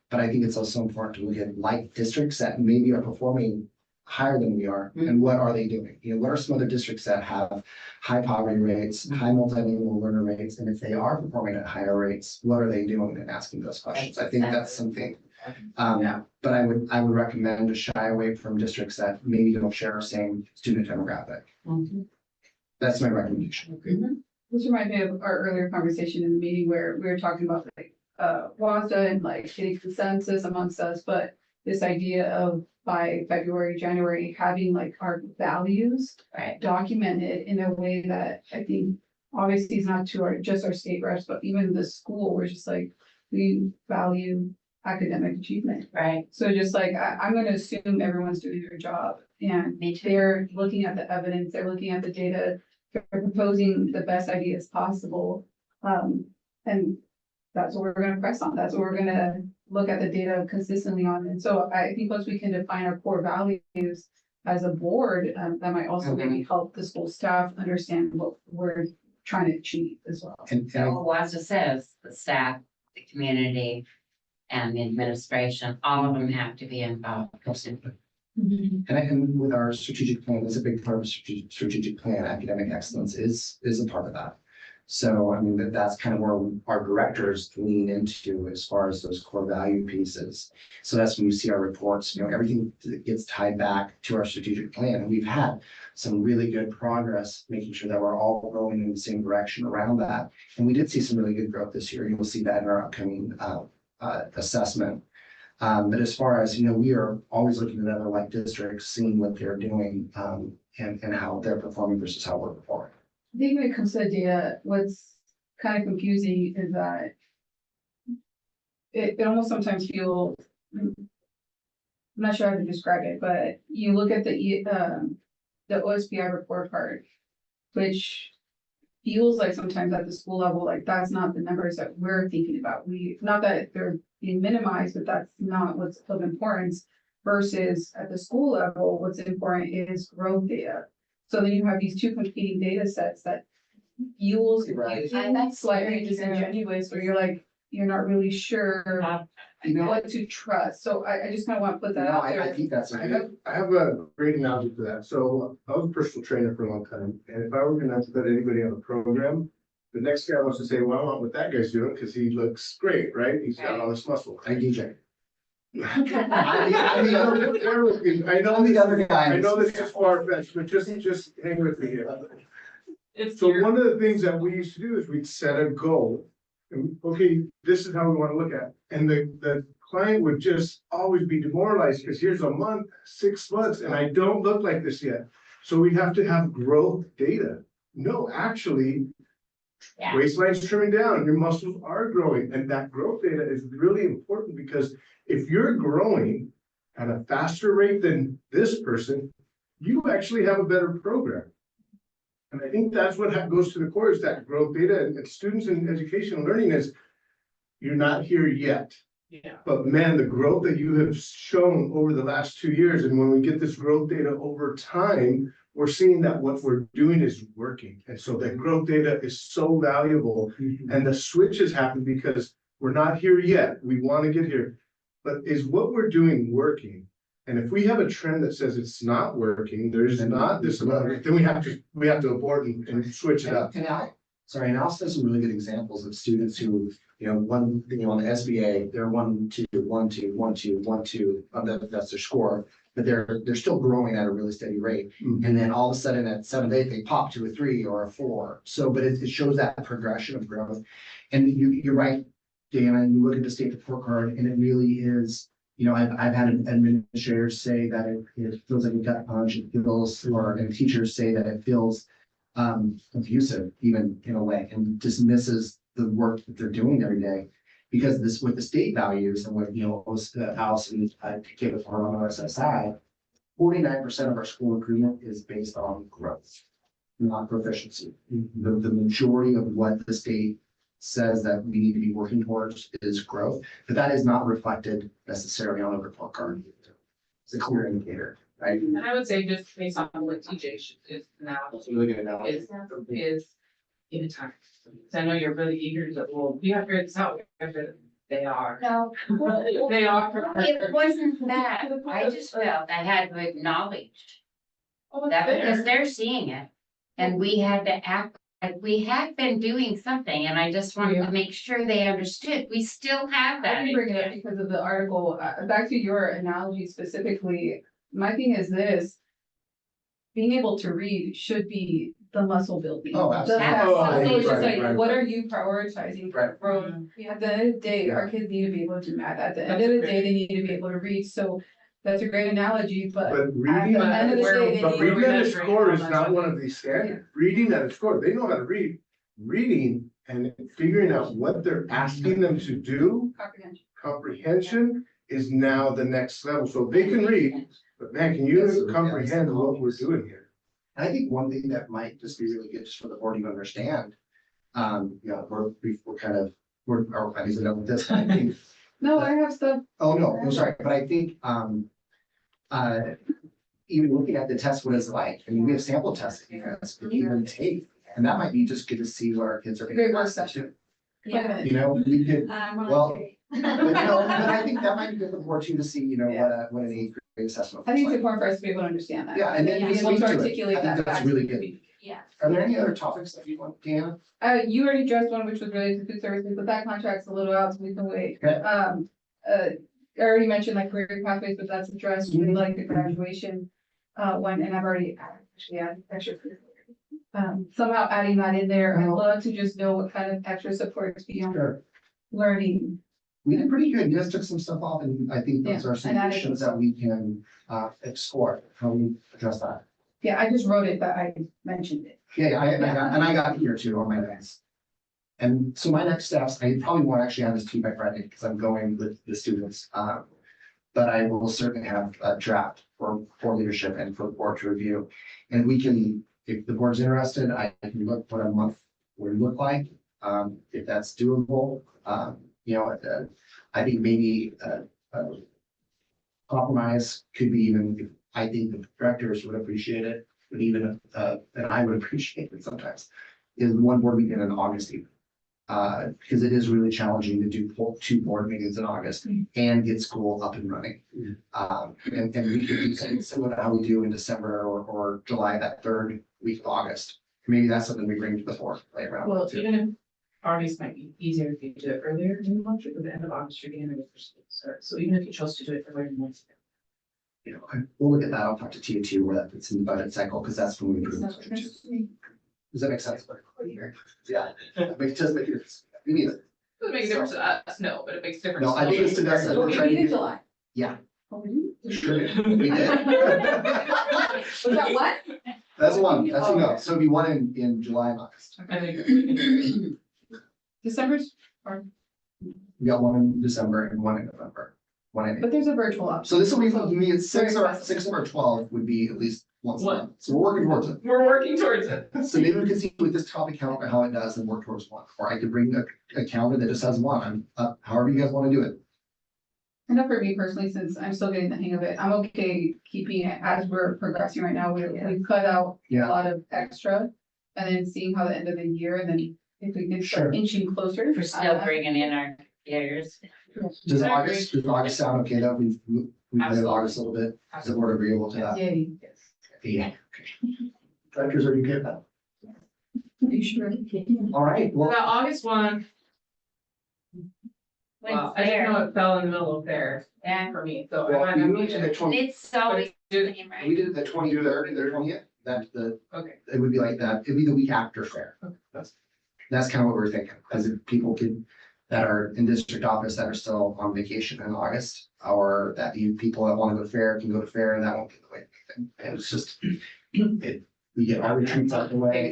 But I think it's also important to look at like districts that maybe are performing higher than we are, and what are they doing? You know, what are some other districts that have high poverty rates, high multilingual learner rates, and if they are performing at higher rates, what are they doing, and asking those questions? I think that's something. But I would recommend to shy away from districts that maybe don't share our same student demographic. That's my recommendation. This reminds me of our earlier conversation in the meeting where we were talking about like, WASDA and like getting consensus amongst us, but this idea of by February, January, having like our values right. documented in a way that I think obviously is not to just our state reps, but even the school, we're just like, we value academic achievement. Right, So just like, I'm gonna assume everyone's doing their job and me too. they're looking at the evidence, they're looking at the data, they're proposing the best ideas possible. And that's what we're gonna press on. That's what we're gonna look at the data consistently on. And so I think once we can define our core values as a board, that might also maybe help the school staff understand what we're trying to achieve as well. And So WASDA says the staff, the community, and the administration, all of them have to be involved. and with our strategic plan, that's a big part of strategic plan. Academic excellence is a part of that. So, I mean, that's kind of where our directors lean into as far as those core value pieces. So that's when you see our reports, everything that gets tied back to our strategic plan. And we've had some really good progress, making sure that we're all going in the same direction around that. And we did see some really good growth this year. You will see that in our upcoming assessment. But as far as, we are always looking at other like districts, seeing what they're doing and how they're performing versus how we're performing. I think when it comes to the data, what's kind of confusing is that it almost sometimes feels, I'm not sure how to describe it, but you look at the OSPI report card, which feels like sometimes at the school level, like that's not the numbers that we're thinking about. Not that they're being minimized, but that's not what's of importance. Versus at the school level, what's important is growth data. So then you have these two competing data sets that fuels confusing, slightly disingenuous, where you're like, you're not really sure what to trust. So I just kind of want to put that out there. I think that's. I have a great analogy for that. So I was a personal trainer for a long time, and if I were gonna put anybody on a program, the next guy wants to say, well, I want what that guy's doing, because he looks great, right? He's got all this muscle. I DJ. I know the other guy. I know this is far fetched, but just hang with me here. It's So one of the things that we used to do is we'd set a goal. And okay, this is how we want to look at it. And the client would just always be demoralized because here's a month, 6 months, and I don't look like this yet. So we have to have growth data. No, actually, Yeah. waistline's trimming down, your muscles are growing, and that growth data is really important because if you're growing at a faster rate than this person, you actually have a better program. And I think that's what goes to the core is that growth data and students in education and learning is you're not here yet. Yeah. But man, the growth that you have shown over the last 2 years, and when we get this growth data over time, we're seeing that what we're doing is working. And so that growth data is so valuable. And the switch has happened because we're not here yet. We want to get here. But is what we're doing working? And if we have a trend that says it's not working, there's not this amount, then we have to abort and switch it up. And Alice has some really good examples of students who, on the SBA, they're 1, 2, 1, 2, 1, 2, 1, 2, that's their score, but they're still growing at a really steady rate. And then all of a sudden at 7th, 8th, they pop to a 3 or a 4. So, but it shows that progression of growth. And you're right, Dana, you look at the state report card and it really is, I've had administrators say that it feels like a gut punch, it feels, and teachers say that it feels abusive even in a way, and dismisses the work that they're doing every day. Because this, with the state values and what, Allison gave it for on OSSI, 49% of our school improvement is based on growth, not proficiency. The majority of what the state says that we need to be working towards is growth, but that is not reflected necessarily on a report card. It's a clear indicator, right? And I would say just based on what TJ is now, That's a really good analogy. is give it time. So I know you're really eager to, well, we have to figure this out. They are. No. They are. It wasn't that. I just felt I had to acknowledge Oh, that it's because there. they're seeing it. And we had to act like we had been doing something, and I just wanted to make sure they understood. We still have I that. didn't bring it up because of the article, back to your analogy specifically, my thing is this. Being able to read should be the muscle building. Oh, absolutely. So it's just Right. like, what are you prioritizing for Right. growth? At the end of the day, our kids need to be able to do math, at the end of the day, they need to be able to read, so that's a great analogy, but But at reading, the end of the day, they but need. reading at a measuring score how is much not of one it- of these standards. Reading at a score, they know how to read. Reading and figuring out what they're asking them to do, Comprehension. comprehension is now the next level. So they can read, but man, can you comprehend what we're doing here? And I think one thing that might just be really good just for the board to understand, we're kind of, our plans are done with this, I think. No, I have stuff. Oh, no, I'm sorry, but I think, even looking at the test, what it's like, I mean, we have sample tests that you guys can even take, and that might be just good to see what our kids are. Great work session. Yeah. We could, well, Okay. but I think that might be good for the board too, to see, what an 8th grade assessment. I think it's looks like. important for us to be able to understand that. Yeah, and then be we able speak to to it. articulate I think that that's back to really the good. Yeah. Are there any other topics that you want, Deanna? You already addressed one, which was related to food services, but that contract's a little out, so we can wait. Okay. I already mentioned like career pathways, but that's addressed, we like the graduation. One, and I've already actually added extra. Somehow adding that in there, I'd love to just know what kind of extra supports beyond Sure. learning. We did pretty good. You guys took some stuff off and I think those Yeah, are some and added issues some. that we can explore. How we address that. Yeah, I just wrote it, but I mentioned it. Yeah, I got here too on my notes. And so my next steps, I probably won't actually have this to you by Friday because I'm going with the students. But I will certainly have a draft for leadership and for the board to review. And we can, if the board's interested, I can look what a month would look like. If that's doable, you know, I think maybe compromise could be even, I think the directors would appreciate it, but even, and I would appreciate it sometimes, is one board meeting in August even. Because it is really challenging to do two board meetings in August and get school up and running. And we could do something similar to how we do in December or July, that third week of August. Maybe that's something we bring to the fore, play around Well, with too. even if August might be easier if you do it earlier in the month, because the end of August, you're getting ready for school to start. So even if you chose to do it earlier in the month. You know, we'll look at that. I'll talk to Tia too, where that fits in the budget cycle, because that's when we do. Does that make sense? Yeah, it does make it, we need it. Doesn't make a difference to us, no, but it makes a difference. No, I think it's to us that we're trying to get. July. Yeah. Oh, we do? Sure, we did. Was that what? That's one, that's no, so it'd be one in July and August. I think we can- December's, We got one in December and one in November, one in. but there's a virtual option. So this will be, six of our 12 would be at least once a month, so we're working towards it. We're working towards it. So maybe we can see with this topic how it does and work towards one, or I could bring a calendar that just has one, however you guys wanna do it. I know for me personally, since I'm still getting the hang of it, I'm okay keeping it as we're progressing right now. We cut out a Yeah, lot of extra. And then seeing how the end of the year, and then if we can Sure. start inching closer. We're still bringing in our computers. does I agree. August sound okay that we played Absolutely. August a little bit, is the board agreeable to that? Yay. Yeah. Okay. Directors, are you good with that? You sure? All right, well, About August 1. Well, I didn't know it fell in the middle of there Yeah, for me, so. well, I we might moved to the 20, it's always, do- right? we did it the 23rd, the 20th, that the, Okay. it would be like that, it'd be the week after fair. That's kind of what we're thinking, because if people that are in district office that are still on vacation in August, or that you people that want to go to fair can go to fair, and that won't get in the way. And it's just, we get our retreats out of the way.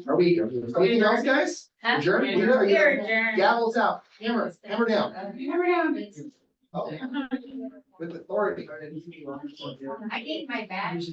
Are we, anything else, guys? Huh? Adjourn? We're adjourned. Gavels out, hammer down. Hammer down. Oh, with authority. I need my badge.